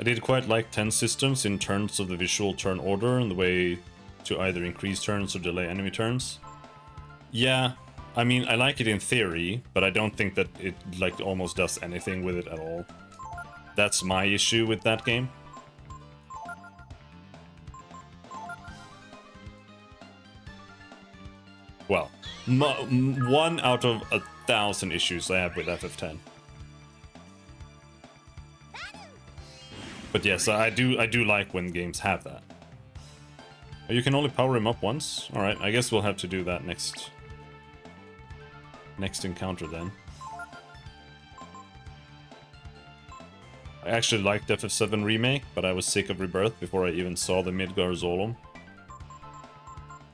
I did quite like 10 systems in terms of the visual turn order and the way to either increase turns or delay enemy turns. Yeah, I mean, I like it in theory, but I don't think that it, like, almost does anything with it at all. That's my issue with that game. Well, 1 out of 1,000 issues I have with FF10. But yes, I do like when games have that. You can only power him up once? Alright, I guess we'll have to do that next encounter then. I actually liked FF7 Remake, but I was sick of Rebirth before I even saw the Midgar Zolom.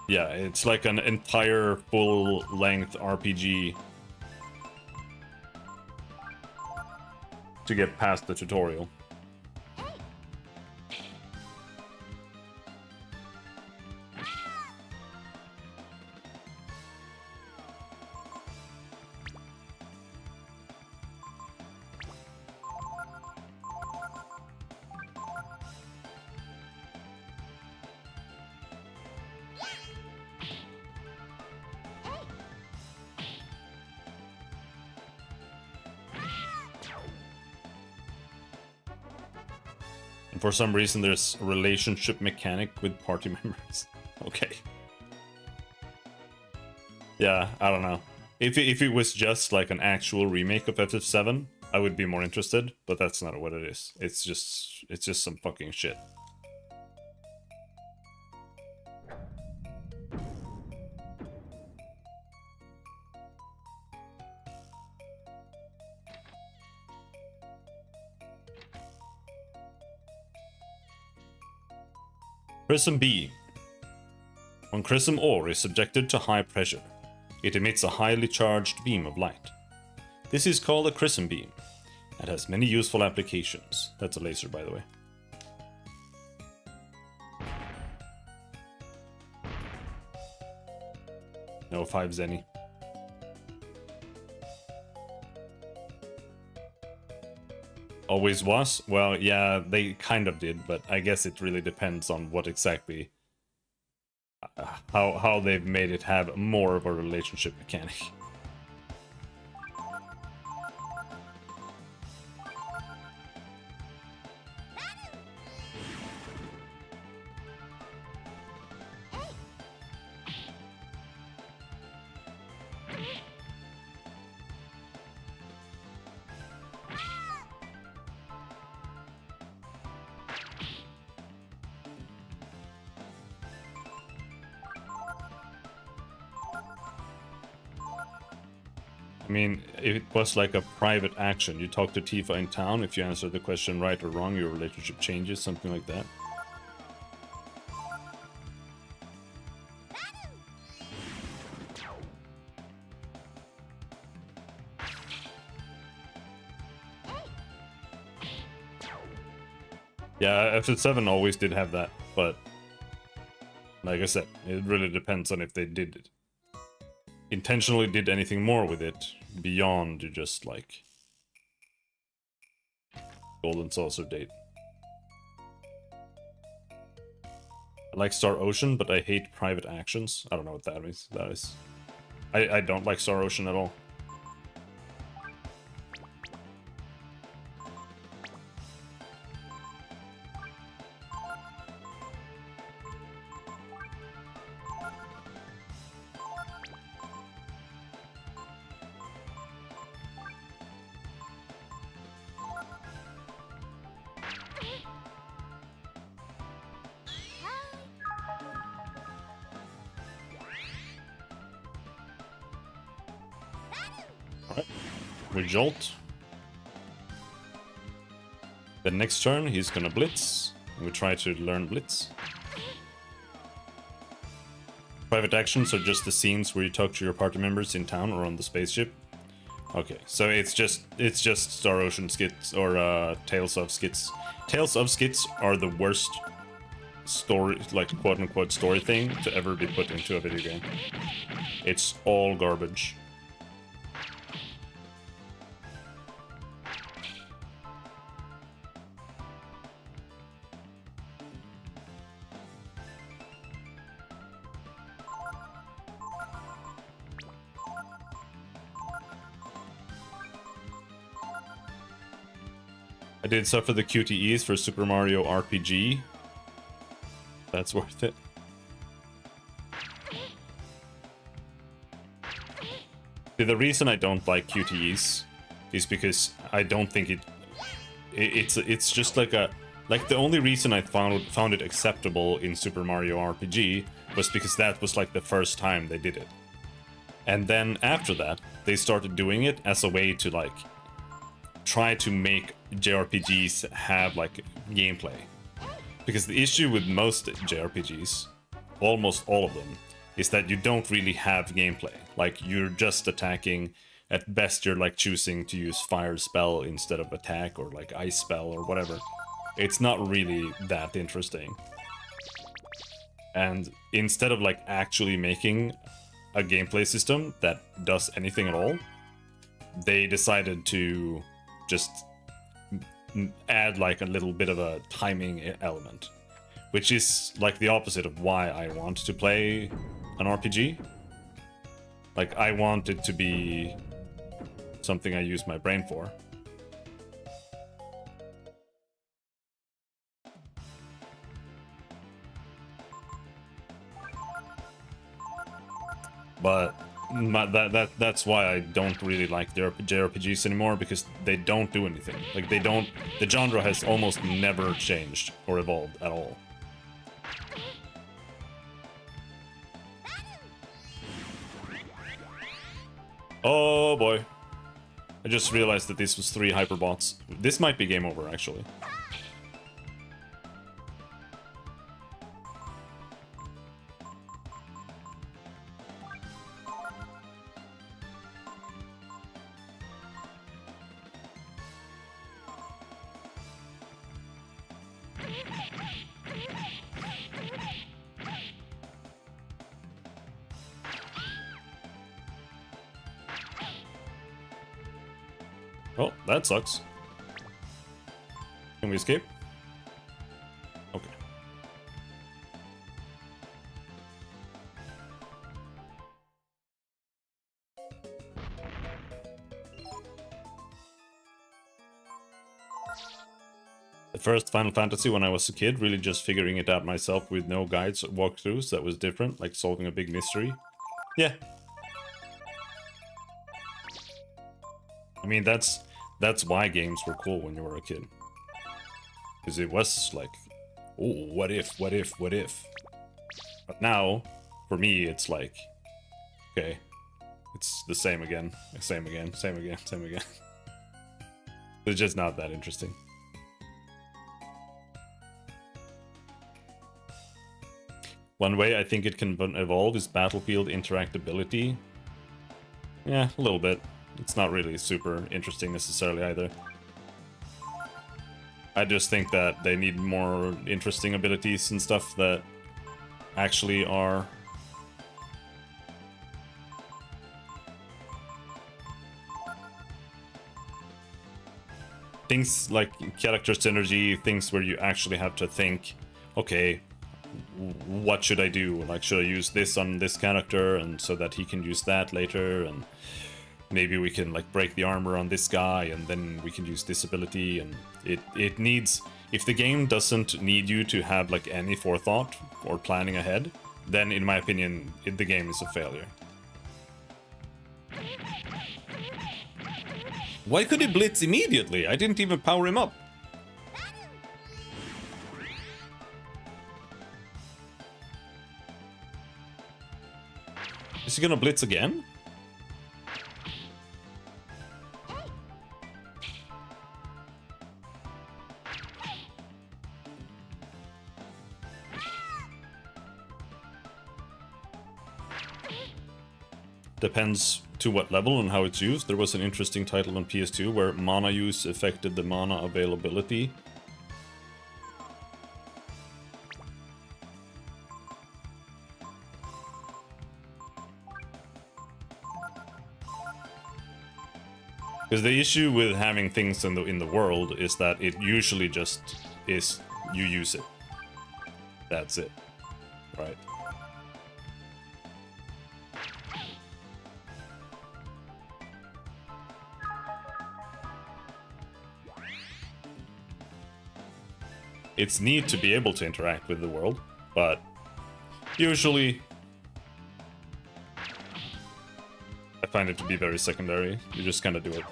Yeah, it's like an entire full-length RPG to get past the tutorial. And for some reason there's a relationship mechanic with party members. Okay. Yeah, I don't know. If it was just like an actual remake of FF7, I would be more interested, but that's not what it is. It's just some fucking shit. Chrism B. When Chrism ore is subjected to high pressure, it emits a highly charged beam of light. This is called a Chrism beam, and has many useful applications. That's a laser, by the way. No 5 Zenny. Always was? Well, yeah, they kind of did, but I guess it really depends on what exactly... how they've made it have more of a relationship mechanic. I mean, if it was like a private action, you talk to Tifa in town, if you answer the question right or wrong, your relationship changes, something like that. Yeah, FF7 always did have that, but Like I said, it really depends on if they intentionally did anything more with it beyond just like Golden Saucer date. I like Star Ocean, but I hate private actions. I don't know what that means. That is, I don't like Star Ocean at all. Alright, we jolt. The next turn he's gonna blitz, and we try to learn blitz. Private actions are just the scenes where you talk to your party members in town or on the spaceship. Okay, so it's just Star Ocean skits or Tales of skits. Tales of skits are the worst story, like quote unquote story thing to ever be put into a video game. It's all garbage. I did suffer the QTEs for Super Mario RPG. That's worth it. See, the reason I don't like QTEs is because I don't think it's just like the only reason I found it acceptable in Super Mario RPG was because that was like the first time they did it. And then after that, they started doing it as a way to like try to make JRPGs have like gameplay. Because the issue with most JRPGs, almost all of them, is that you don't really have gameplay. Like, you're just attacking. At best, you're like choosing to use fire spell instead of attack, or like ice spell or whatever. It's not really that interesting. And instead of like actually making a gameplay system that does anything at all, they decided to just add like a little bit of a timing element, which is like the opposite of why I want to play an RPG. Like, I want it to be something I use my brain for. But that's why I don't really like JRPGs anymore, because they don't do anything. Like, the genre has almost never changed or evolved at all. Oh boy. I just realized that this was 3 hyperbots. This might be game over, actually. Oh, that sucks. Can we escape? Okay. The first Final Fantasy when I was a kid, really just figuring it out myself with no guides or walkthroughs, that was different, like solving a big mystery. Yeah. I mean, that's why games were cool when you were a kid. Because it was like, oh, what if? But now, for me, it's like, okay, it's the same again, same again. It's just not that interesting. One way I think it can evolve is Battlefield interactability. Yeah, a little bit. It's not really super interesting necessarily either. I just think that they need more interesting abilities and stuff that actually are things like character synergy, things where you actually have to think, okay, what should I do? Like, should I use this on this character and so that he can use that later, and maybe we can like break the armor on this guy and then we can use this ability. And it needs, if the game doesn't need you to have like any forethought or planning ahead, then in my opinion the game is a failure. Why could he blitz immediately? I didn't even power him up. Is he gonna blitz again? Depends to what level and how it's used. There was an interesting title on PS2 where mana use affected the mana availability. Because the issue with having things in the world is that it usually just is you use it. That's it. Right. It's neat to be able to interact with the world, but usually I find it to be very secondary. You just kind of do it.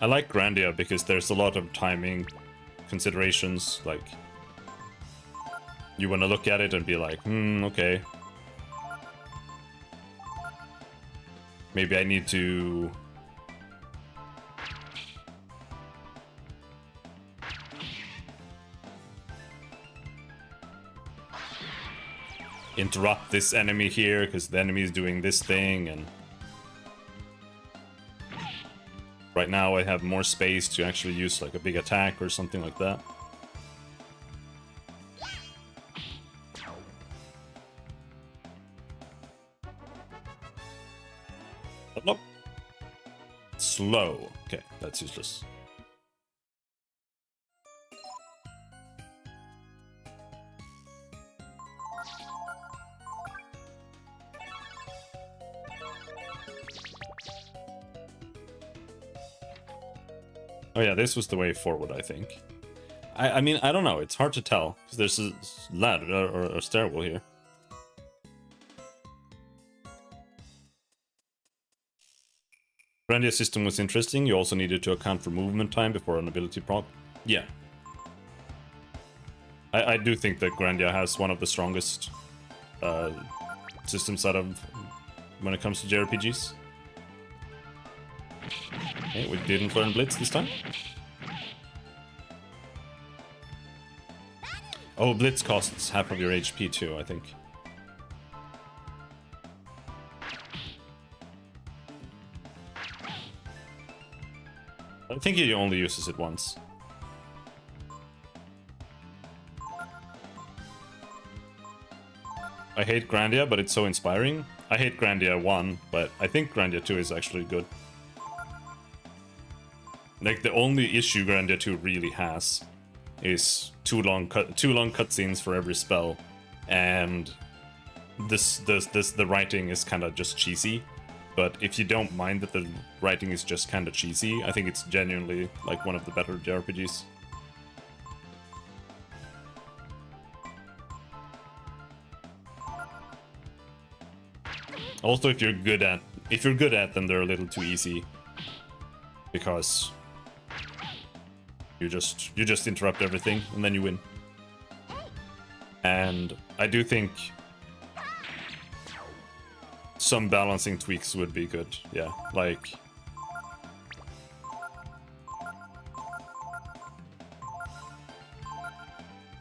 I like Grandia because there's a lot of timing considerations, like you want to look at it and be like, okay. Maybe I need to interrupt this enemy here because the enemy is doing this thing, and right now I have more space to actually use like a big attack or something like that. But nope. Slow. Okay, that's useless. Oh yeah, this was the way forward, I think. I mean, I don't know. It's hard to tell because there's a ladder or a stairwell here. Grandia's system was interesting. You also needed to account for movement time before an ability proc. Yeah. I do think that Grandia has one of the strongest systems out of when it comes to JRPGs. Okay, we didn't learn Blitz this time. Oh, Blitz costs half of your HP too, I think. I think he only uses it once. I hate Grandia, but it's so inspiring. I hate Grandia 1, but I think Grandia 2 is actually good. Like, the only issue Grandia 2 really has is too long cutscenes for every spell, and the writing is kind of just cheesy. But if you don't mind that the writing is just kind of cheesy, I think it's genuinely like one of the better JRPGs. Also, if you're good at them, they're a little too easy because you just interrupt everything and then you win. And I do think some balancing tweaks would be good. Yeah, like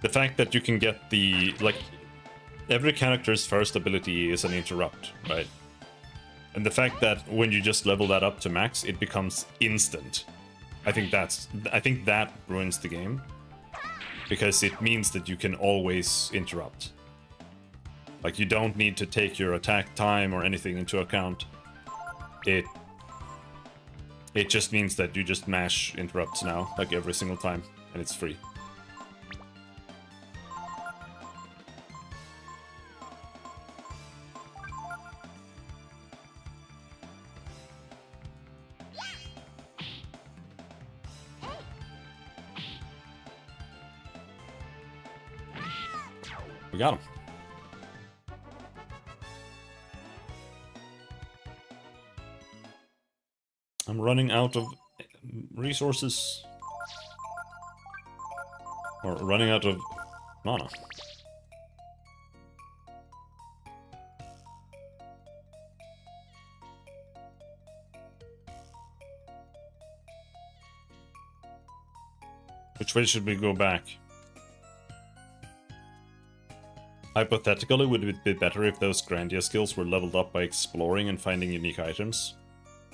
the fact that you can get the, like, every character's first ability is an interrupt, right? And the fact that when you just level that up to max, it becomes instant. I think that ruins the game. Because it means that you can always interrupt. Like, you don't need to take your attack time or anything into account. It just means that you just mash interrupts now, like every single time, and it's free. We got him. I'm running out of resources. Or running out of mana. Which way should we go back? Hypothetically, would it be better if those Grandia skills were leveled up by exploring and finding unique items?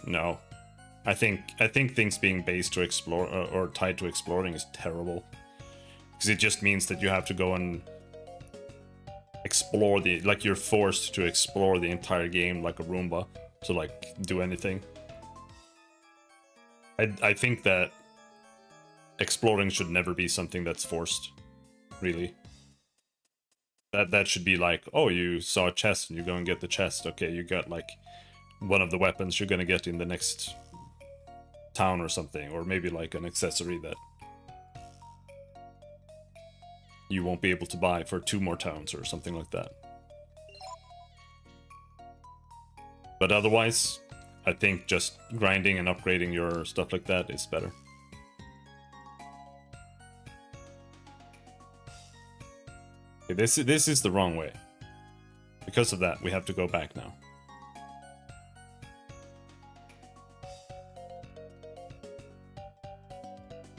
No. I think things being based to explore or tied to exploring is terrible. Because it just means that you have to go and explore like you're forced to explore the entire game like a Roomba to like do anything. I think that exploring should never be something that's forced, really. That should be like, oh, you saw a chest and you go and get the chest. Okay, you got like one of the weapons you're gonna get in the next town or something, or maybe like an accessory that you won't be able to buy for 2 more towns or something like that. But otherwise, I think just grinding and upgrading your stuff like that is better. Okay, this is the wrong way. Because of that, we have to go back now.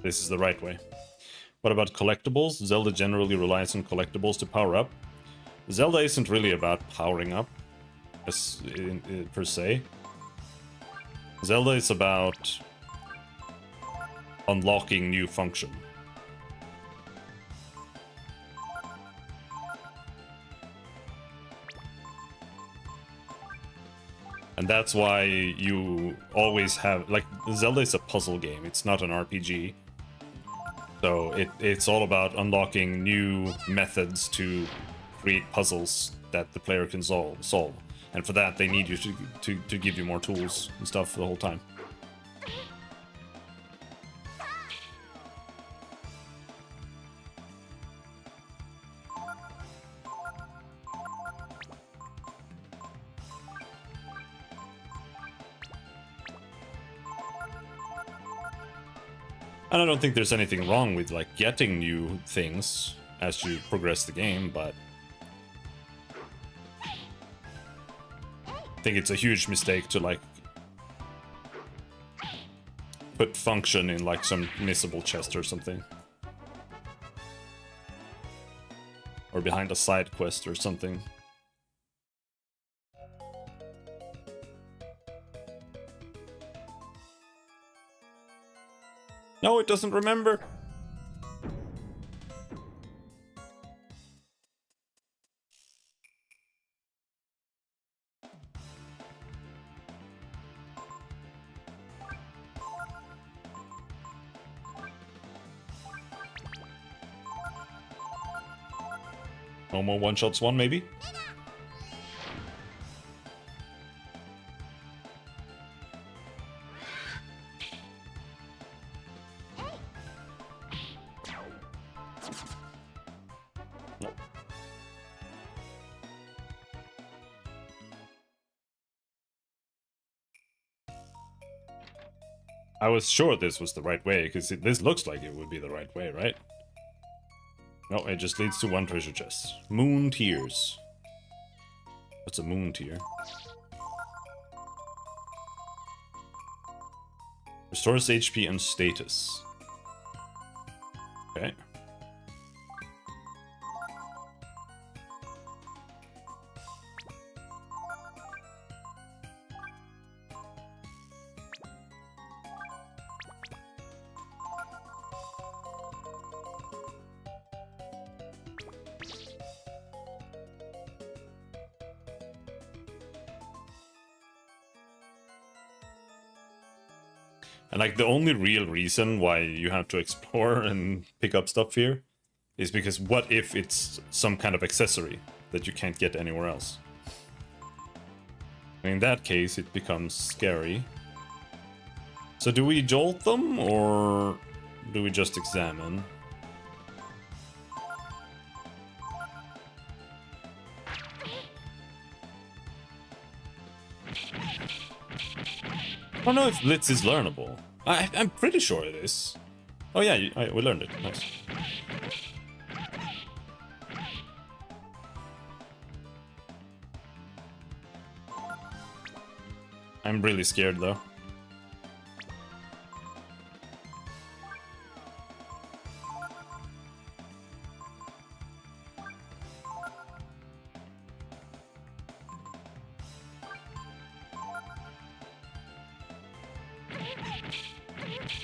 This is the right way. What about collectibles? Zelda generally relies on collectibles to power up. Zelda isn't really about powering up, per se. Zelda is about unlocking new function. And that's why you always have, like, Zelda is a puzzle game, it's not an RPG. So it's all about unlocking new methods to create puzzles that the player can solve. And for that, they need you to give you more tools and stuff the whole time. And I don't think there's anything wrong with, like, getting new things as you progress the game, but I think it's a huge mistake to, like, put function in, like, some missable chest or something. Or behind a side quest or something. No, it doesn't remember. No more one-shots, one maybe? I was sure this was the right way, because this looks like it would be the right way, right? No, it just leads to one treasure chest. Moon Tears. What's a moon tier? Restores HP and status. Okay. And like the only real reason why you have to explore and pick up stuff here is because what if it's some kind of accessory that you can't get anywhere else? And in that case, it becomes scary. So do we jolt them or do we just examine? I don't know if Blitz is learnable. I'm pretty sure it is. Oh yeah, we learned it. Nice. I'm really scared though.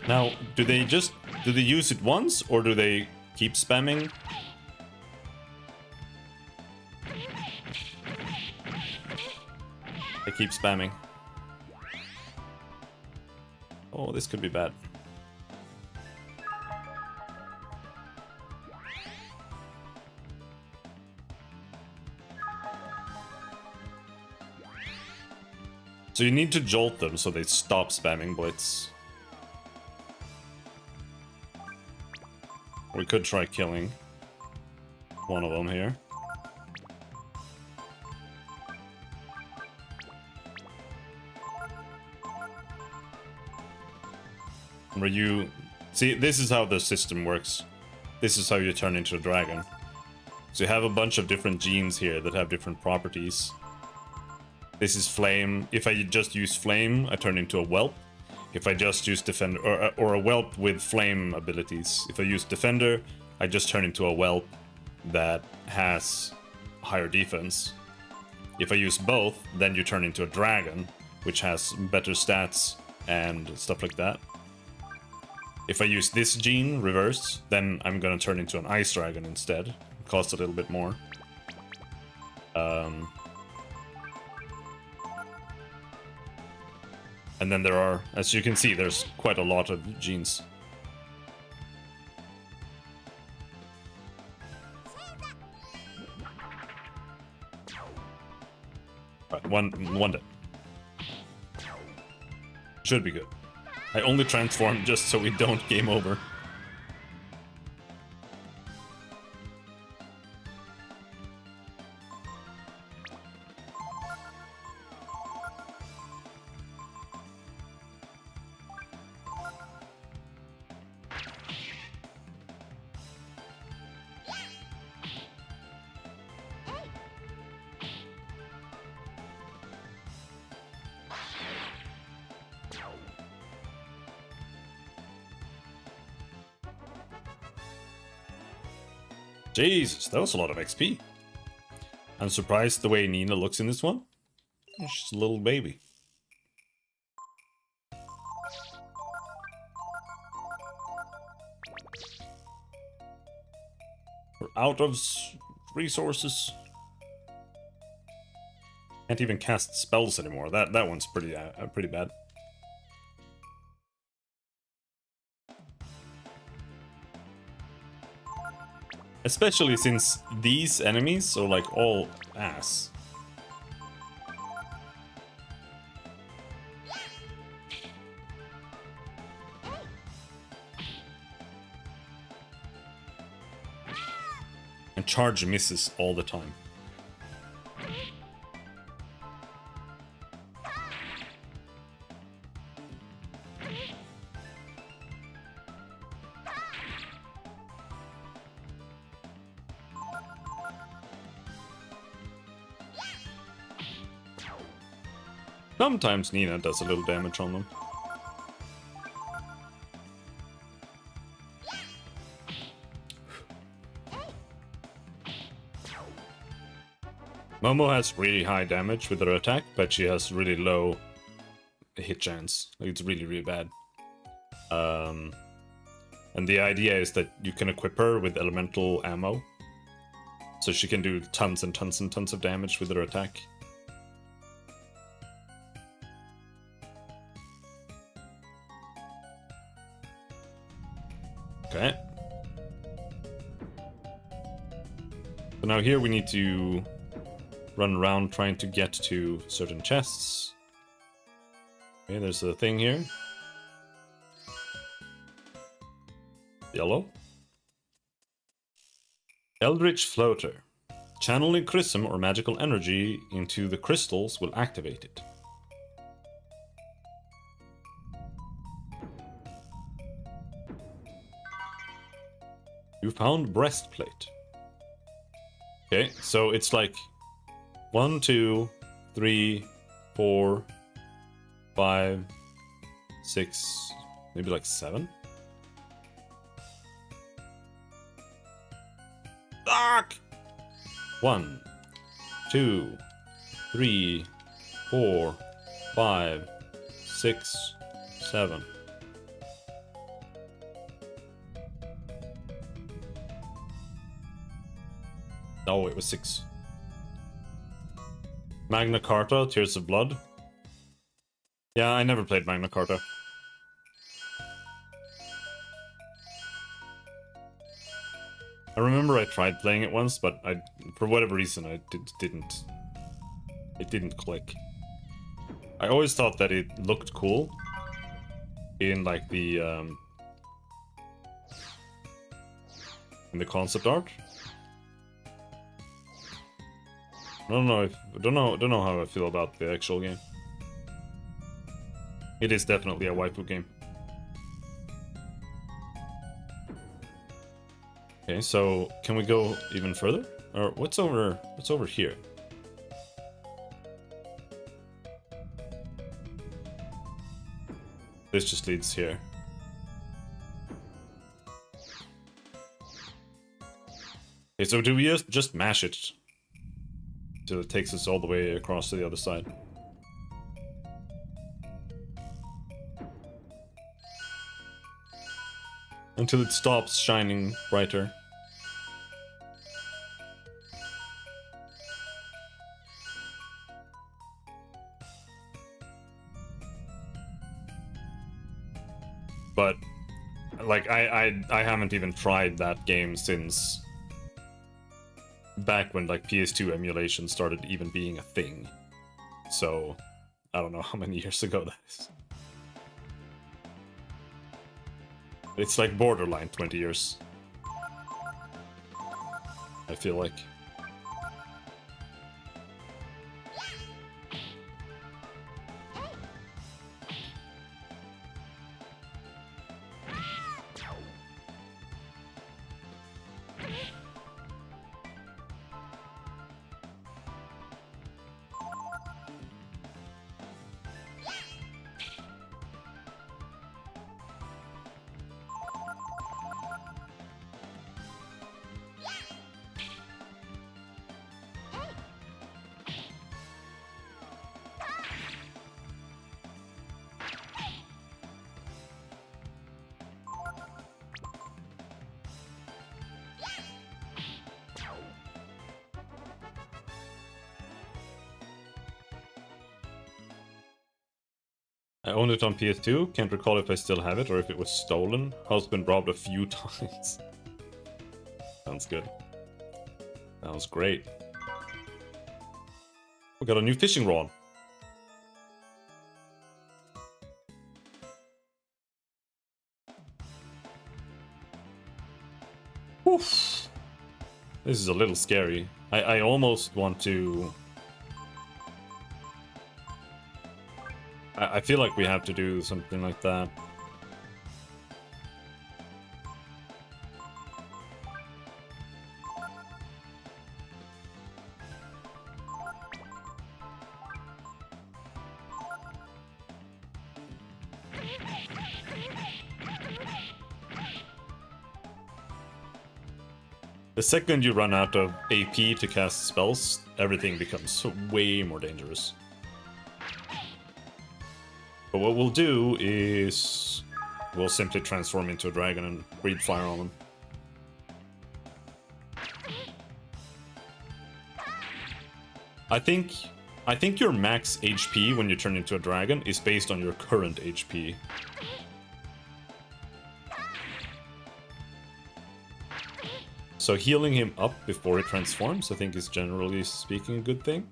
Now, do they use it once or do they keep spamming? They keep spamming. Oh, this could be bad. So you need to jolt them so they stop spamming Blitz. We could try killing one of them here. Where you... See, this is how the system works. This is how you turn into a dragon. So you have a bunch of different genes here that have different properties. This is flame. If I just use flame, I turn into a whelp. If I just use defender, or a whelp with flame abilities. If I use defender, I just turn into a whelp that has higher defense. If I use both, then you turn into a dragon, which has better stats and stuff like that. If I use this gene reverse, then I'm gonna turn into an ice dragon instead. It costs a little bit more. And then there are, as you can see, there's quite a lot of genes. Right, one dead. Should be good. I only transformed just so we don't game over. Jesus, that was a lot of XP. I'm surprised the way Nina looks in this one. She's a little baby. We're out of resources. Can't even cast spells anymore. That one's pretty bad. Especially since these enemies are like all ass. And charge misses all the time. Sometimes Nina does a little damage on them. Momo has really high damage with her attack, but she has really low hit chance. Like, it's really bad. And the idea is that you can equip her with elemental ammo, so she can do tons and tons and tons of damage with her attack. Okay. So now here we need to run around trying to get to certain chests. Okay, there's a thing here. Yellow. Eldritch Floater. Channeling Chrism or magical energy into the crystals will activate it. You found breastplate. Okay, so it's like 1, 2, 3, 4, 5, 6, maybe like 7. Fuck! 1, 2, 3, 4, 5, 6, 7. No, it was 6. Magna Carta, Tears of Blood. Yeah, I never played Magna Carta. I remember I tried playing it once, but for whatever reason, it didn't click. I always thought that it looked cool in like the in the concept art. I don't know how I feel about the actual game. It is definitely a waifu game. Okay, so can we go even further? Or what's over here? This just leads here. Okay, so do we just mash it till it takes us all the way across to the other side? Until it stops shining brighter. But like I haven't even tried that game since back when like PS2 emulation started even being a thing. So I don't know how many years ago that is. It's like borderline 20 years. I feel like. I owned it on PS2, can't recall if I still have it or if it was stolen. House been robbed a few times. Sounds good. Sounds great. We got a new fishing rod. Oof. This is a little scary. I almost want to... I feel like we have to do something like that. The second you run out of AP to cast spells, everything becomes way more dangerous. But what we'll do is we'll simply transform into a dragon and breathe fire on them. I think your max HP when you turn into a dragon is based on your current HP. So healing him up before he transforms, I think is generally speaking a good thing.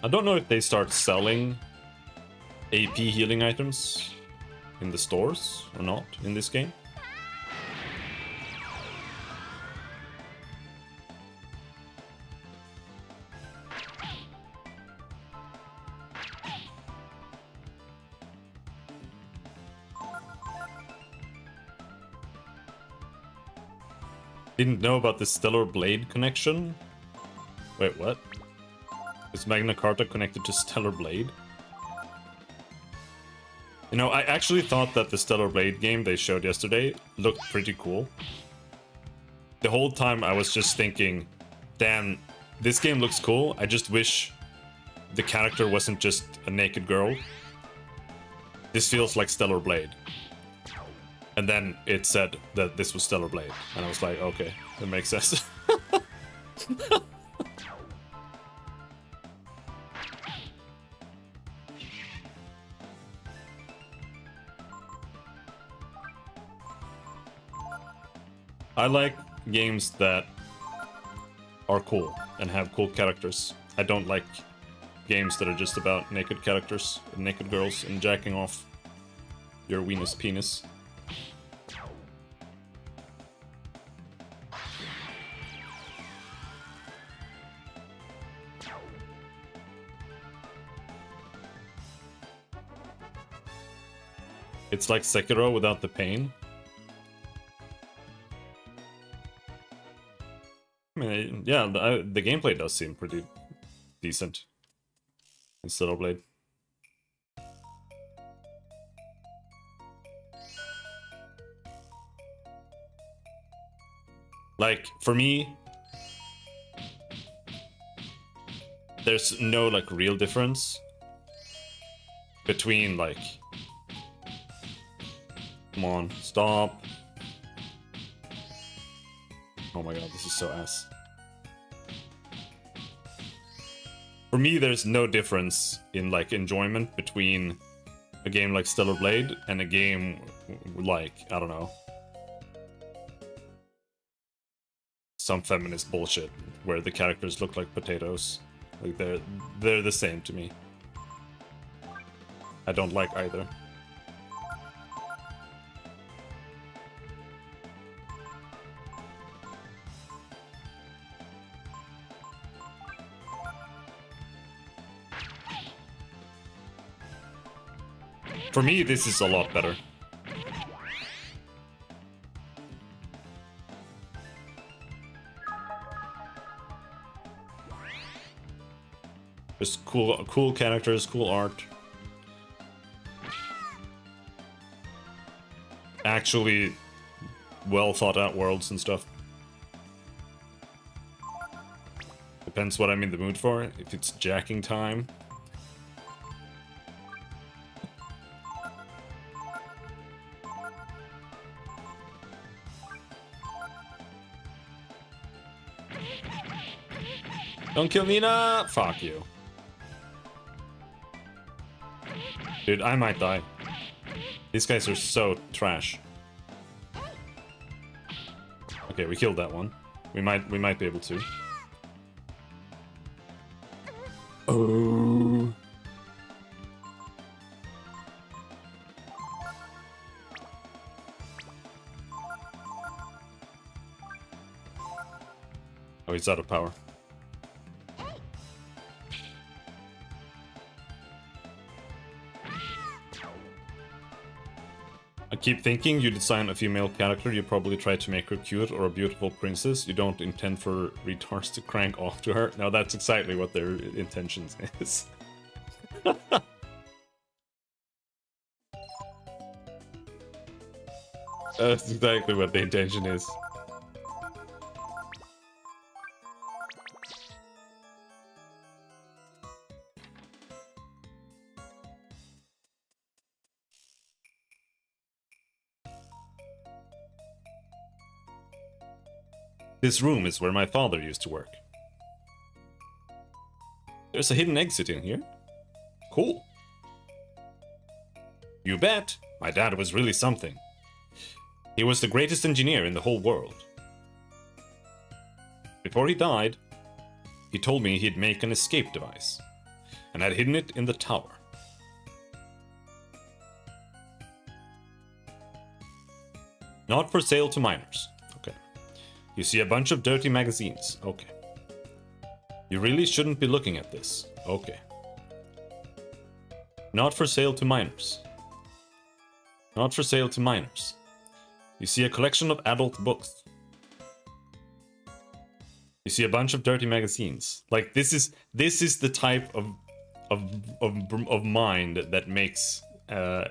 I don't know if they start selling AP healing items in the stores or not in this game. Didn't know about the Stellar Blade connection. Wait, what? Is Magna Carta connected to Stellar Blade? You know, I actually thought that the Stellar Blade game they showed yesterday looked pretty cool. The whole time I was just thinking, damn, this game looks cool. I just wish the character wasn't just a naked girl. This feels like Stellar Blade. And then it said that this was Stellar Blade. And I was like, okay, that makes sense. I like games that are cool and have cool characters. I don't like games that are just about naked characters, naked girls, and jacking off your weenus penis. It's like Sekiro without the pain. I mean, yeah, the gameplay does seem pretty decent in Stellar Blade. Like, for me, there's no, like, real difference between, like... Come on, stop. Oh my god, this is so ass. For me, there's no difference in, like, enjoyment between a game like Stellar Blade and a game like, I don't know, some feminist bullshit where the characters look like potatoes. Like, they're the same to me. I don't like either. For me, this is a lot better. Just cool characters, cool art. Actually, well thought out worlds and stuff. Depends what I'm in the mood for. If it's jacking time. Don't kill Nina! Fuck you. Dude, I might die. These guys are so trash. Okay, we killed that one. We might be able to. Oh. Oh, he's out of power. I keep thinking you design a female character, you probably try to make her cute or a beautiful princess. You don't intend for retards to crank off to her. Now that's exactly what their intentions is. That's exactly what the intention is. This room is where my father used to work. There's a hidden exit in here. Cool. You bet. My dad was really something. He was the greatest engineer in the whole world. Before he died, he told me he'd make an escape device, and had hidden it in the tower. Not for sale to minors. Okay. You see a bunch of dirty magazines. Okay. You really shouldn't be looking at this. Okay. Not for sale to minors. Not for sale to minors. You see a collection of adult books. You see a bunch of dirty magazines. Like this is the type of mind that makes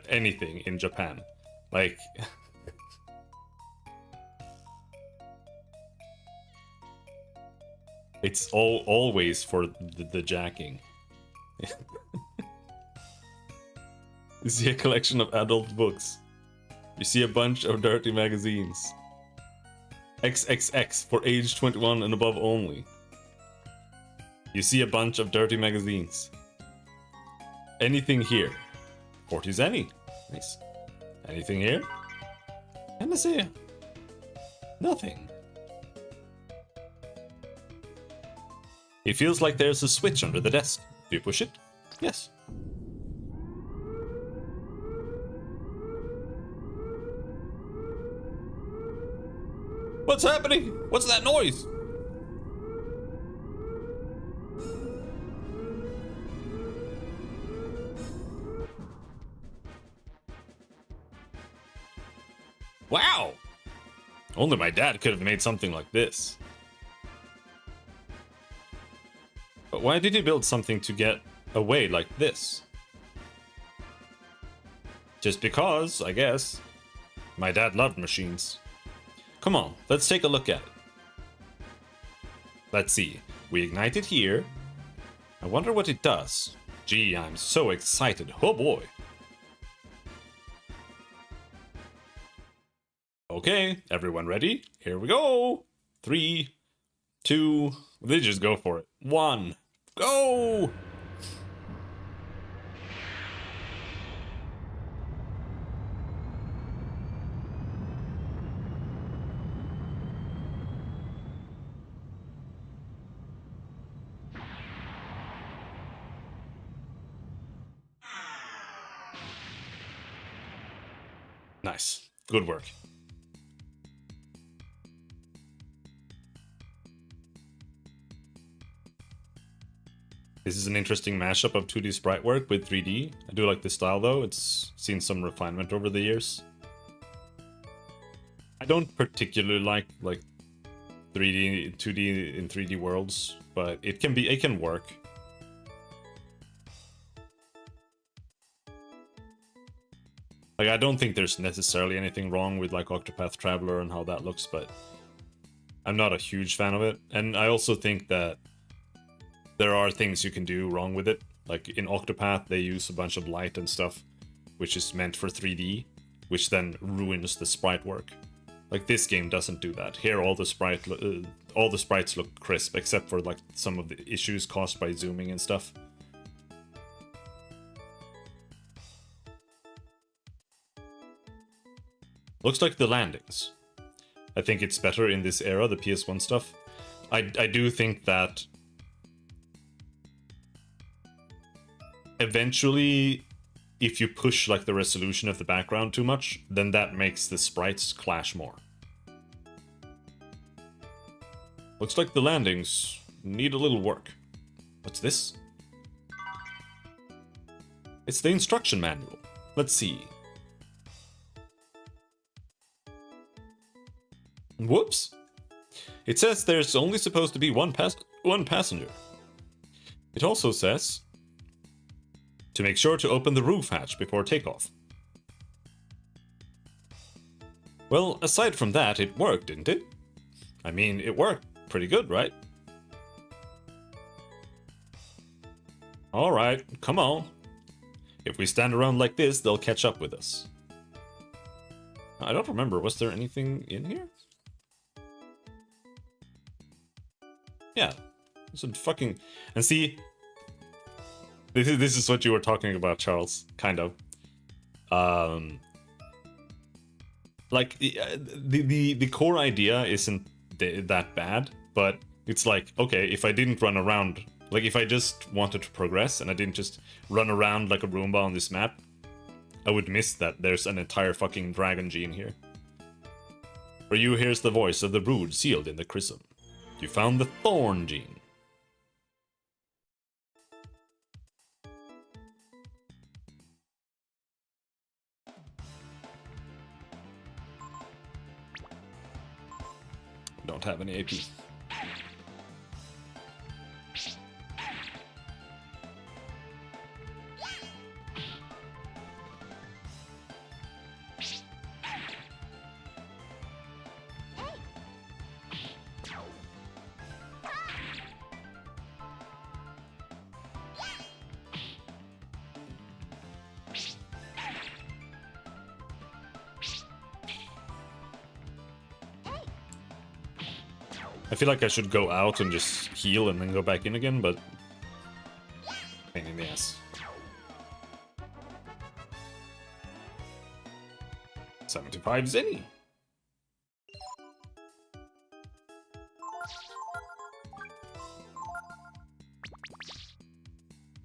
anything in Japan. Like it's always for the jacking. You see a collection of adult books. You see a bunch of dirty magazines. XXX for age 21 and above only. You see a bunch of dirty magazines. Anything here? 40 zenny. Nice. Anything here? Can I say nothing? It feels like there's a switch under the desk. Do you push it? Yes. What's happening? What's that noise? Wow! Only my dad could have made something like this. But why did he build something to get away like this? Just because, I guess. My dad loved machines. Come on, let's take a look at it. Let's see. We ignite it here. I wonder what it does. Gee, I'm so excited. Oh boy. Okay, everyone ready? Here we go. 3, 2, they just go for it. 1, go! Nice. Good work. This is an interesting mashup of 2D sprite work with 3D. I do like the style though, it's seen some refinement over the years. I don't particularly like 3D, 2D in 3D worlds, but it can work. Like, I don't think there's necessarily anything wrong with like Octopath Traveler and how that looks, but I'm not a huge fan of it. And I also think that there are things you can do wrong with it. Like in Octopath, they use a bunch of light and stuff, which is meant for 3D, which then ruins the sprite work. Like this game doesn't do that. Here, all the sprites look crisp, except for like some of the issues caused by zooming and stuff. Looks like the landings. I think it's better in this era, the PS1 stuff. I do think that eventually, if you push like the resolution of the background too much, then that makes the sprites clash more. Looks like the landings need a little work. What's this? It's the instruction manual. Let's see. Whoops! It says there's only supposed to be one passenger. It also says to make sure to open the roof hatch before takeoff. Well, aside from that, it worked, didn't it? I mean, it worked pretty good, right? Alright, come on. If we stand around like this, they'll catch up with us. I don't remember, was there anything in here? Yeah. It's a fucking... And see... This is what you were talking about, Charles. Kind of. Like, the core idea isn't that bad, but it's like, okay, if I didn't run around... Like, if I just wanted to progress and I didn't just run around like a Roomba on this map, I would miss that there's an entire fucking dragon gene here. For you, here's the voice of the brood sealed in the chrism. You found the thorn gene. Don't have any AP. I feel like I should go out and just heal and then go back in again, but... pain in the ass. 75 Zenny!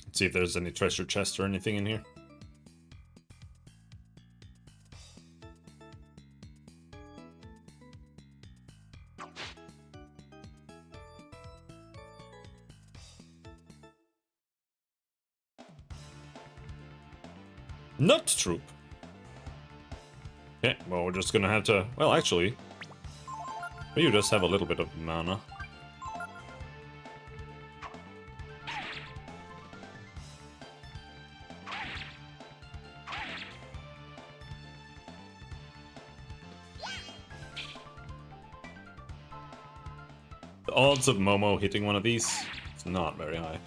Let's see if there's any treasure chest or anything in here. Nut troop. Okay, well, we're just gonna have to... Well, actually... you just have a little bit of mana. The odds of Momo hitting one of these is not very high.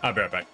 I'll be right back.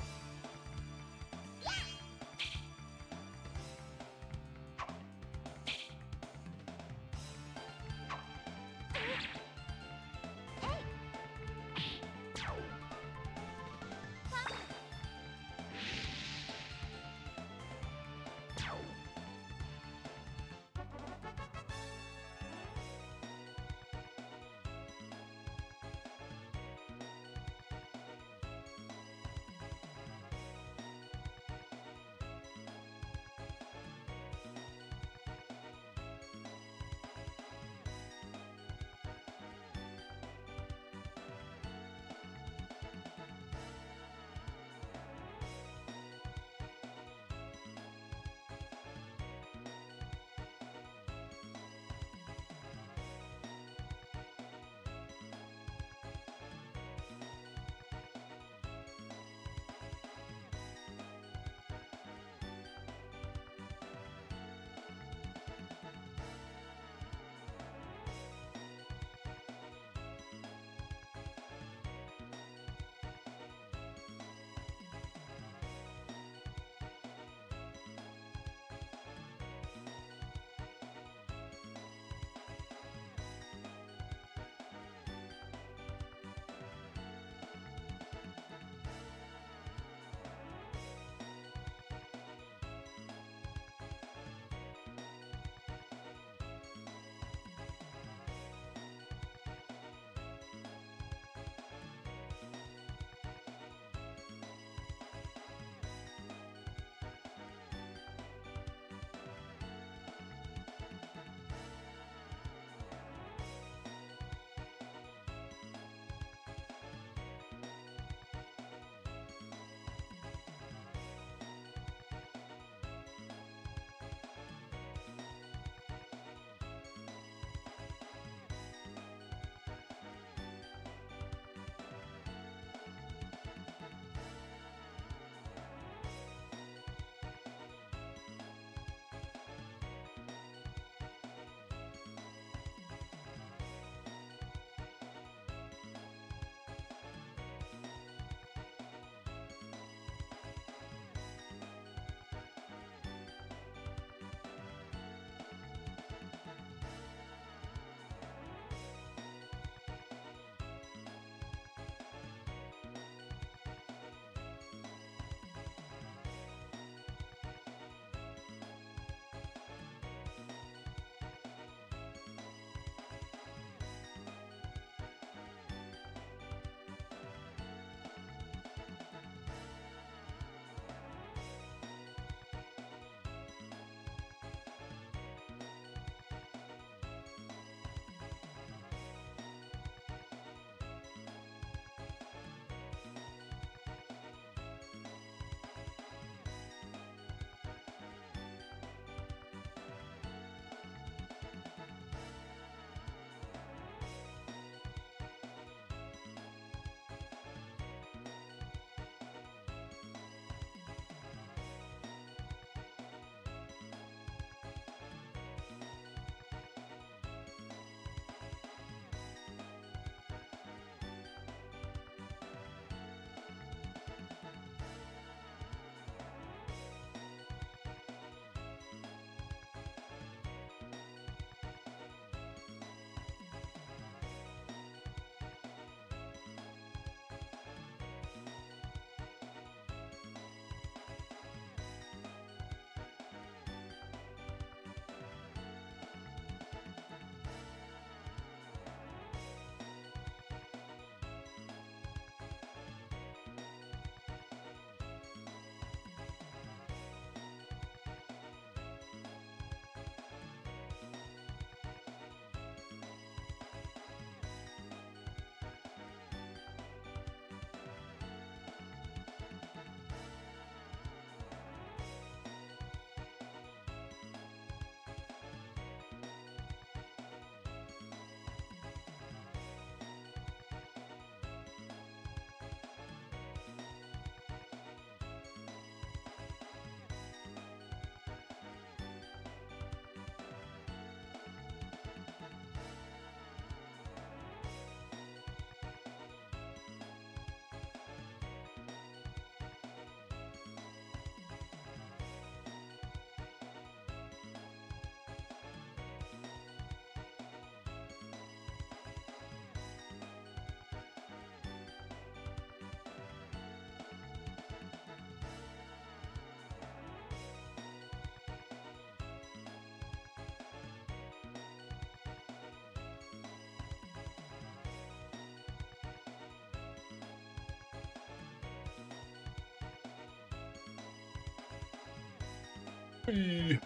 Whee!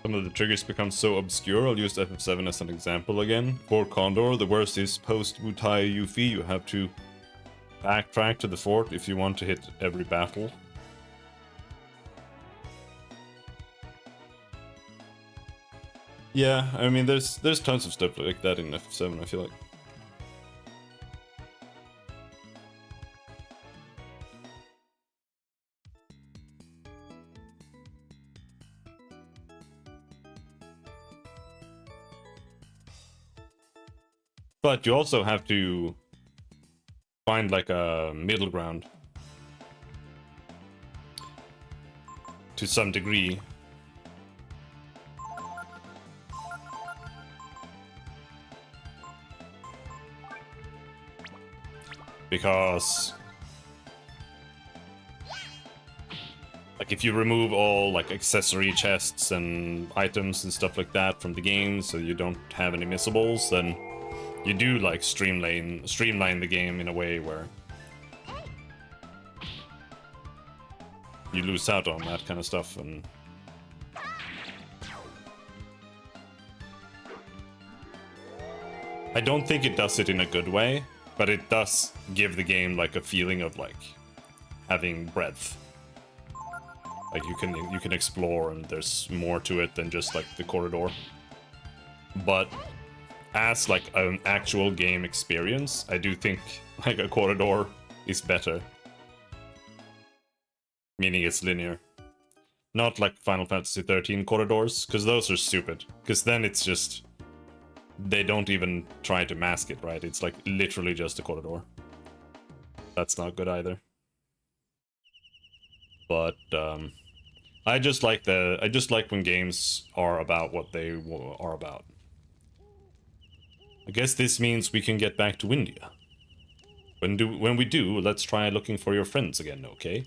Some of the triggers become so obscure, I'll use FF7 as an example again. For Condor, the worst is post-Wutai Yuffie, you have to backtrack to the fort if you want to hit every battle. Yeah, I mean, there's tons of stuff like that in FF7, I feel like. But you also have to find like a middle ground to some degree. Because like if you remove all like accessory chests and items and stuff like that from the game so you don't have any missables, then you do like streamline the game in a way where you lose out on that kind of stuff. And I don't think it does it in a good way, but it does give the game like a feeling of like having breadth. Like you can explore and there's more to it than just like the corridor. But as like an actual game experience, I do think like a corridor is better. Meaning it's linear. Not like Final Fantasy 13 corridors, because those are stupid. Because then it's just... they don't even try to mask it, right? It's like literally just a corridor. That's not good either. But I just like when games are about what they are about. I guess this means we can get back to India. When we do, let's try looking for your friends again, okay?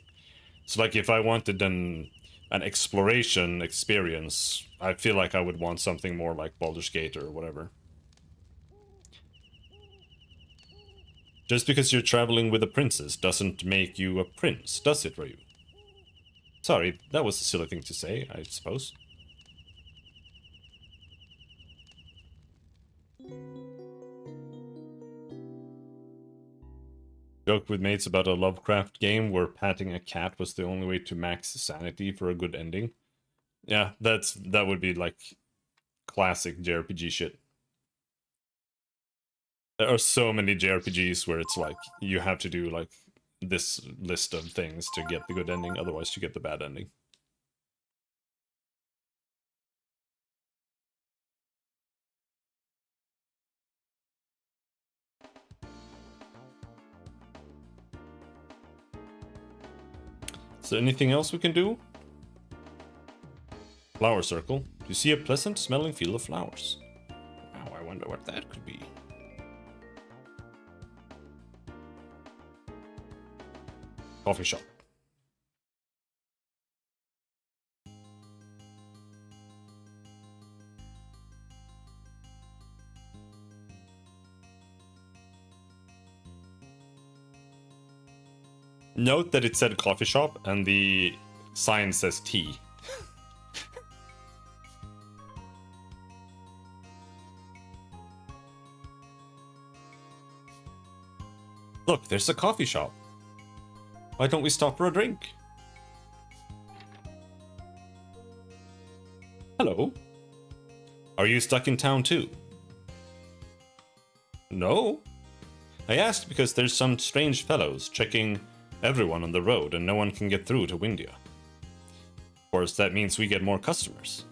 So like if I wanted an exploration experience, I feel like I would want something more like Baldur's Gate or whatever. Just because you're traveling with a princess doesn't make you a prince, does it, Ryu? Sorry, that was a silly thing to say, I suppose. Joke with mates about a Lovecraft game where patting a cat was the only way to max sanity for a good ending. Yeah, that would be like classic JRPG shit. There are so many JRPGs where it's like you have to do like this list of things to get the good ending, otherwise you get the bad ending. Is there anything else we can do? Flower circle. You see a pleasant smelling field of flowers. Wow, I wonder what that could be. Coffee shop. Note that it said coffee shop and the sign says tea. Look, there's a coffee shop. Why don't we stop for a drink? Hello. Are you stuck in town too? No. I asked because there's some strange fellows checking everyone on the road and no one can get through to Windia. Of course, that means we get more customers.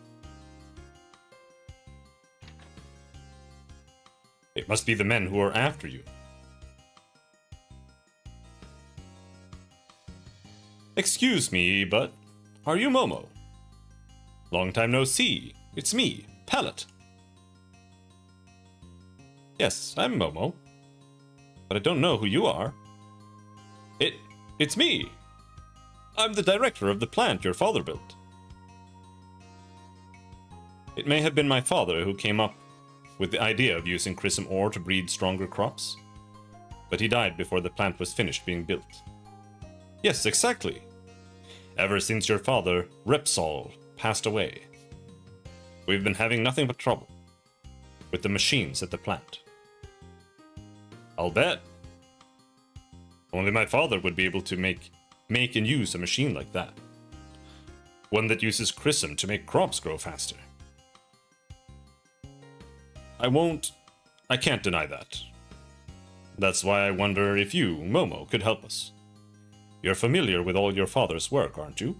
It must be the men who are after you. Excuse me, but are you Momo? Long time no see. It's me, Pallet. Yes, I'm Momo. But I don't know who you are. It's me. I'm the director of the plant your father built. It may have been my father who came up with the idea of using Chrism ore to breed stronger crops, but he died before the plant was finished being built. Yes, exactly. Ever since your father, Repsol, passed away, we've been having nothing but trouble with the machines at the plant. I'll bet. Only my father would be able to make and use a machine like that. One that uses Chrism to make crops grow faster. I can't deny that. That's why I wonder if you, Momo, could help us. You're familiar with all your father's work, aren't you?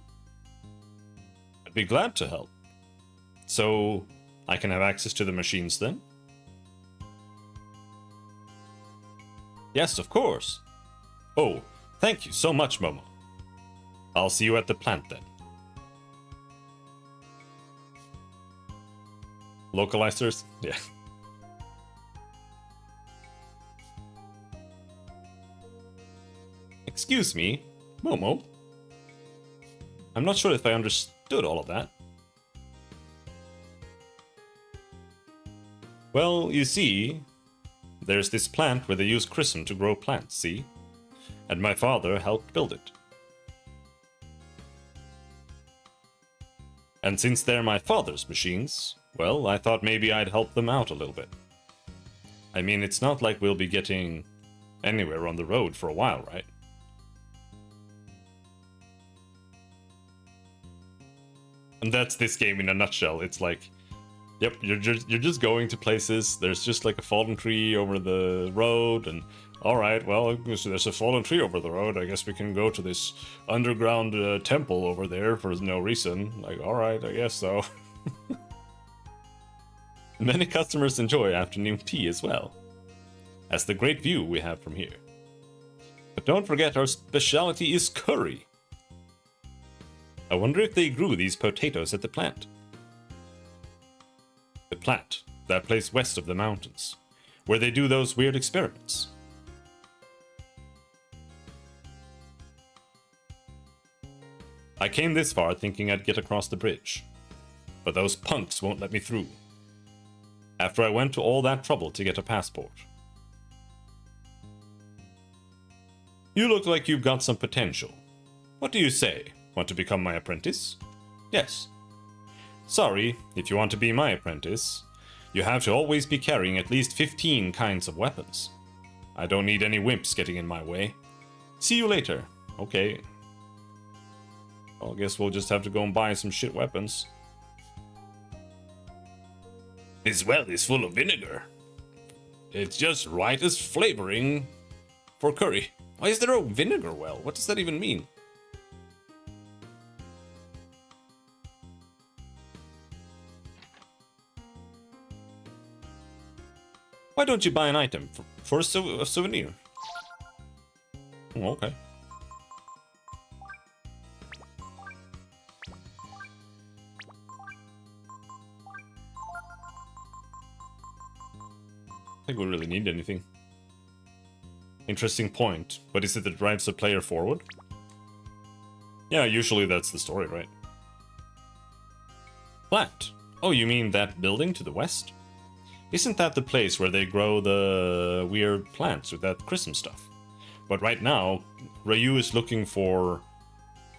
I'd be glad to help. So, I can have access to the machines then? Yes, of course. Oh, thank you so much, Momo. I'll see you at the plant then. Localizers? Yeah. Excuse me, Momo. I'm not sure if I understood all of that. Well, you see, there's this plant where they use Chrism to grow plants, see? And my father helped build it. And since they're my father's machines, well, I thought maybe I'd help them out a little bit. I mean, it's not like we'll be getting anywhere on the road for a while, right? And that's this game in a nutshell. It's like, yep, you're just going to places. There's just like a fallen tree over the road, and all right, well, there's a fallen tree over the road. I guess we can go to this underground temple over there for no reason. Like, all right, I guess so. Many customers enjoy afternoon tea as well, as the great view we have from here. But don't forget, our specialty is curry. I wonder if they grew these potatoes at the plant. The plant, that place west of the mountains, where they do those weird experiments. I came this far thinking I'd get across the bridge, but those punks won't let me through. After I went to all that trouble to get a passport. You look like you've got some potential. What do you say? Want to become my apprentice? Yes. Sorry, if you want to be my apprentice, you have to always be carrying at least 15 kinds of weapons. I don't need any wimps getting in my way. See you later. Okay. Well, I guess we'll just have to go and buy some shit weapons. This well is full of vinegar. It's just right as flavoring for curry. Why is there a vinegar well? What does that even mean? Why don't you buy an item for a souvenir? Oh, okay. I think we really need anything. Interesting point. What is it that drives the player forward? Yeah, usually that's the story, right? Plant. Oh, you mean that building to the west? Isn't that the place where they grow the weird plants with that Chrism stuff? But right now, Ryu is looking for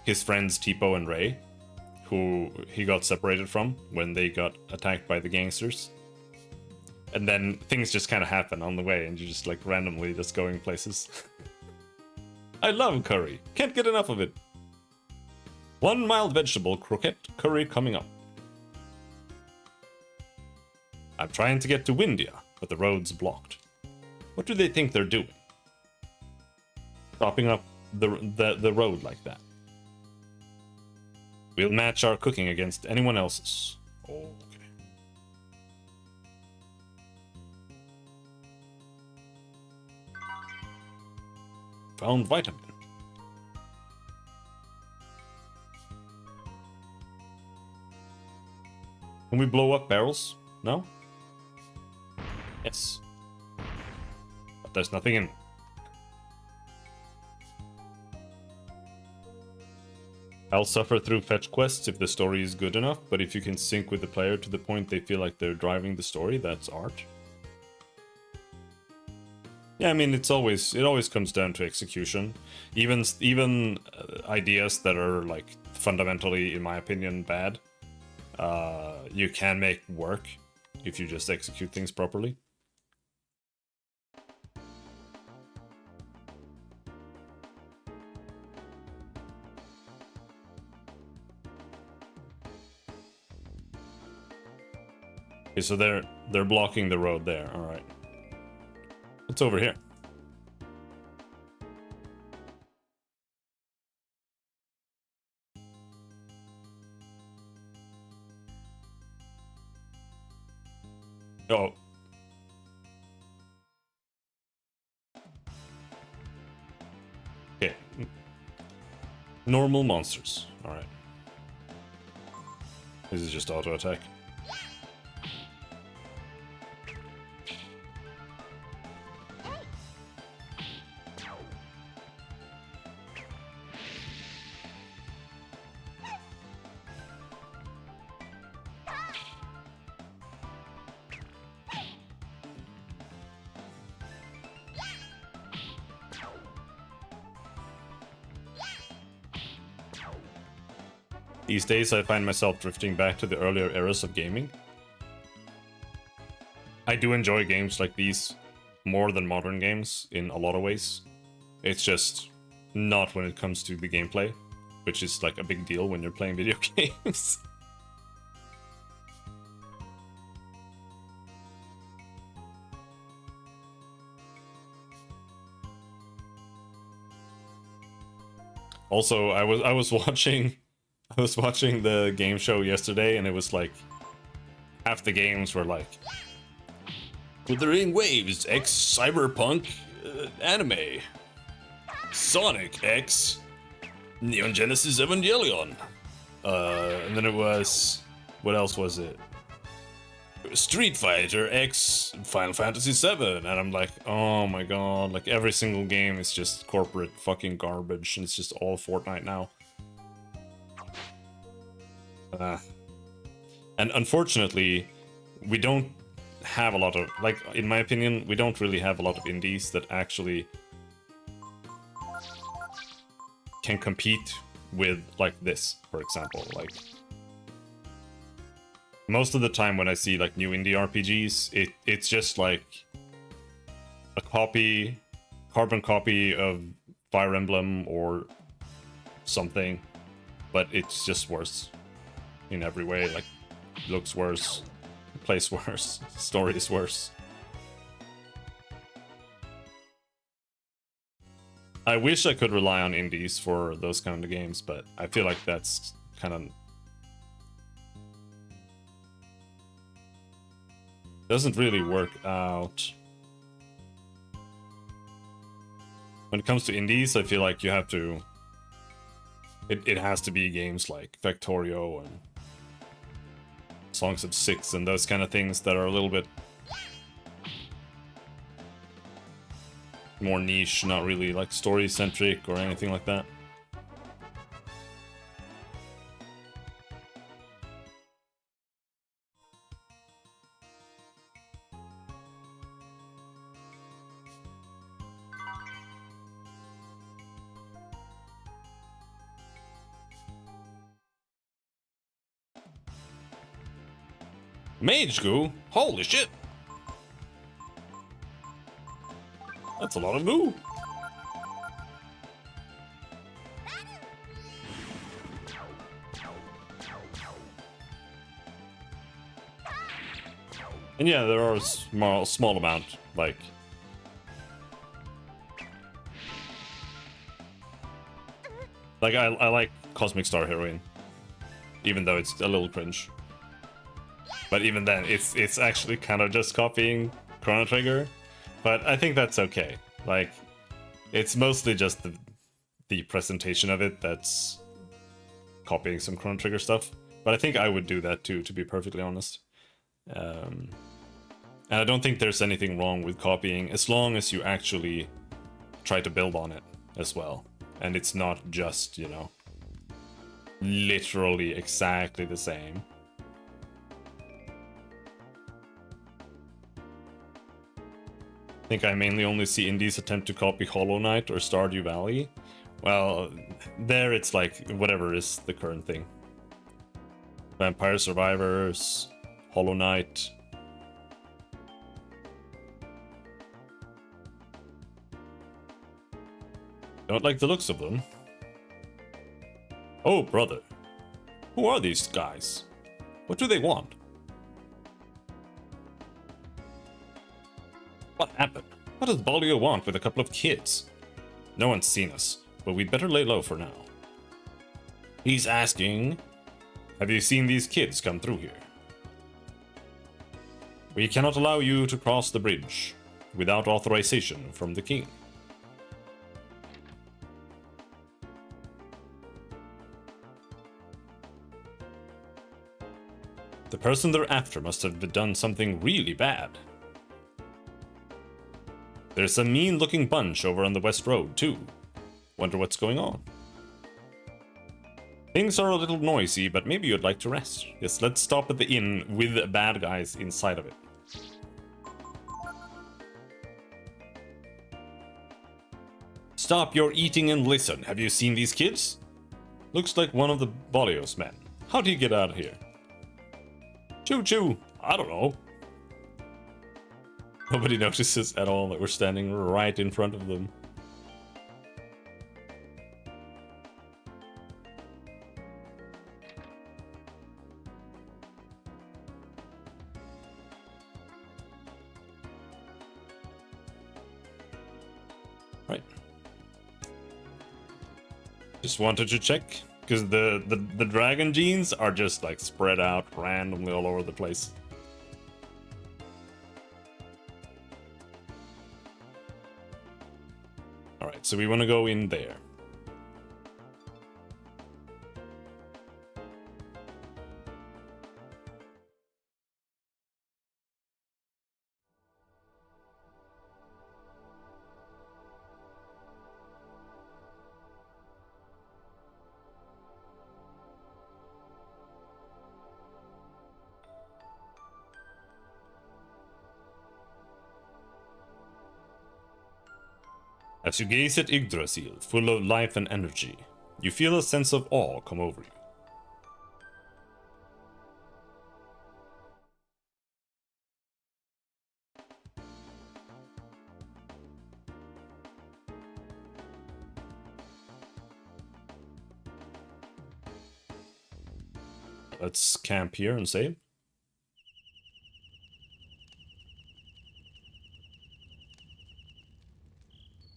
his friends Tipo and Ray, who he got separated from when they got attacked by the gangsters. And then things just kind of happen on the way, and you're just like randomly just going places. I love curry. Can't get enough of it. One mild vegetable croquette curry coming up. I'm trying to get to Windia, but the road's blocked. What do they think they're doing? Stopping up the road like that. We'll match our cooking against anyone else's. Okay. Found vitamin. Can we blow up barrels? No? Yes. But there's nothing in. I'll suffer through fetch quests if the story is good enough, but if you can sync with the player to the point they feel like they're driving the story, that's art. Yeah, I mean, it always comes down to execution. Even ideas that are like fundamentally, in my opinion, bad, you can make work if you just execute things properly. Okay, so they're blocking the road there. All right. What's over here? Oh. Okay. Normal monsters. All right. This is just auto attack. These days, I find myself drifting back to the earlier eras of gaming. I do enjoy games like these more than modern games in a lot of ways. It's just not when it comes to the gameplay, which is like a big deal when you're playing video games. Also, I was watching the game show yesterday, and it was like half the games were like Withering Waves X Cyberpunk anime, Sonic X Neon Genesis Evangelion, and then it was, what else was it? Street Fighter X Final Fantasy VII, and I'm like, oh my god, like every single game is just corporate fucking garbage, and it's just all Fortnite now. And unfortunately, we don't have a lot of, like, in my opinion, we don't really have a lot of indies that actually can compete with, like, this, for example. Like, most of the time when I see, like, new indie RPGs, it's just, like, a carbon copy of Fire Emblem or something, but it's just worse in every way. Like, looks worse, plays worse, story is worse. I wish I could rely on indies for those kind of games, but I feel like that's kind of doesn't really work out. When it comes to indies, I feel like you have to it has to be games like Factorio and Songs of Six and those kind of things that are a little bit more niche, not really like story-centric or anything like that. Mage goo? Holy shit! That's a lot of goo! And yeah, there are a small amount, like... I like Cosmic Star Heroine, even though it's a little cringe. But even then, it's actually kind of just copying Chrono Trigger. But I think that's okay. Like, it's mostly just the presentation of it that's copying some Chrono Trigger stuff. But I think I would do that too, to be perfectly honest. And I don't think there's anything wrong with copying, as long as you actually try to build on it as well. And it's not just, you know, literally exactly the same. I think I mainly only see indies attempt to copy Hollow Knight or Stardew Valley. Well, there it's like whatever is the current thing. Vampire Survivors, Hollow Knight. Don't like the looks of them. Oh, brother. Who are these guys? What do they want? What happened? What does Bolio want with a couple of kids? No one's seen us, but we'd better lay low for now. He's asking, have you seen these kids come through here? We cannot allow you to cross the bridge without authorization from the king. The person they're after must have done something really bad. There's a mean-looking bunch over on the West Road, too. Wonder what's going on. Things are a little noisy, but maybe you'd like to rest. Yes, let's stop at the inn with bad guys inside of it. Stop your eating and listen. Have you seen these kids? Looks like one of the Bolios men. How do you get out of here? Choo-choo. I don't know. Nobody notices at all that we're standing right in front of them. Right. Just wanted to check, because the dragon genes are just like spread out randomly all over the place. Alright, so we want to go in there. As you gaze at Yggdrasil, full of life and energy, you feel a sense of awe come over you. Let's camp here and save.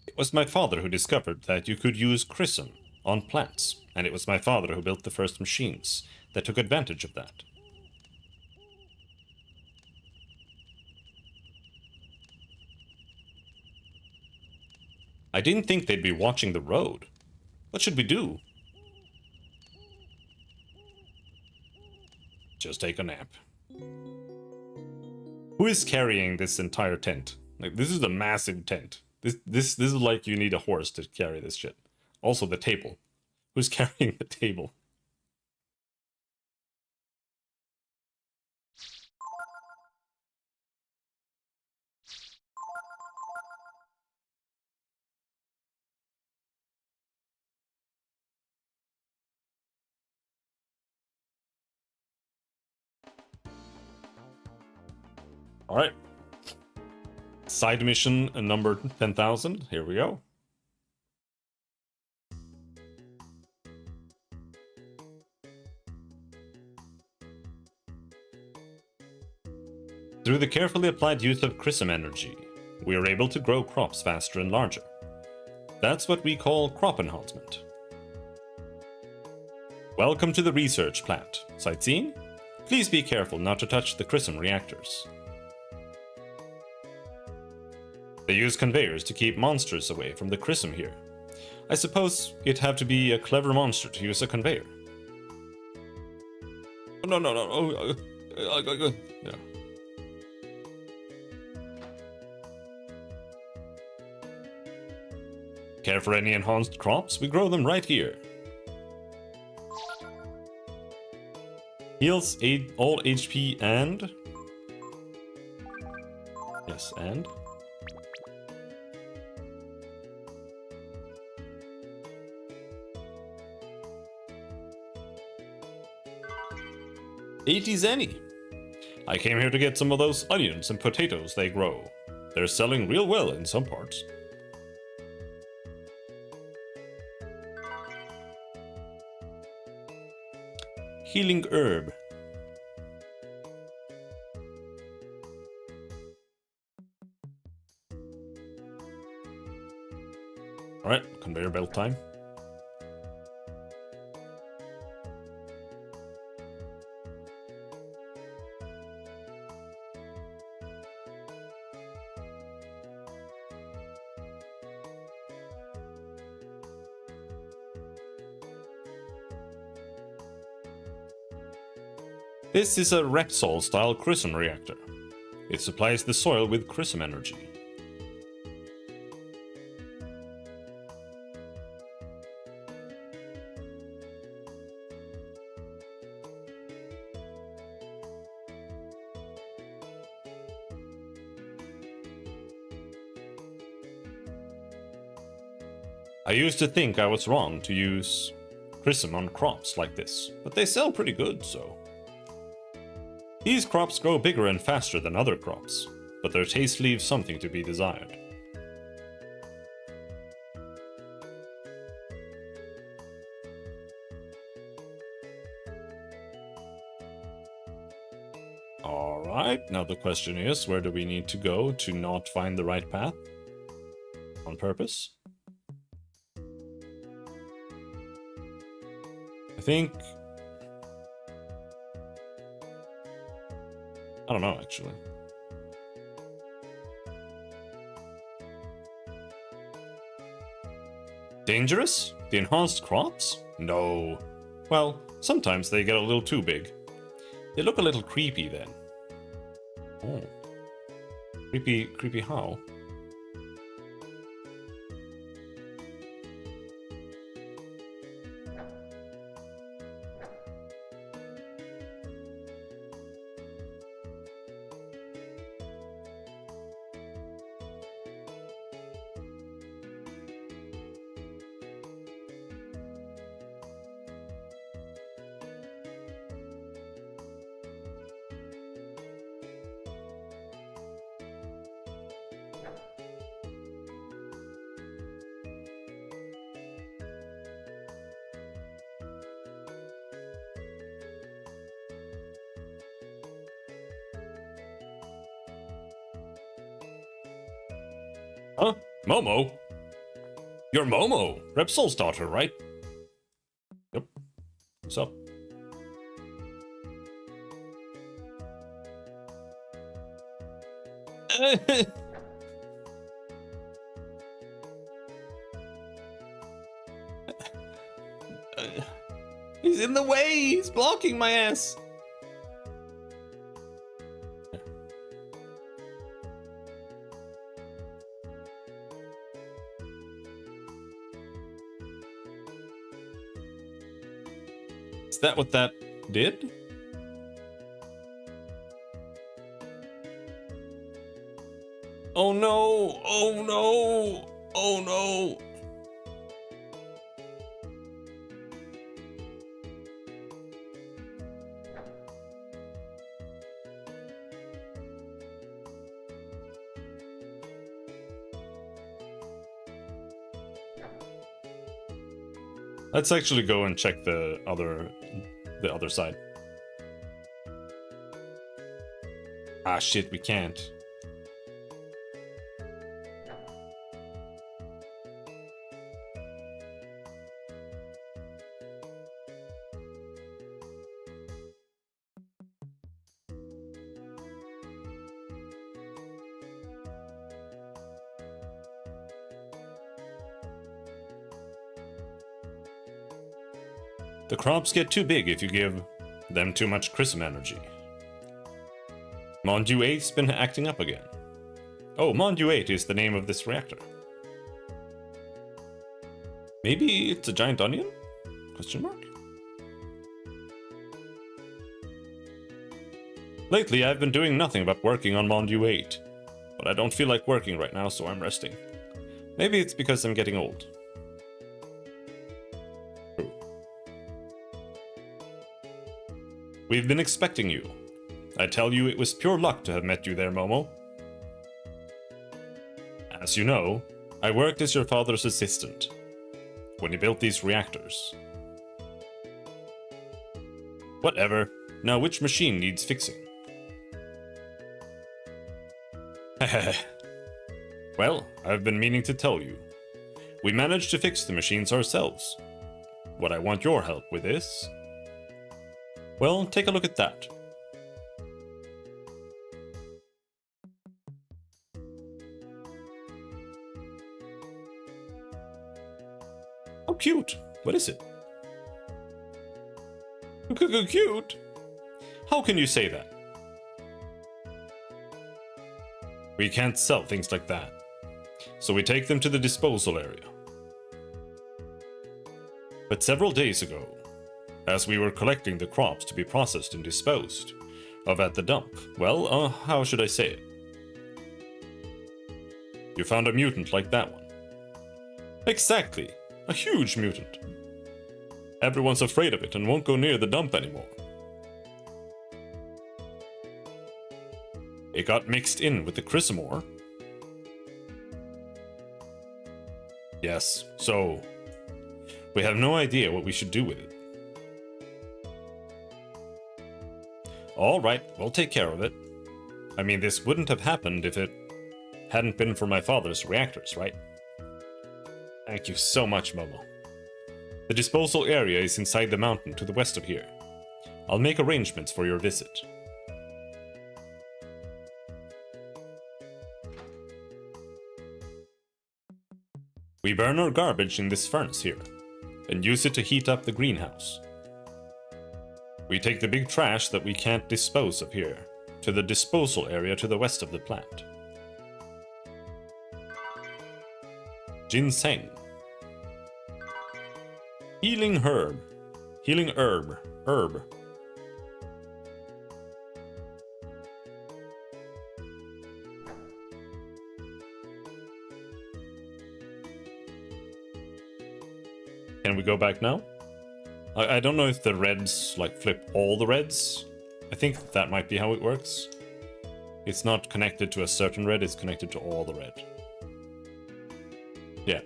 It was my father who discovered that you could use chrism on plants, and it was my father who built the first machines that took advantage of that. I didn't think they'd be watching the road. What should we do? Just take a nap. Who is carrying this entire tent? Like, this is a massive tent. This is like you need a horse to carry this shit. Also the table. Who's carrying the table? Alright. Side mission number 10,000. Here we go. Through the carefully applied use of chrism energy, we are able to grow crops faster and larger. That's what we call crop enhancement. Welcome to the research plant. Sightseeing? Please be careful not to touch the chrism reactors. They use conveyors to keep monsters away from the chrism here. I suppose you'd have to be a clever monster to use a conveyor. No. Yeah. Care for any enhanced crops? We grow them right here. Heals all HP and... Yes, and... $80 zenny. I came here to get some of those onions and potatoes they grow. They're selling real well in some parts. Healing herb. Alright, conveyor belt time. This is a Repsol-style Chrism reactor. It supplies the soil with Chrism energy. I used to think I was wrong to use Chrism on crops like this, but they sell pretty good, so... These crops grow bigger and faster than other crops, but their taste leaves something to be desired. Alright, now the question is, where do we need to go to not find the right path? On purpose? I think... I don't know, actually. Dangerous? The enhanced crops? No. Well, sometimes they get a little too big. They look a little creepy then. Oh. Creepy how? Huh? Momo? You're Momo, Repsol's daughter, right? Yep. What's up? He's in the way! He's blocking my ass! Is that what that did? Oh no! Oh no! Oh no! Let's actually go and check the other side. Ah shit, we can't. The crops get too big if you give them too much Chrism energy. Mondu 8's been acting up again. Oh, Mondu 8 is the name of this reactor. Maybe it's a giant onion? Question mark? Lately, I've been doing nothing but working on Mondu 8. But I don't feel like working right now, so I'm resting. Maybe it's because I'm getting old. True. We've been expecting you. I tell you, it was pure luck to have met you there, Momo. As you know, I worked as your father's assistant when he built these reactors. Whatever. Now, which machine needs fixing? Well, I've been meaning to tell you. We managed to fix the machines ourselves. What I want your help with is... well, take a look at that. How cute! What is it? Cute? How can you say that? We can't sell things like that, so we take them to the disposal area. But several days ago, as we were collecting the crops to be processed and disposed of at the dump, well, how should I say it? You found a mutant like that one. Exactly, a huge mutant. Everyone's afraid of it and won't go near the dump anymore. It got mixed in with the Chrysamore. Yes, so we have no idea what we should do with it. All right, we'll take care of it. I mean, this wouldn't have happened if it hadn't been for my father's reactors, right? Thank you so much, Momo. The disposal area is inside the mountain to the west of here. I'll make arrangements for your visit. We burn our garbage in this furnace here, and use it to heat up the greenhouse. We take the big trash that we can't dispose of here, to the disposal area to the west of the plant. Ginseng. Healing herb. Healing herb. Herb. Can we go back now? I don't know if the reds, like, flip all the reds. I think that might be how it works. It's not connected to a certain red, it's connected to all the red. Yeah.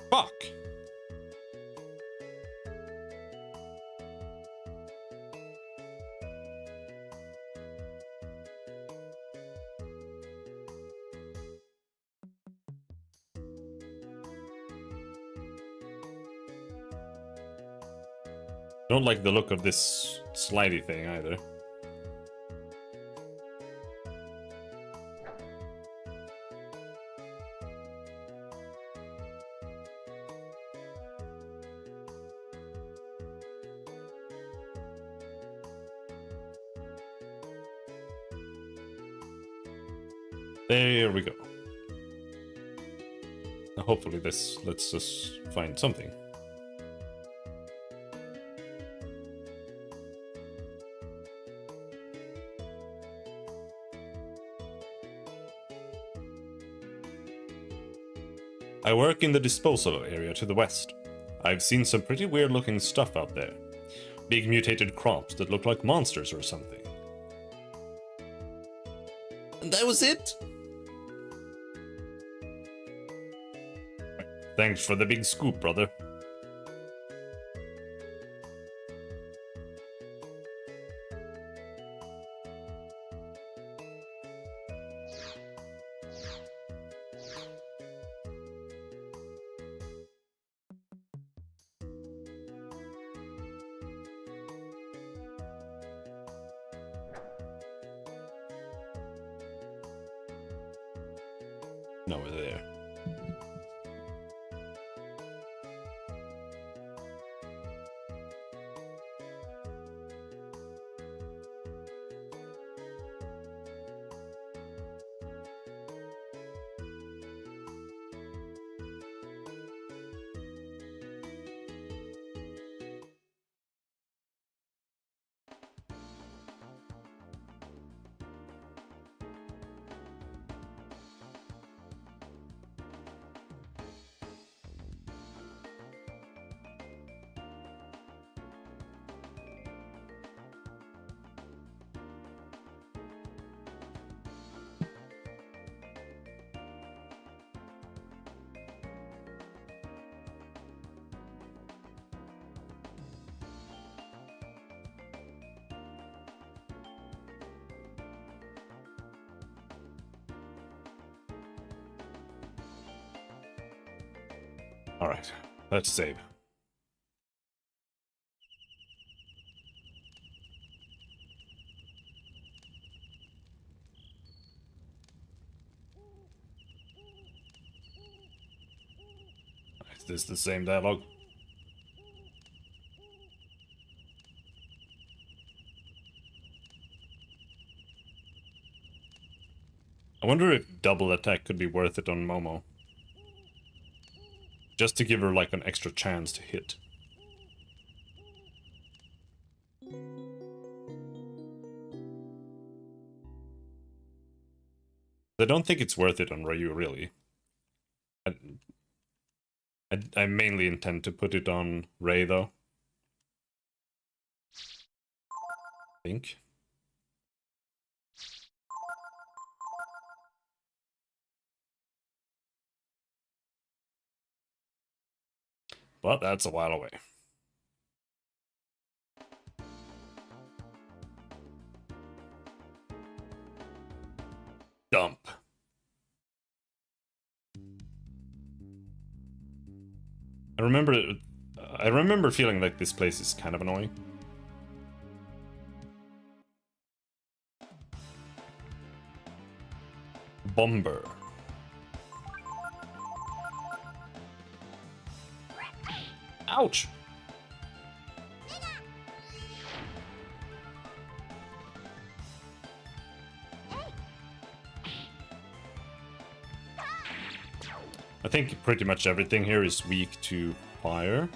Fuck! Don't like the look of this slidey thing either. There we go. Now hopefully this lets us find something. I work in the disposal area to the west. I've seen some pretty weird looking stuff out there. Big mutated crops that look like monsters or something. And that was it? Thanks for the big scoop, brother. No, we're there. Alright, let's save. Is this the same dialogue? I wonder if double attack could be worth it on Momo. Just to give her like an extra chance to hit. I don't think it's worth it on Ryu, really. I mainly intend to put it on Ray, though. I think. But that's a while away. Dump. I remember feeling like this place is kind of annoying. Bomber. Ouch! I think pretty much everything here is weak to fire.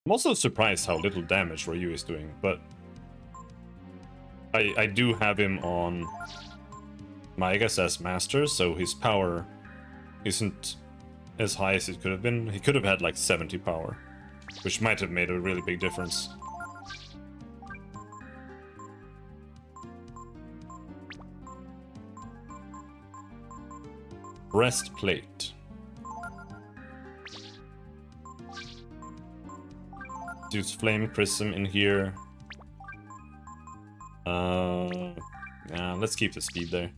I'm also surprised how little damage Ryu is doing, but I do have him on Maigas as master, so his power isn't as high as it could have been. He could have had like 70 power, which might have made a really big difference. Breastplate. Use Flame Chrism in here. Yeah, let's keep the speed there.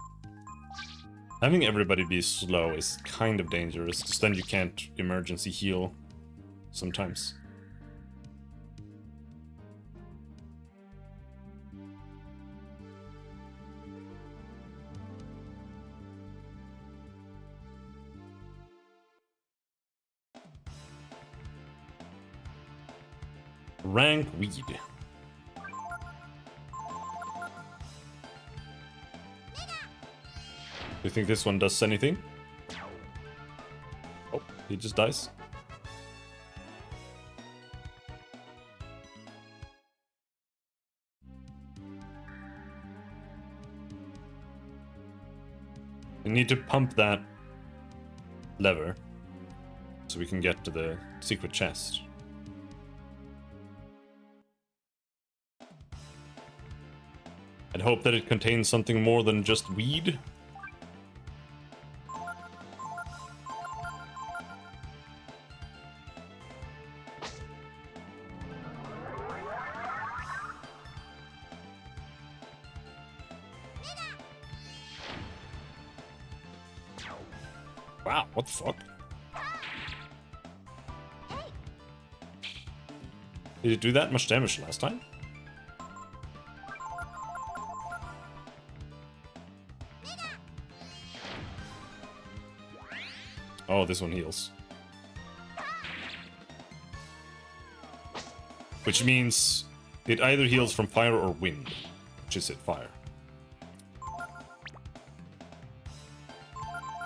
Having everybody be slow is kind of dangerous, because then you can't emergency heal sometimes. Rank weed. Do you think this one does anything? Oh, he just dies. We need to pump that lever so we can get to the secret chest. I'd hope that it contains something more than just weed. Wow, what the fuck? Did it do that much damage last time? Oh, this one heals. Which means it either heals from fire or wind. Which is it? Fire.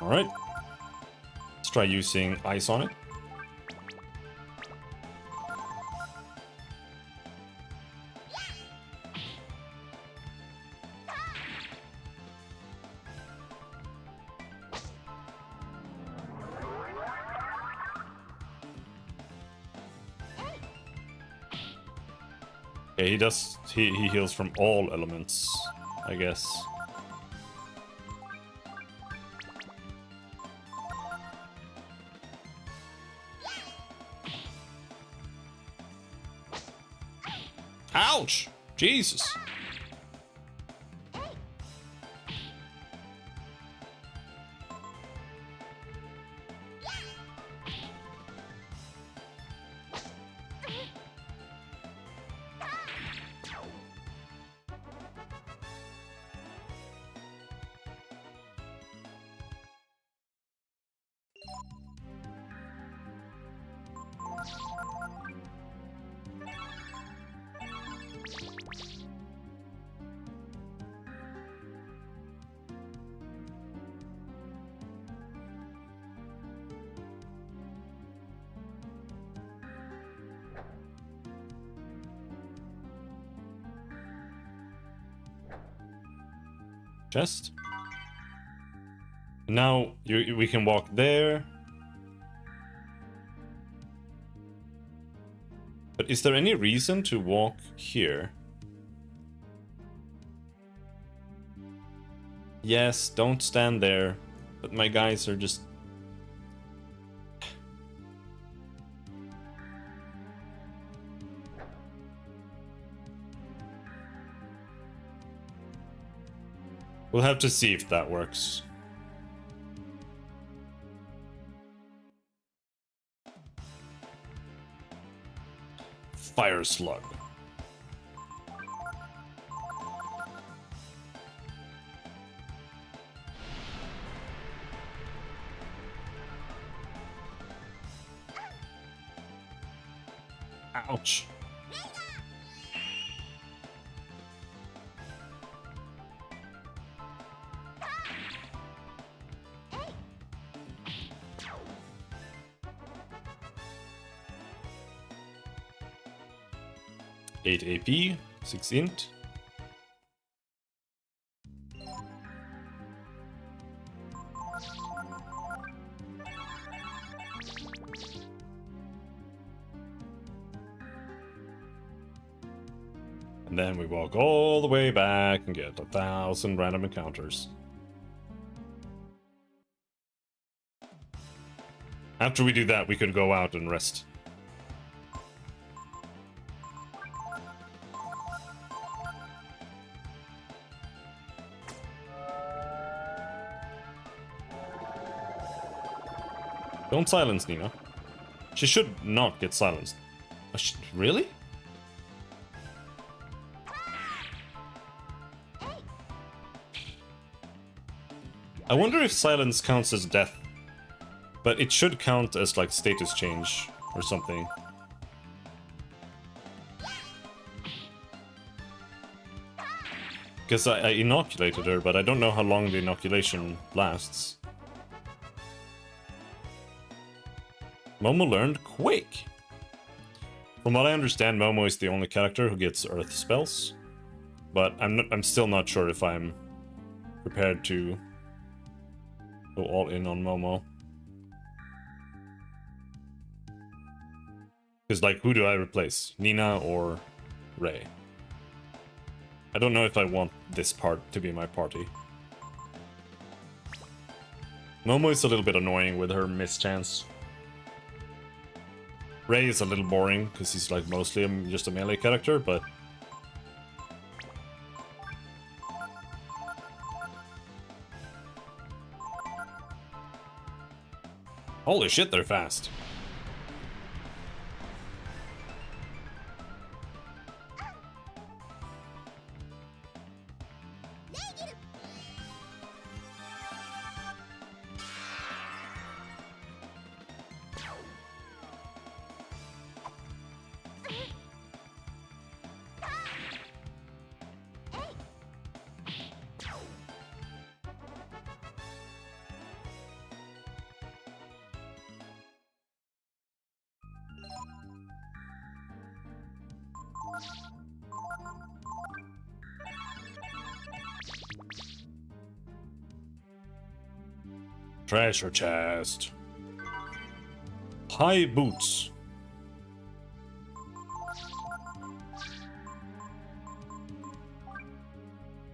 Alright. Let's try using ice on it. Okay, he heals from all elements, I guess. Ouch! Jesus! Chest. Now we can walk there. But is there any reason to walk here? Yes, don't stand there. But my guys are just... We'll have to see if that works. Fire slug. Ouch. Eight AP, 6 int. And then we walk all the way back and get 1,000 random encounters. After we do that, we could go out and rest. Don't silence Nina. She should not get silenced. Really? I wonder if silence counts as death. But it should count as like status change or something. Because I inoculated her, but I don't know how long the inoculation lasts. Momo learned Quake. From what I understand, Momo is the only character who gets Earth spells, but I'm still not sure if I'm prepared to go all in on Momo. Because, like, who do I replace? Nina or Ray? I don't know if I want this part to be my party. Momo is a little bit annoying with her mischance. Ray is a little boring, because he's like mostly just a melee character, but... Holy shit, they're fast. Treasure chest. High boots.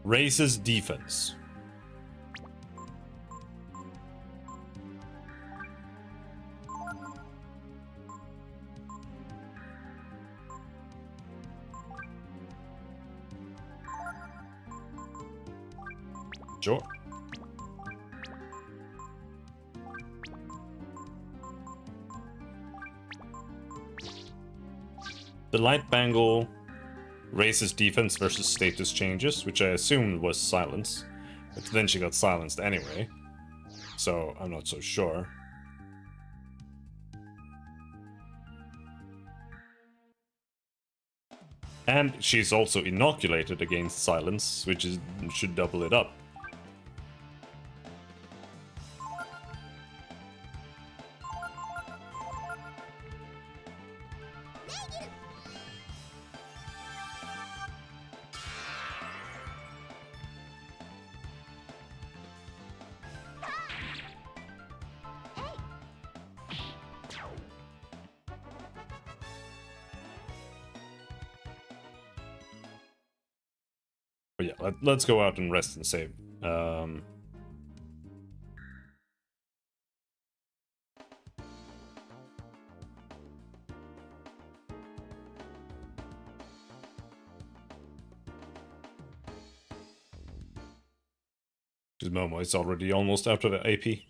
Raises defense. Sure. The light bangle raises defense versus status changes, which I assumed was silence. But then she got silenced anyway, so I'm not so sure. And she's also inoculated against silence, which should double it up. But yeah, let's go out and rest and save. Because Momo is already almost out of AP.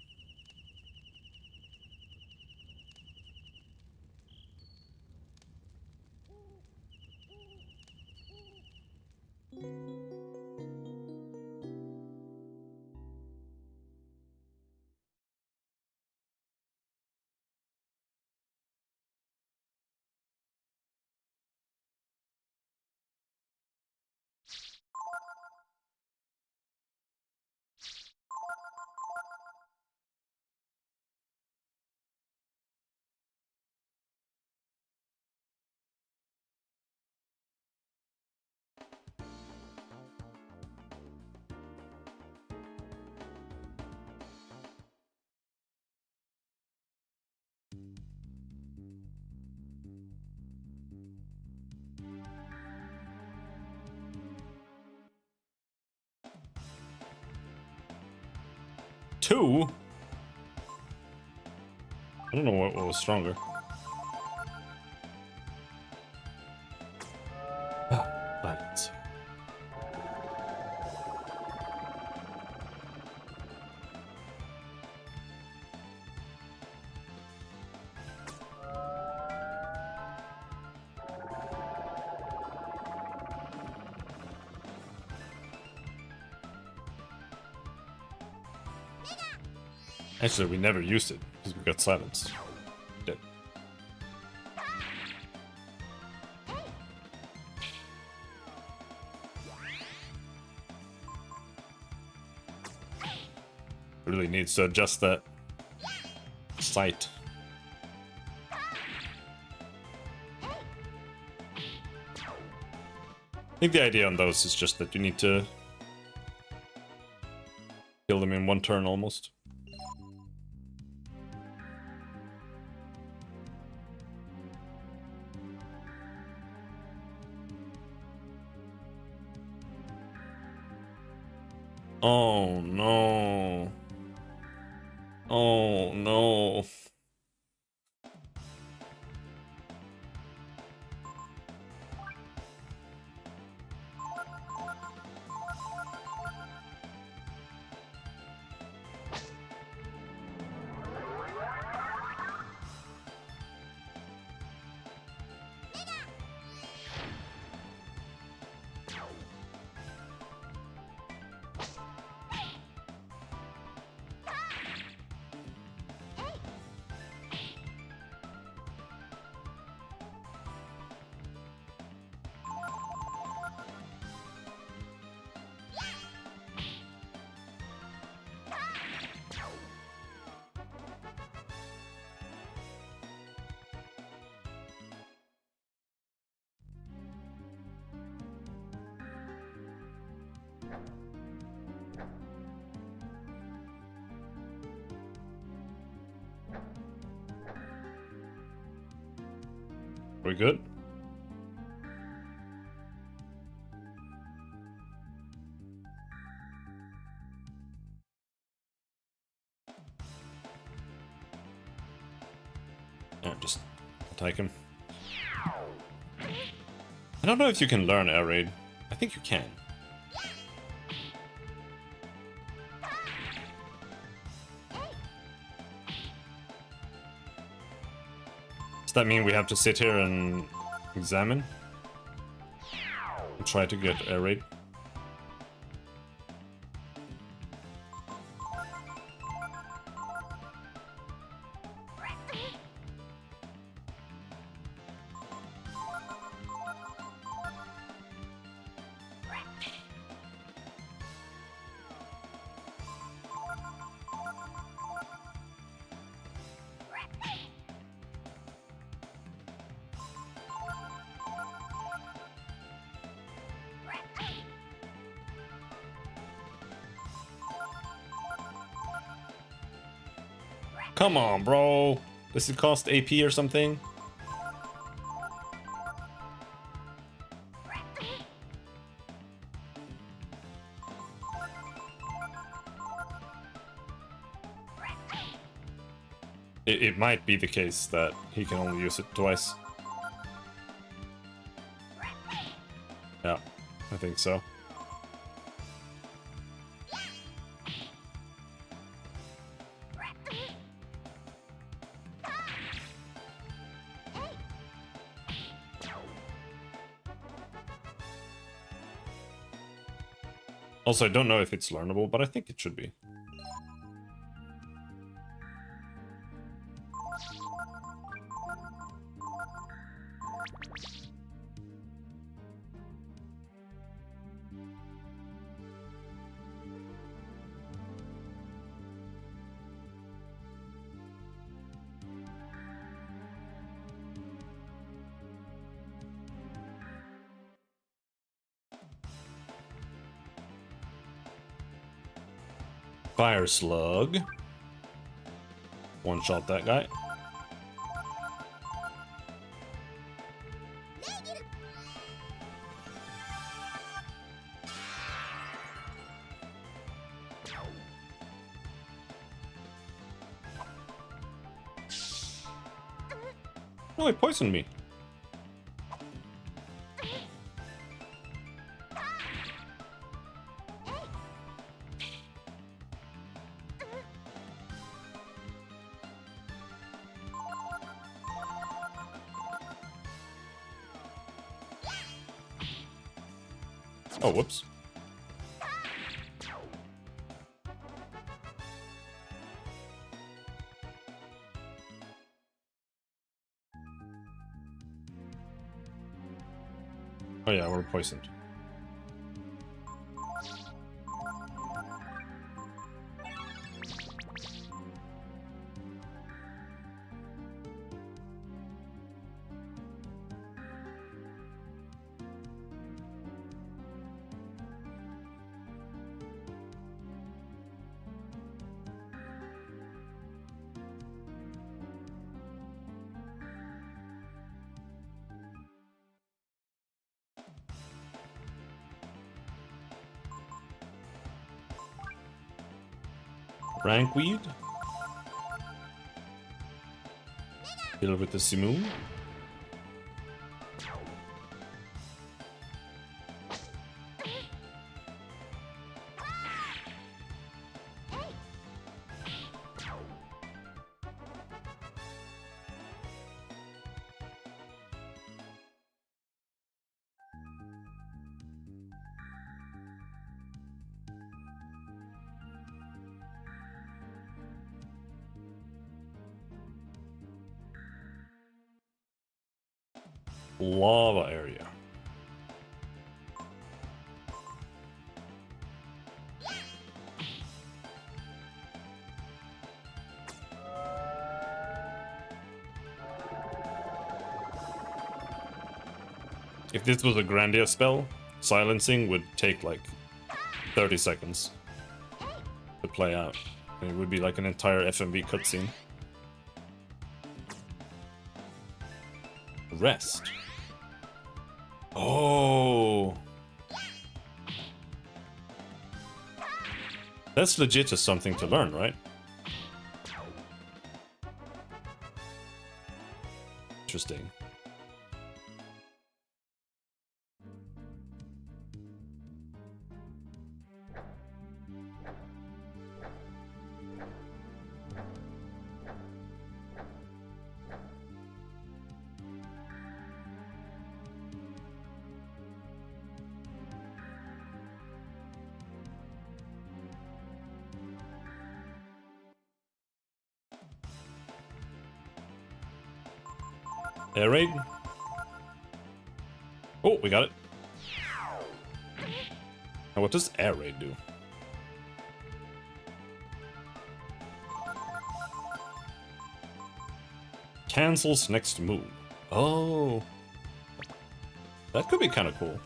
Two? I don't know what was stronger. Balance. Actually, we never used it because we got silenced. Dead. Really needs to adjust that sight. I think the idea on those is just that you need to kill them in one turn almost. Oh no. Oh no. We good? Oh, just attack him. I don't know if you can learn air raid. I think you can. Does that mean we have to sit here and examine? And try to get air raid? come on, bro. Does it cost AP or something? It might be the case that he can only use it twice. Yeah, I think so. Also, I don't know if it's learnable, but I think it should be. Fire Slug. One shot that guy. Oh, it poisoned me. Oh, whoops. Oh yeah, we're poisoned. Rankweed. Deal with the Simoon. Lava area. If this was a Grandia spell, silencing would take like 30 seconds to play out. And it would be like an entire FMV cutscene. Rest. Oh. That's legit just something to learn, right? Interesting. Air raid. Oh, we got it. Now, what does air raid do? Cancels next move. Oh, that could be kind of cool.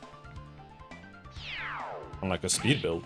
On like a speed build.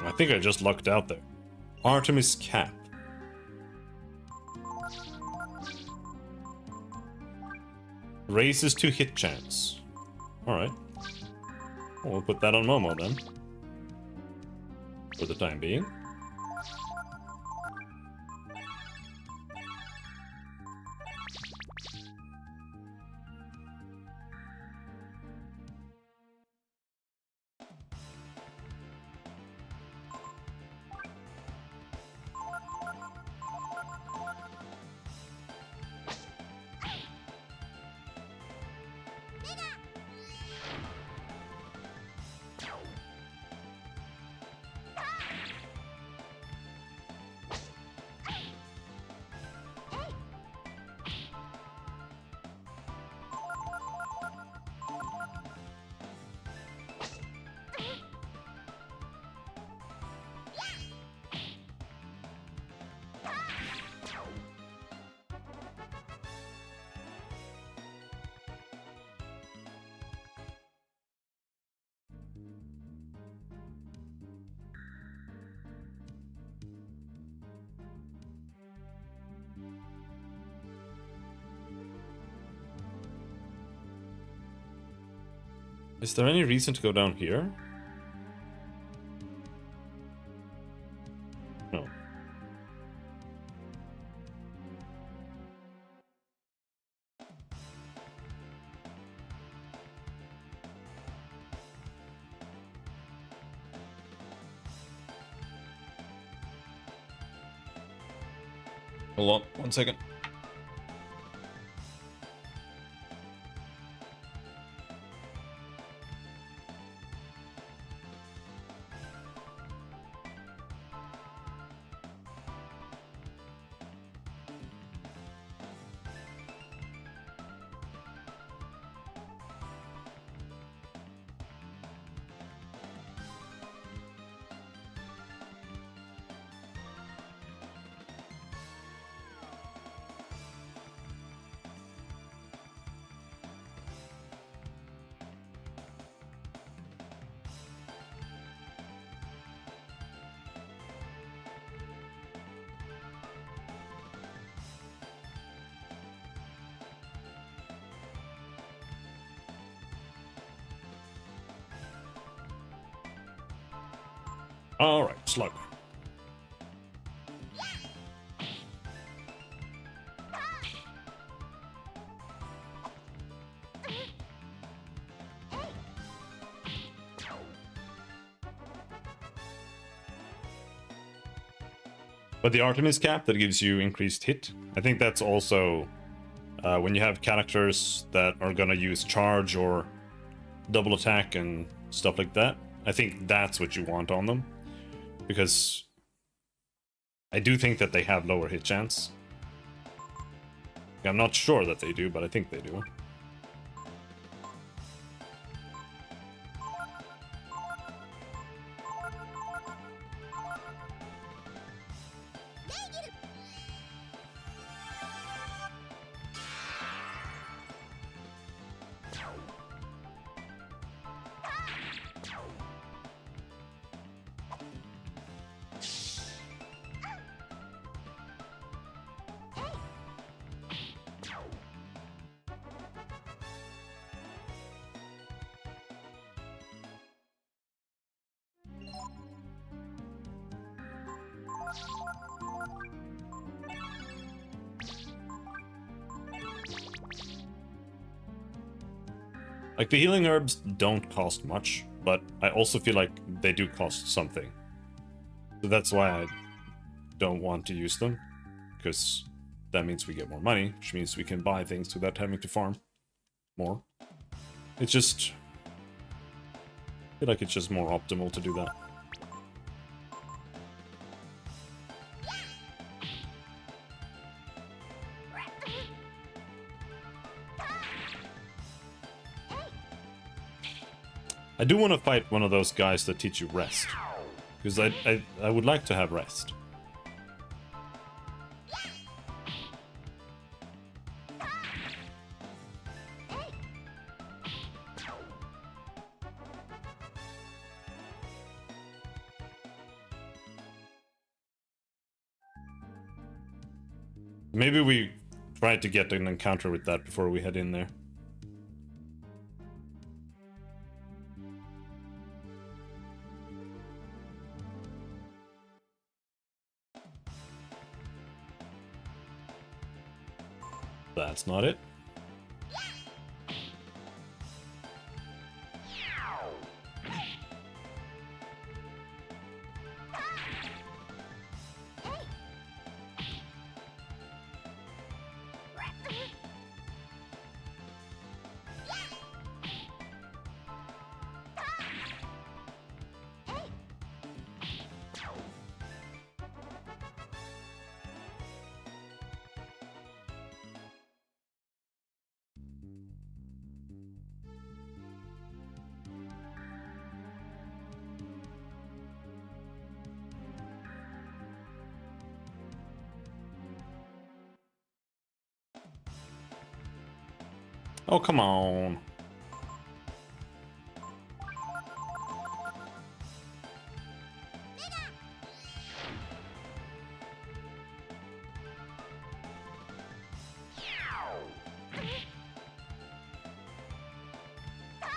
I think I just lucked out there. Artemis Cap. Raises to hit chance. Alright. Well, we'll put that on Momo then. For the time being. Is there any reason to go down here? No. Hold on, 1 second. Alright, slug. But the Artemis cap that gives you increased hit, I think that's also when you have characters that are gonna use charge or double attack and stuff like that. I think that's what you want on them. Because I do think that they have lower hit chance. I'm not sure that they do, but I think they do. Like, the healing herbs don't cost much, but I also feel like they do cost something. So that's why I don't want to use them, because that means we get more money, which means we can buy things without having to farm more. It's just... I feel like it's just more optimal to do that. I do want to fight one of those guys that teach you rest. Because I would like to have rest. Maybe we try to get an encounter with that before we head in there. That's not it. Oh, come on.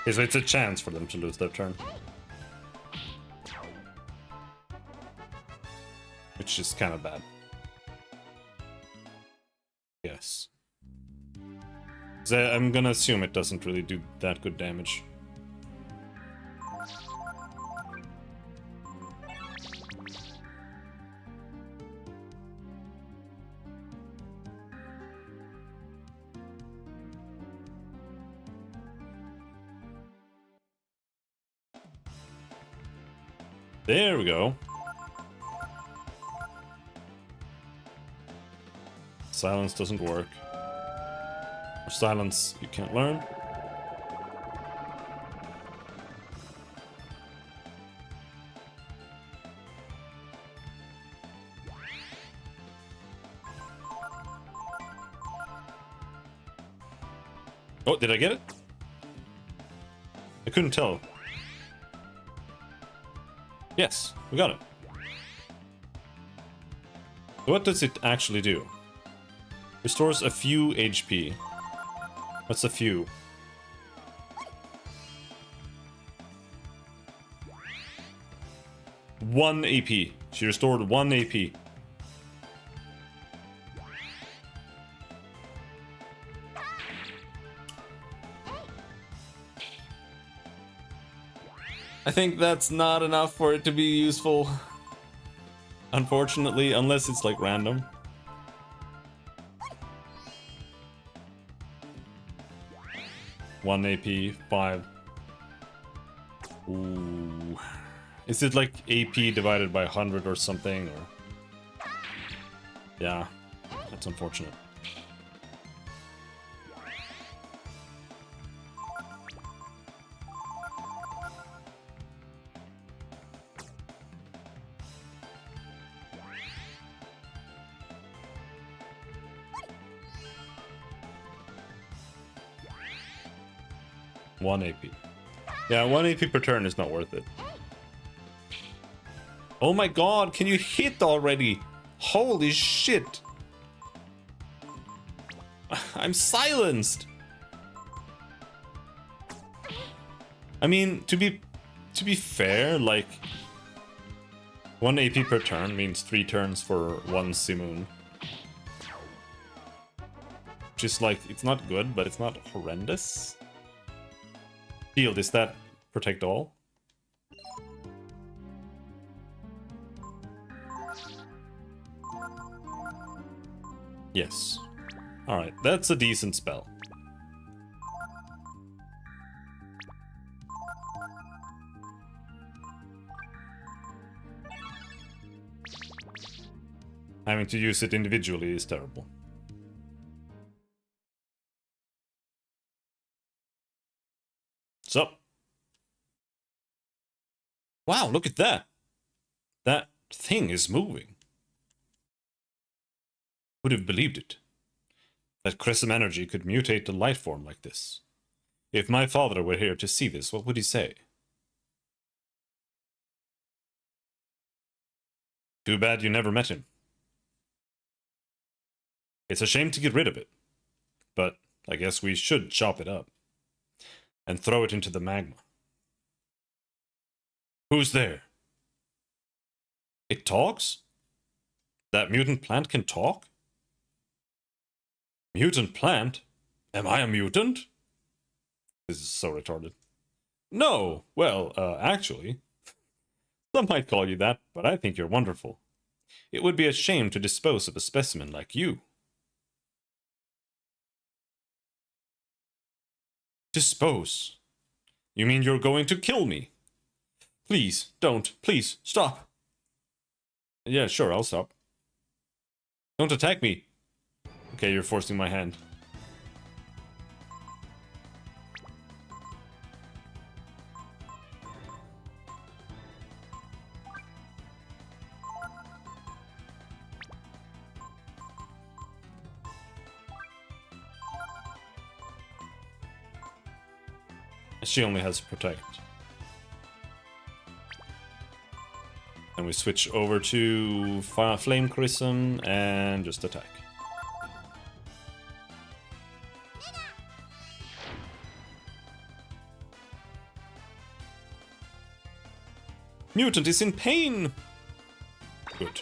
Okay, so it's a chance for them to lose their turn. Which is kind of bad. Yes. So I'm gonna assume it doesn't really do that good damage. There we go. Silence doesn't work. Or silence you can't learn. Oh, did I get it? I couldn't tell. Yes, we got it. What does it actually do? Restores a few HP. What's a few? One AP. She restored 1 AP. I think that's not enough for it to be useful. Unfortunately, unless it's like random. One AP, 5. Ooh. Is it like AP divided by 100 or something? Or... yeah, that's unfortunate. One AP. Yeah, 1 AP per turn is not worth it. Oh my god, can you hit already? Holy shit! I'm silenced! I mean, to be fair, like... 1 AP per turn means 3 turns for 1 Simoon. Which is like, it's not good, but it's not horrendous. Shield, is that protect all? Yes. Alright, that's a decent spell. Having to use it individually is terrible. So. Wow, look at that. That thing is moving. Would have believed it. That Crescent energy could mutate the light form like this. If my father were here to see this, what would he say? Too bad you never met him. It's a shame to get rid of it, but I guess we should chop it up and throw it into the magma. Who's there? It talks? That mutant plant can talk? Mutant plant? Am I a mutant? This is so retarded. No, well, actually, some might call you that, but I think you're wonderful. It would be a shame to dispose of a specimen like you. Dispose? You mean you're going to kill me? Please, don't. Please, stop. Yeah, sure, I'll stop. Don't attack me. Okay, you're forcing my hand. She only has protect. And we switch over to Flame Chrism and just attack. Mutant is in pain! Good.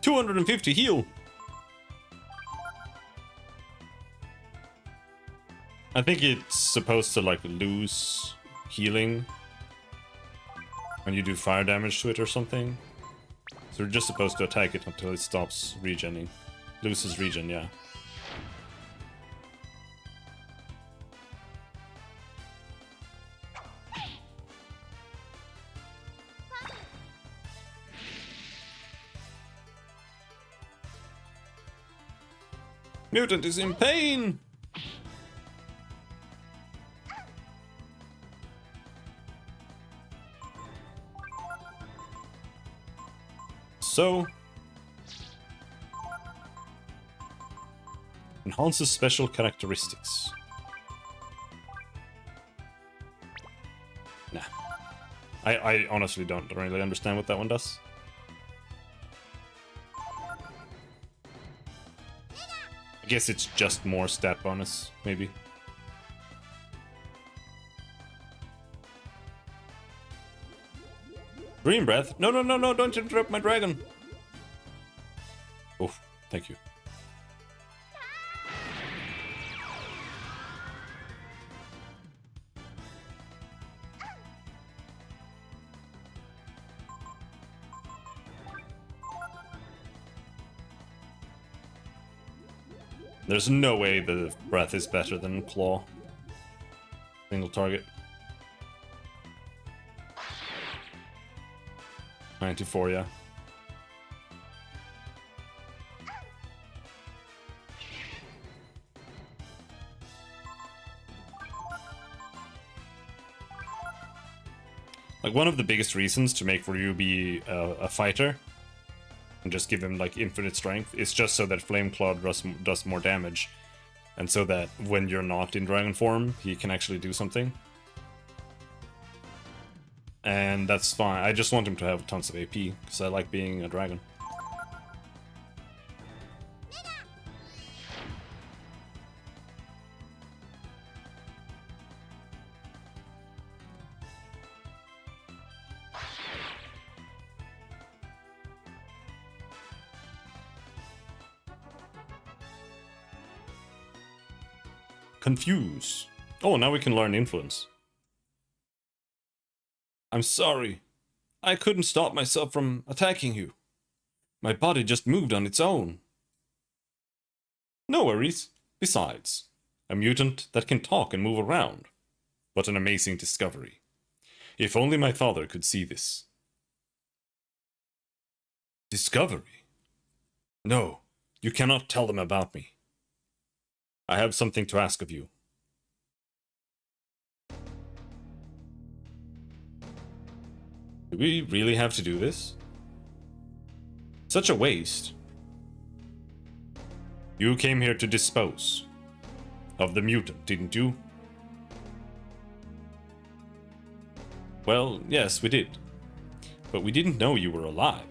$250 heal. I think it's supposed to like lose healing when you do fire damage to it or something. So you're just supposed to attack it until it stops regening. Loses regen, yeah. Mutant is in pain! So... enhances special characteristics. Nah. I honestly don't really understand what that one does. I guess it's just more stat bonus, maybe. Dream Breath? No, no, no, no, don't interrupt my dragon! Oh, thank you. There's no way the breath is better than claw. Single target. 94, yeah. Like, one of the biggest reasons to make Ryu be a fighter and just give him like infinite strength is just so that Flame Claw does more damage, and so that when you're not in dragon form, he can actually do something. And that's fine. I just want him to have tons of AP, because I like being a dragon. Confuse. Oh, now we can learn influence. I'm sorry. I couldn't stop myself from attacking you. My body just moved on its own. No worries. Besides, a mutant that can talk and move around. What an amazing discovery. If only my father could see this. Discovery? No, you cannot tell them about me. I have something to ask of you. Do we really have to do this? Such a waste. You came here to dispose of the mutant, didn't you? Well, yes, we did. But we didn't know you were alive.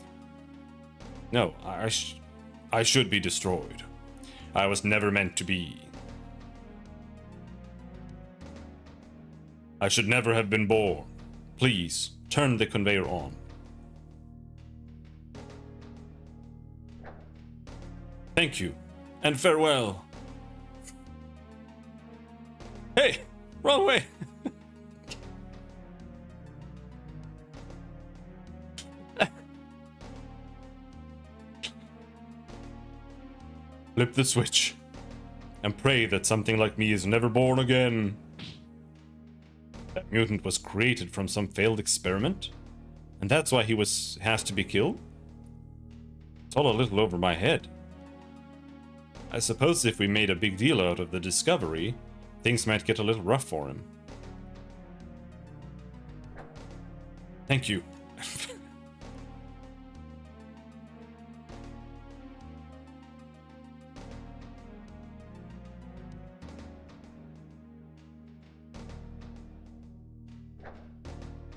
No, I should be destroyed. I was never meant to be. I should never have been born. Please, turn the conveyor on. Thank you, and farewell. Hey, wrong way. Flip the switch and pray that something like me is never born again. That mutant was created from some failed experiment, and that's why he has to be killed? It's all a little over my head. I suppose if we made a big deal out of the discovery, things might get a little rough for him. Thank you.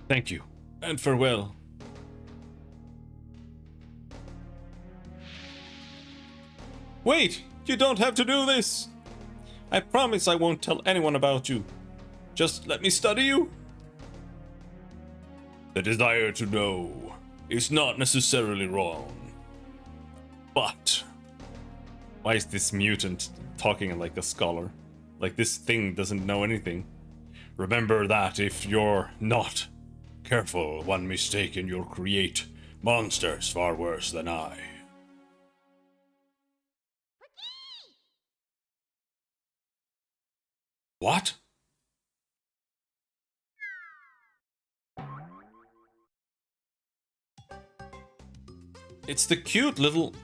Thank you, and farewell. Wait! You don't have to do this! I promise I won't tell anyone about you. Just let me study you. The desire to know is not necessarily wrong. But why is this mutant talking like a scholar? Like this thing doesn't know anything. Remember that if you're not careful, one mistake and you'll create monsters far worse than I. What? It's the cute little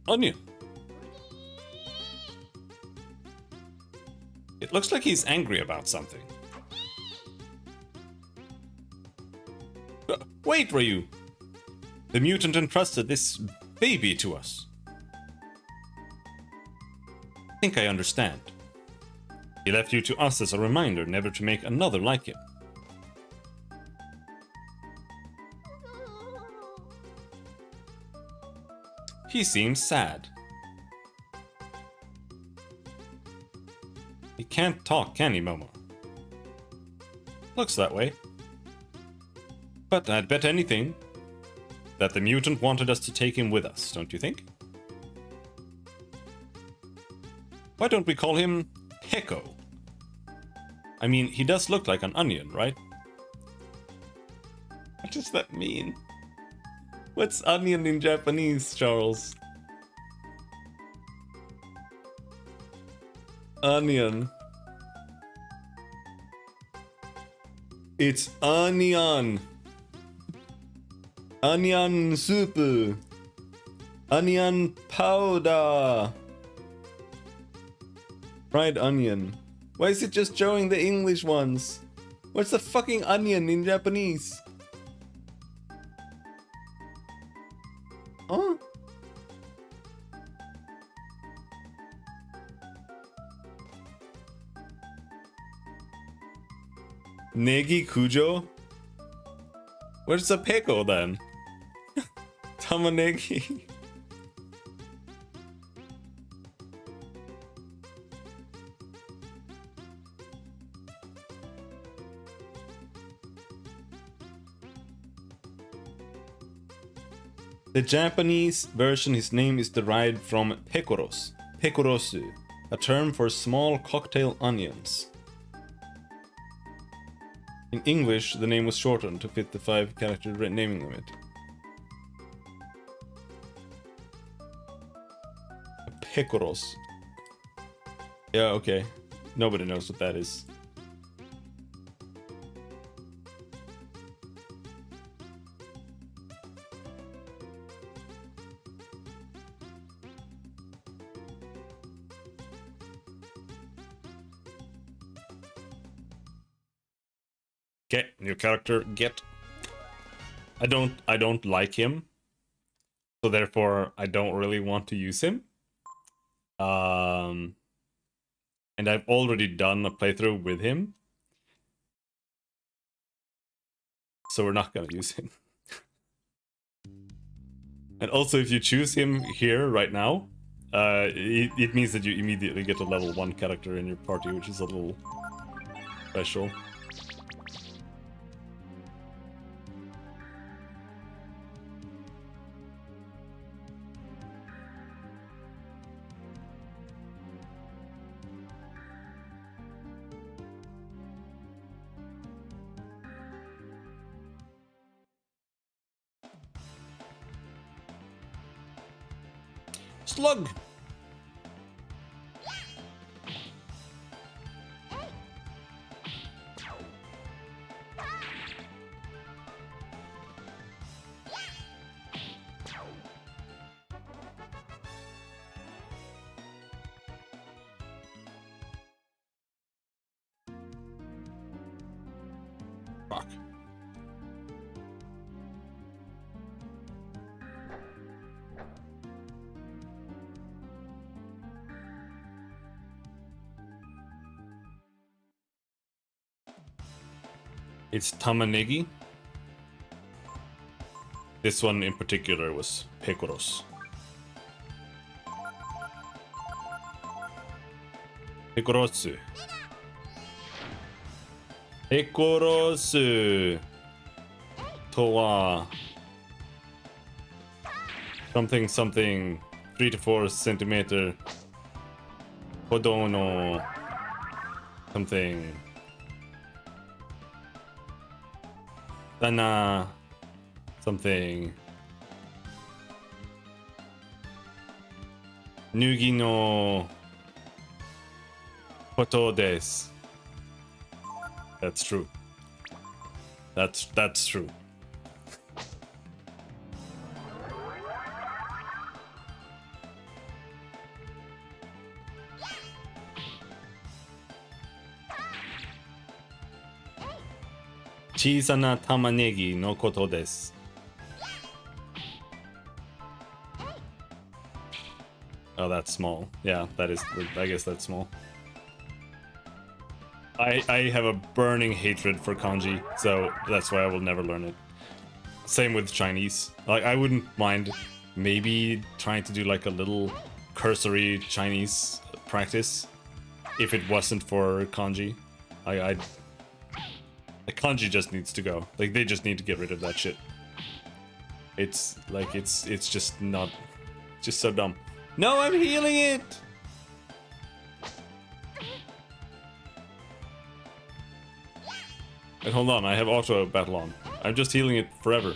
onion. It looks like he's angry about something. Wait, Ryu! The mutant entrusted this baby to us. I think I understand. He left you to us as a reminder never to make another like him. He seems sad. He can't talk, can he, Momo? Looks that way. But I'd bet anything that the mutant wanted us to take him with us, don't you think? Why don't we call him Peko? I mean, he does look like an onion, right? What does that mean? What's onion in Japanese, Charles? Onion. It's onion. Onion soup. Onion powder. Fried onion. Why is it just showing the English ones? What's the fucking onion in Japanese? Huh? Negi Kujo? Where's the Peko then? Tamanegi. The Japanese version, his name is derived from pekoros, pekorosu, a term for small cocktail onions. In English, the name was shortened to fit the 5-character naming limit. Pekoros. Yeah, okay. Nobody knows what that is. Okay, new character, get. I don't like him. So therefore, I don't really want to use him. And I've already done a playthrough with him. So we're not gonna use him. And also, if you choose him here right now, it means that you immediately get a level 1 character in your party, which is a little special. Slug! Fuck. It's Tamanegi. This one in particular was Pecoros. Pecorosu. Pecorosu. Towa. Something something 3 to 4 centimeter. Hodono. Something. Dana. Something. Nugi no koto desu. That's true. That's true. Chisana tamanegi no koto desu. Oh, that's small. Yeah, that is. I guess that's small. I have a burning hatred for kanji, so that's why I will never learn it. Same with Chinese. Like, I wouldn't mind maybe trying to do like a little cursory Chinese practice if it wasn't for kanji. The kanji just needs to go. Like, they just need to get rid of that shit. It's like it's just not, just so dumb. No, I'm healing it. And hold on, I have auto battle on. I'm just healing it forever.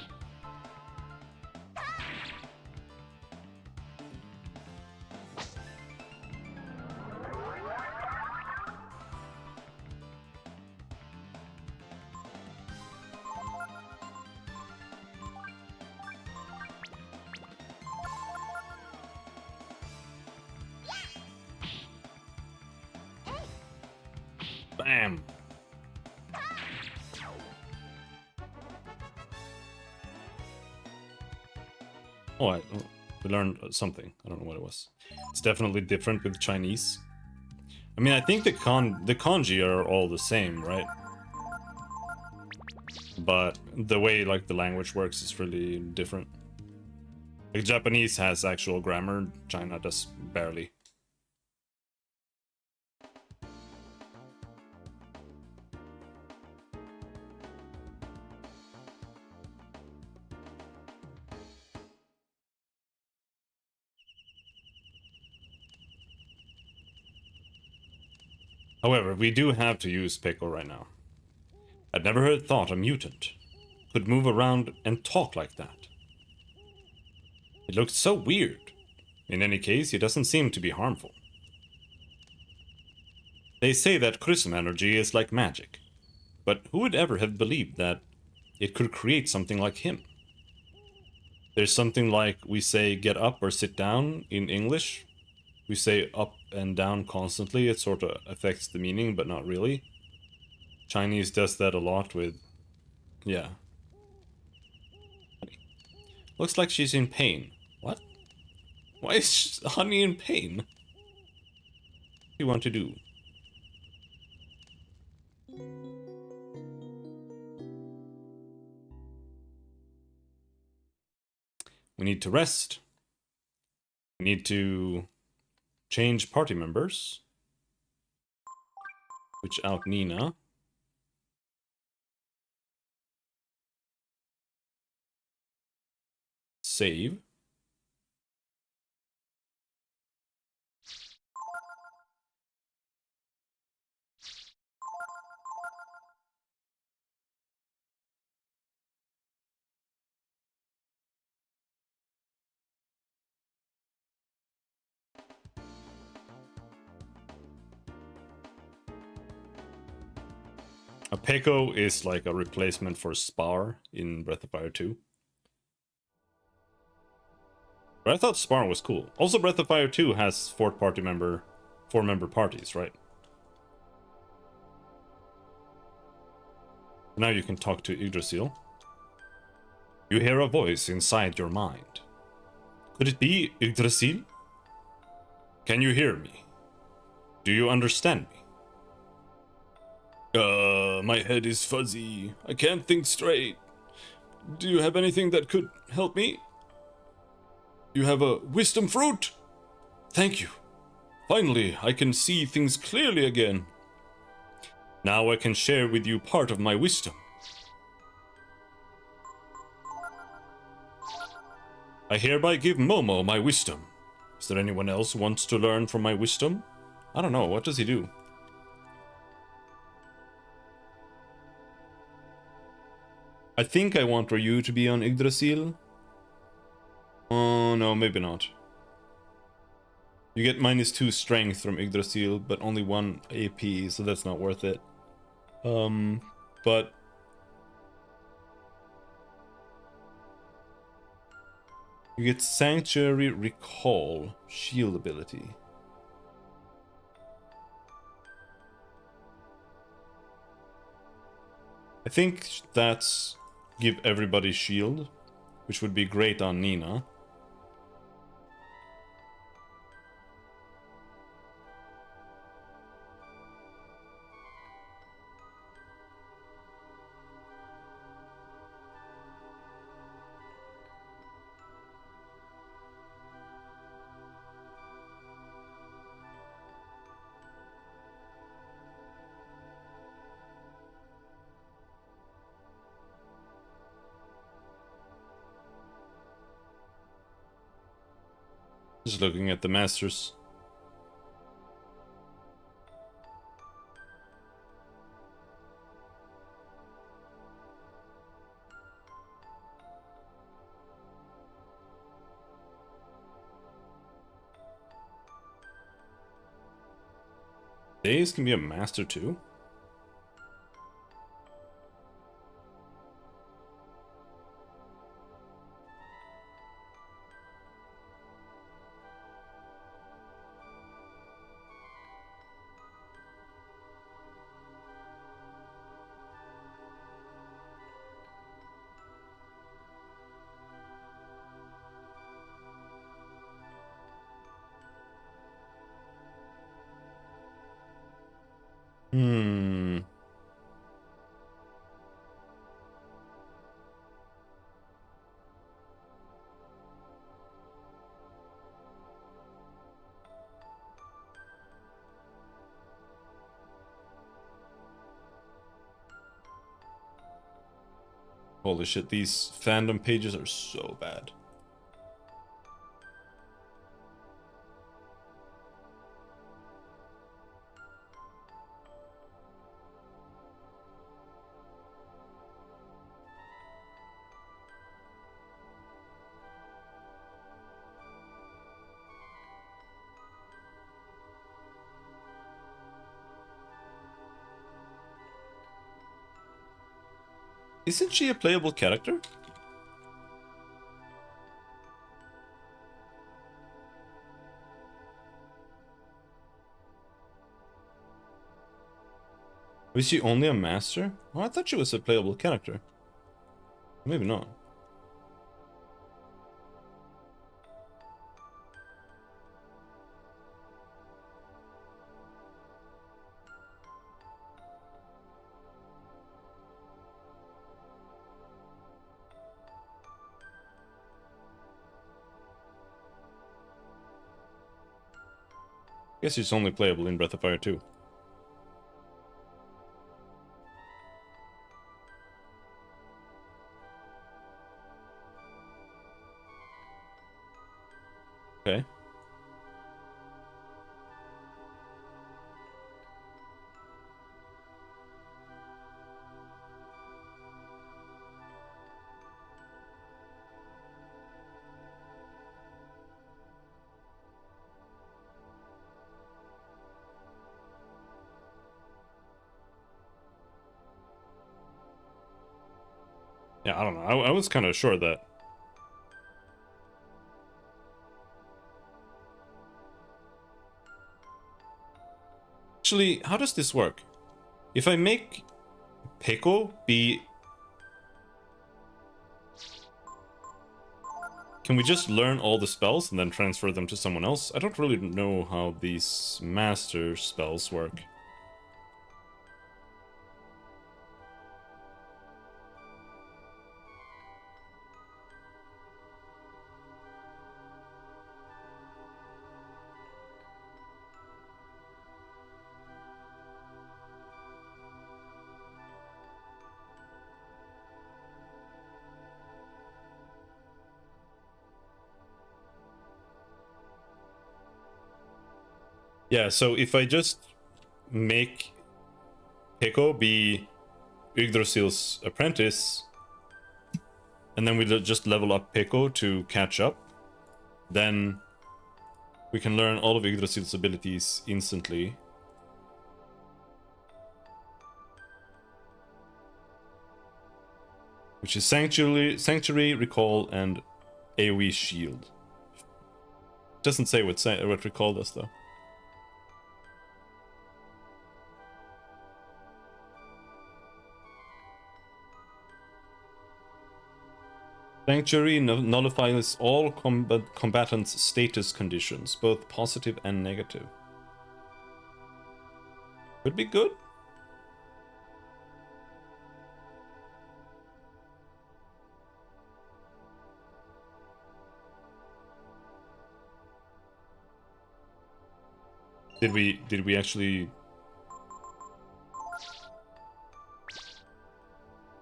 Bam. Oh, we learned something. I don't know what it was. It's definitely different with Chinese. I mean, I think the kanji are all the same, right? But the way like the language works is really different. Like, Japanese has actual grammar, China does barely. However, we do have to use Peko right now. I'd never heard thought a mutant could move around and talk like that. It looked so weird. In any case, it doesn't seem to be harmful. They say that Chrism energy is like magic, but who would ever have believed that it could create something like him? There's something like we say get up or sit down in English. We say up and down constantly. It sort of affects the meaning, but not really. Chinese does that a lot with... yeah. Looks like she's in pain. Why is Honey in pain? What do you want to do? We need to rest. We need to change party members. Switch out Nina. Save. A Peko is like a replacement for Spar in Breath of Fire 2. But I thought Spar was cool. Also, Breath of Fire 2 has four member parties, right? Now you can talk to Yggdrasil. You hear a voice inside your mind. Could it be Yggdrasil? Can you hear me? Do you understand me? My head is fuzzy. I can't think straight. Do you have anything that could help me? You have a wisdom fruit? Thank you. Finally, I can see things clearly again. Now I can share with you part of my wisdom. I hereby give Momo my wisdom. Is there anyone else who wants to learn from my wisdom? I don't know, what does he do? I think I want Ryu to be on Yggdrasil. Oh, no, maybe not. You get -2 strength from Yggdrasil, but only 1 AP, so that's not worth it. But... you get Sanctuary Recall, shield ability. I think that's give everybody shield, which would be great on Nina. Just looking at the masters. Days can be a master too. Holy shit, these fandom pages are so bad. Isn't she a playable character? Was she only a master? Oh, I thought she was a playable character. Maybe not. Guess it's only playable in Breath of Fire 2. Okay. Yeah, I don't know. I was kind of sure that. Actually, how does this work? If I make Pico be... Can we just learn all the spells and then transfer them to someone else? I don't really know how these master spells work. Yeah, so if I just make Pico be Yggdrasil's apprentice, and then we just level up Pico to catch up, then we can learn all of Yggdrasil's abilities instantly. Which is Sanctuary, Recall, and AoE Shield. Doesn't say what Recall does, though. Sanctuary nullifies all combatants' status conditions, both positive and negative. Could be good. Did we actually...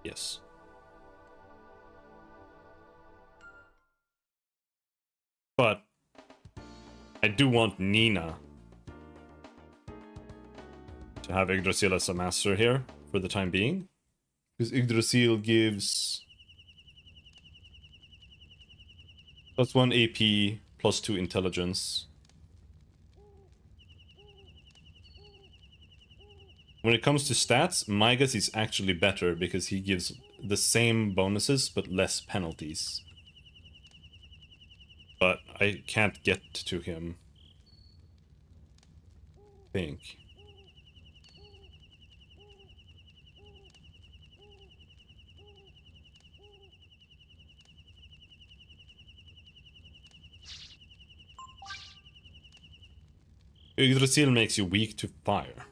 Yes. But I do want Nina to have Yggdrasil as a master here for the time being. Because Yggdrasil gives +1 AP, +2 intelligence. When it comes to stats, Migas is actually better because he gives the same bonuses but less penalties. But I can't get to him, I think. Yggdrasil makes you weak to fire.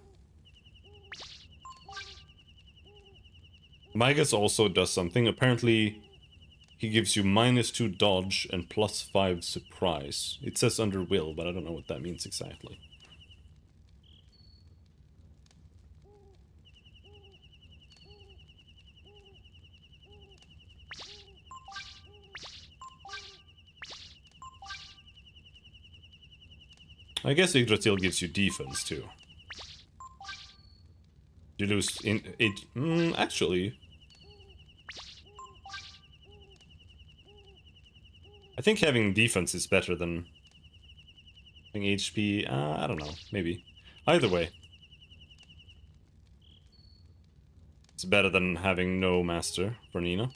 Migas also does something. Apparently, he gives you -2 dodge and +5 surprise. It says under will, but I don't know what that means exactly. I guess Yggdrasil gives you defense too. You lose in it. Actually, I think having defense is better than having HP. I don't know. Maybe. Either way, it's better than having no master for Nina.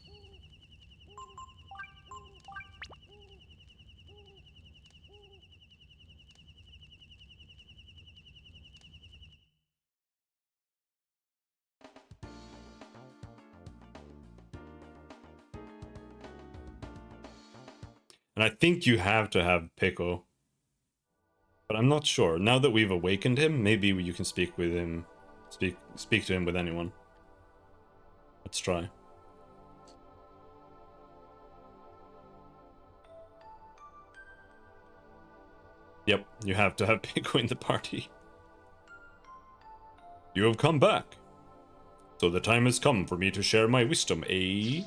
And I think you have to have Pico. But I'm not sure. Now that we've awakened him, maybe you can speak with him. Speak to him with anyone. Let's try. Yep, you have to have Pico in the party. You have come back. So the time has come for me to share my wisdom, eh?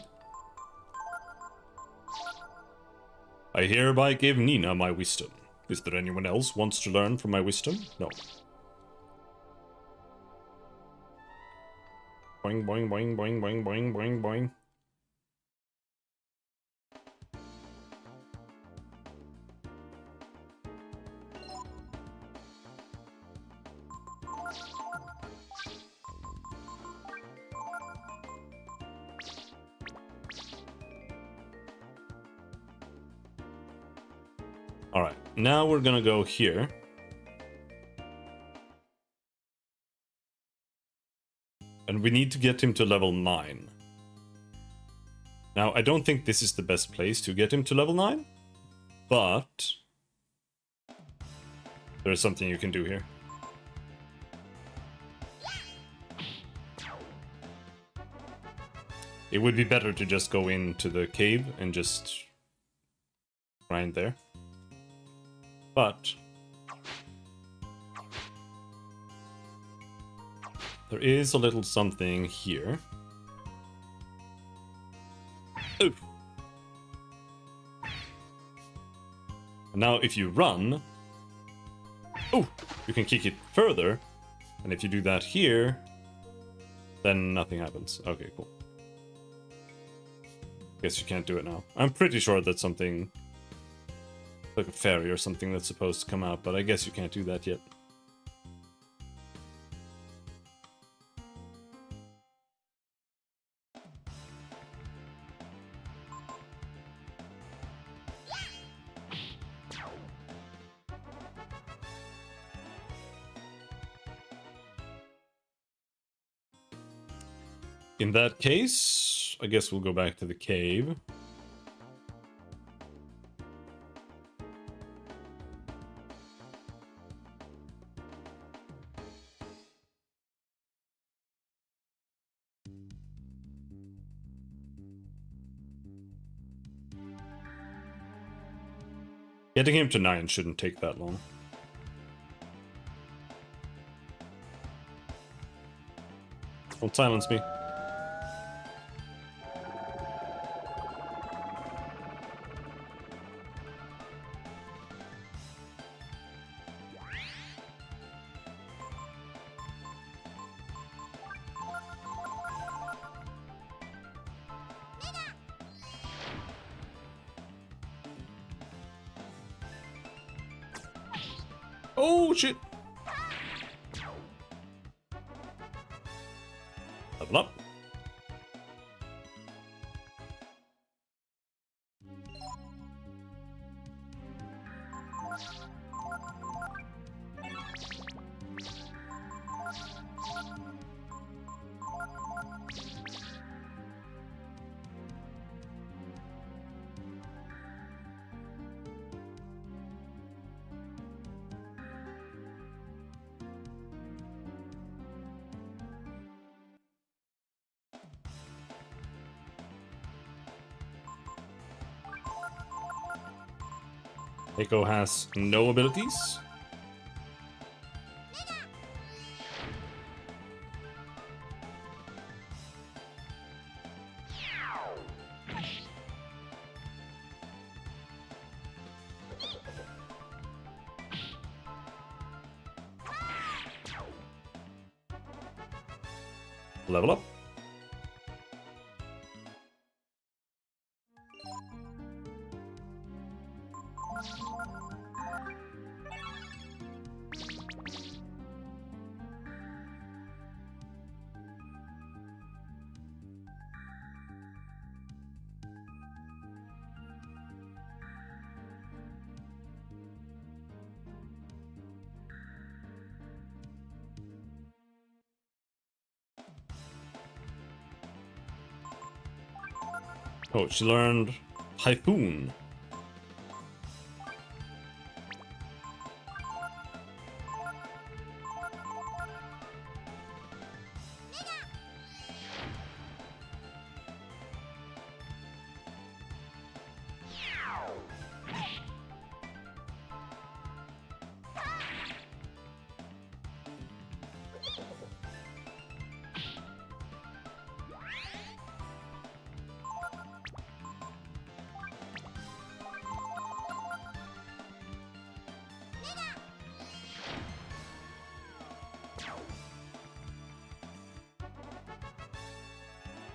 I hereby give Nina my wisdom. Is there anyone else wants to learn from my wisdom? No. Boing, boing, boing, boing, boing, boing, boing, boing. Alright, now we're gonna go here. And we need to get him to level 9. Now, I don't think this is the best place to get him to level 9, but there's something you can do here. It would be better to just go into the cave and just grind there. But there is a little something here. Oh. Now if you run, oh, you can kick it further. And if you do that here, then nothing happens. Okay, cool. Guess you can't do it now. I'm pretty sure that's something like a fairy or something that's supposed to come out, but I guess you can't do that yet. In that case, I guess we'll go back to the cave. Getting him to 9 shouldn't take that long. Don't silence me. Oh, shit. Level up. Eiko has no abilities. Level up. Oh, she learned Typhoon.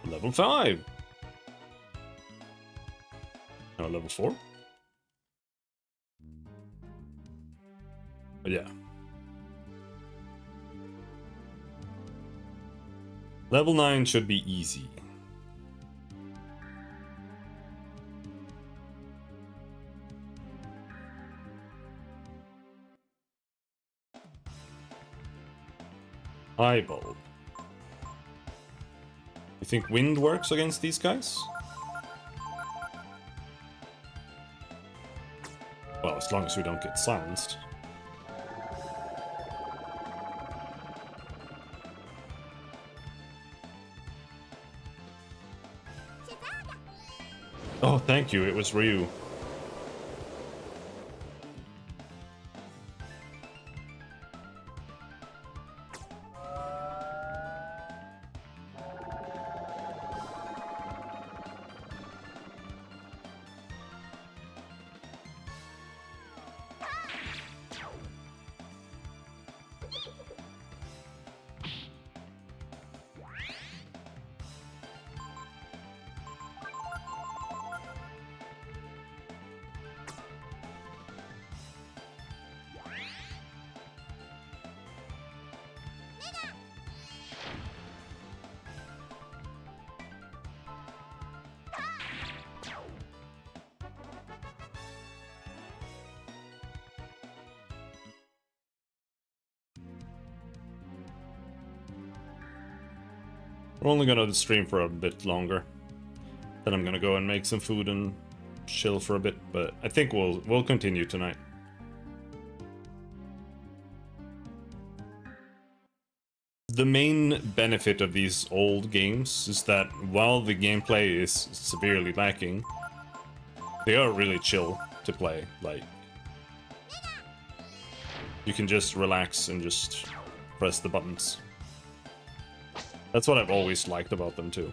Level 5. No, level 4? But yeah. Level 9 should be easy. Eyeball. You think wind works against these guys? Well, as long as we don't get silenced. Oh, thank you, it was Ryu. We're only gonna stream for a bit longer. Then I'm gonna go and make some food and chill for a bit, but I think we'll continue tonight. The main benefit of these old games is that while the gameplay is severely lacking, they are really chill to play. Like, you can just relax and just press the buttons. That's what I've always liked about them too.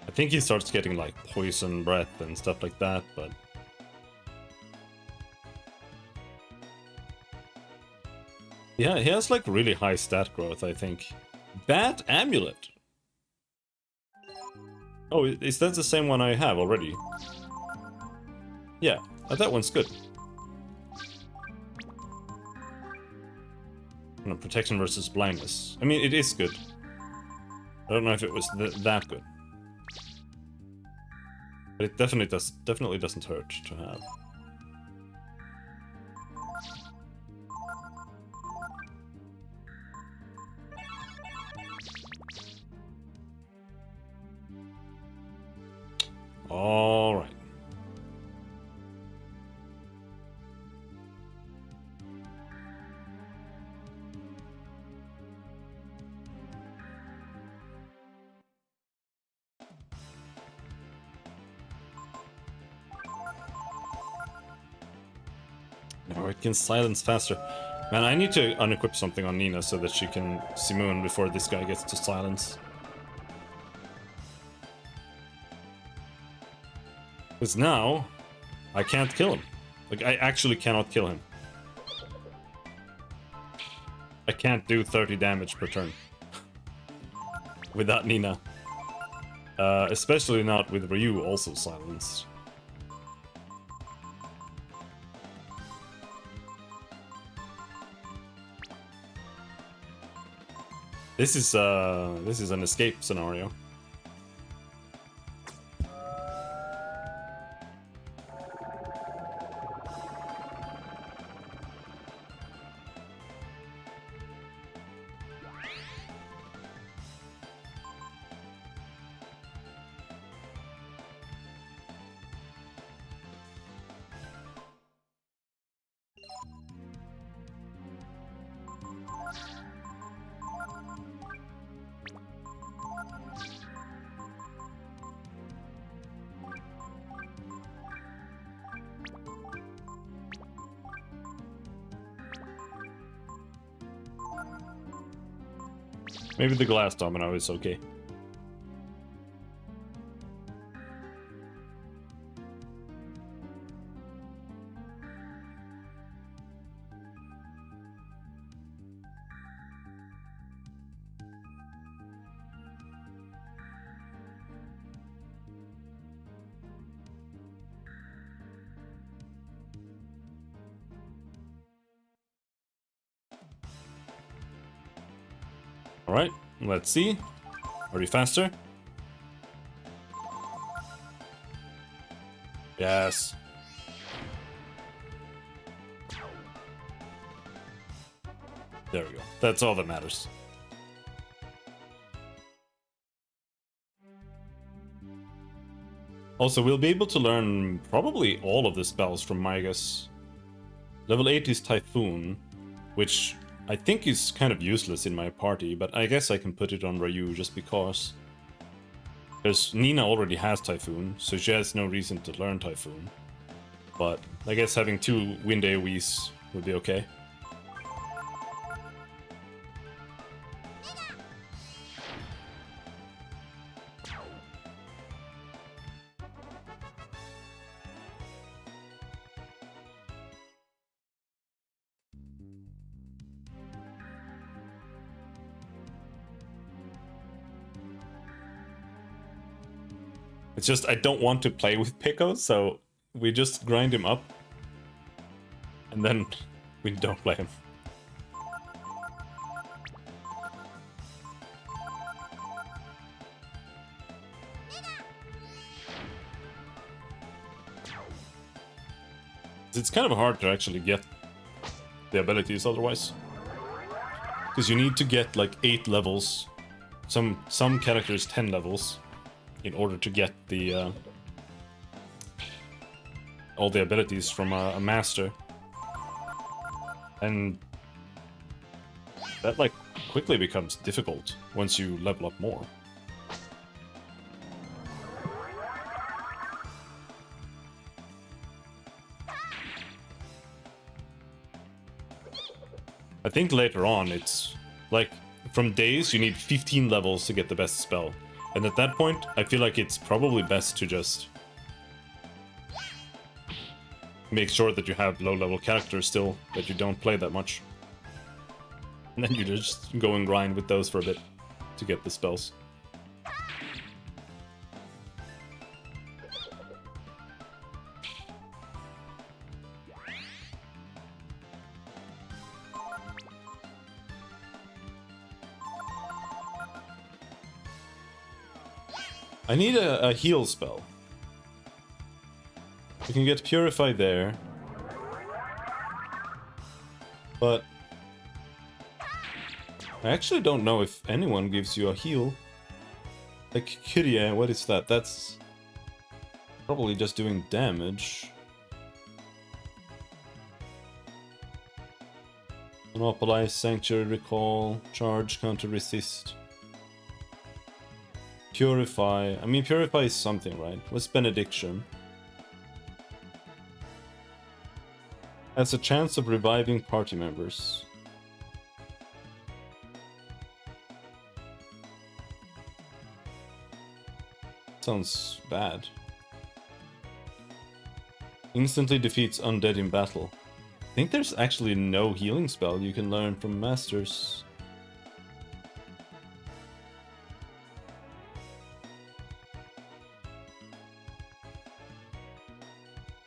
I think he starts getting like poison breath and stuff like that, but yeah, he has like really high stat growth, I think. Bat Amulet. Oh, is that the same one I have already? Yeah, that one's good. Protection versus blindness. I mean, it is good. I don't know if it was that good. But it definitely doesn't hurt to have. All right. No, it can silence faster. Man, I need to unequip something on Nina so that she can Simoon before this guy gets to silence. Because now, I can't kill him. Like, I actually cannot kill him. I can't do 30 damage per turn. Without Nina. Especially not with Ryu also silenced. This is an escape scenario. Maybe the glass domino is okay. Alright, let's see. Are you faster? Yes. There we go. That's all that matters. Also, we'll be able to learn probably all of the spells from Migas. Level 8 is Typhoon, which I think is kind of useless in my party, but I guess I can put it on Ryu just because. Because Nina already has Typhoon, so she has no reason to learn Typhoon. But I guess having 2 Wind AoEs would be okay. It's just I don't want to play with Pico, so we just grind him up. And then we don't play him. It's kind of hard to actually get the abilities otherwise. Because you need to get like 8 levels. Some characters 10 levels. In order to get the all the abilities from a master, and that like quickly becomes difficult once you level up more. I think later on it's like from days you need 15 levels to get the best spell. And at that point, I feel like it's probably best to just make sure that you have low-level characters still, that you don't play that much. And then you just go and grind with those for a bit to get the spells. I need a heal spell. We can get Purify there. But I actually don't know if anyone gives you a heal. Like Kyrie, what is that? That's probably just doing damage. Monopolize, Sanctuary, Recall, Charge, Counter Resist. Purify. I mean, Purify is something, right? What's Benediction? Has a chance of reviving party members. Sounds bad. Instantly defeats undead in battle. I think there's actually no healing spell you can learn from masters.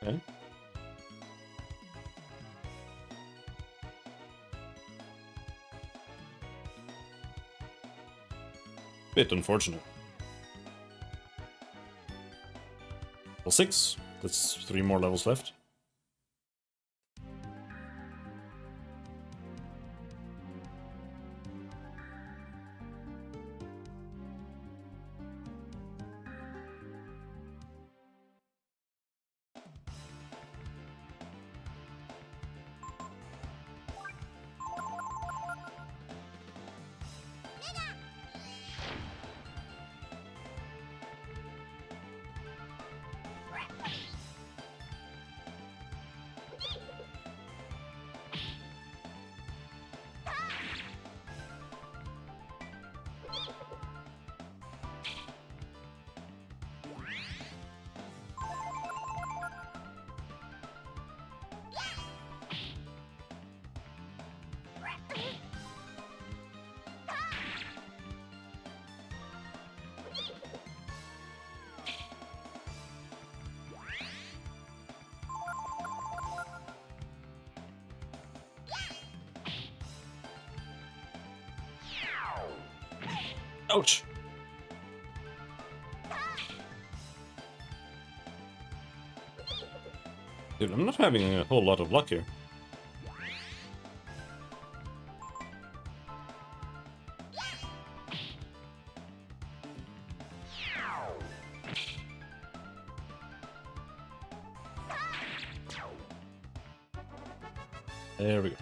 Okay. Bit unfortunate. Level 6. That's 3 more levels left. Ouch! Dude, I'm not having a whole lot of luck here. There we go.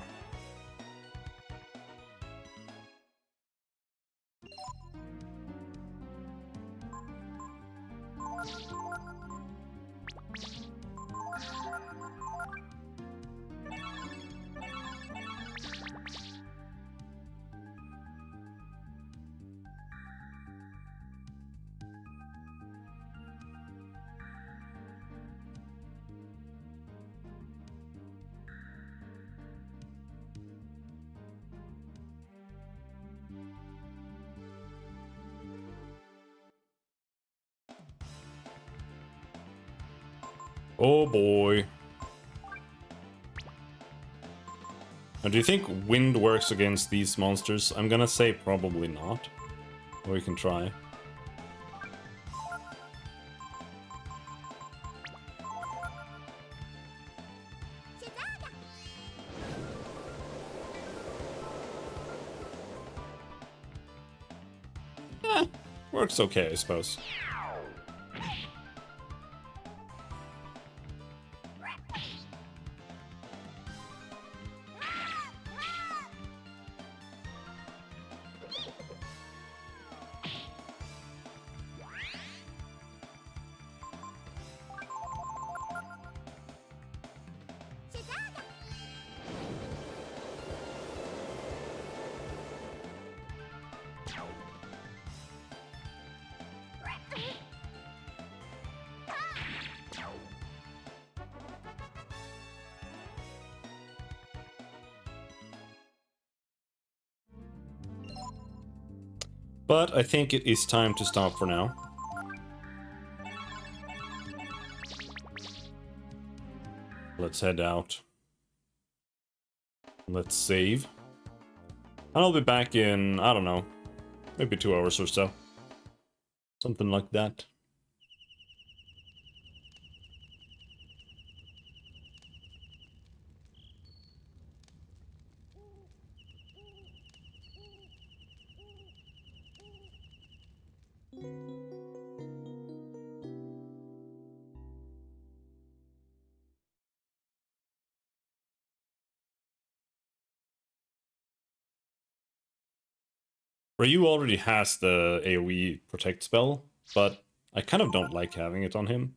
Oh boy. Now, do you think wind works against these monsters? I'm gonna say probably not. Or we can try. Works okay, I suppose. But I think it is time to stop for now. Let's head out. Let's save. And I'll be back in, I don't know, maybe 2 hours or so. Something like that. Ryu already has the AoE protect spell, but I kind of don't like having it on him.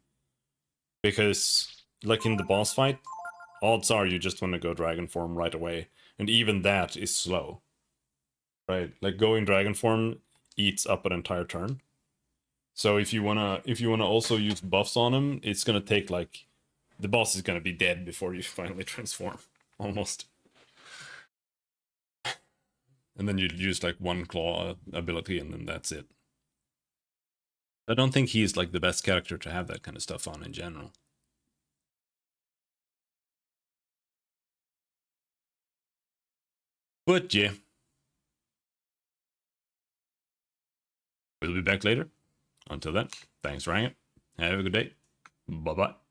Because, like in the boss fight, odds are you just want to go dragon form right away. And even that is slow. Right? Like going dragon form eats up an entire turn. So if you wanna also use buffs on him, it's gonna take like the boss is gonna be dead before you finally transform. Almost. And then you'd use like one claw ability and then that's it. I don't think he's like the best character to have that kind of stuff on in general. But yeah. We'll be back later. Until then, thanks for hanging. Have a good day. Bye-bye.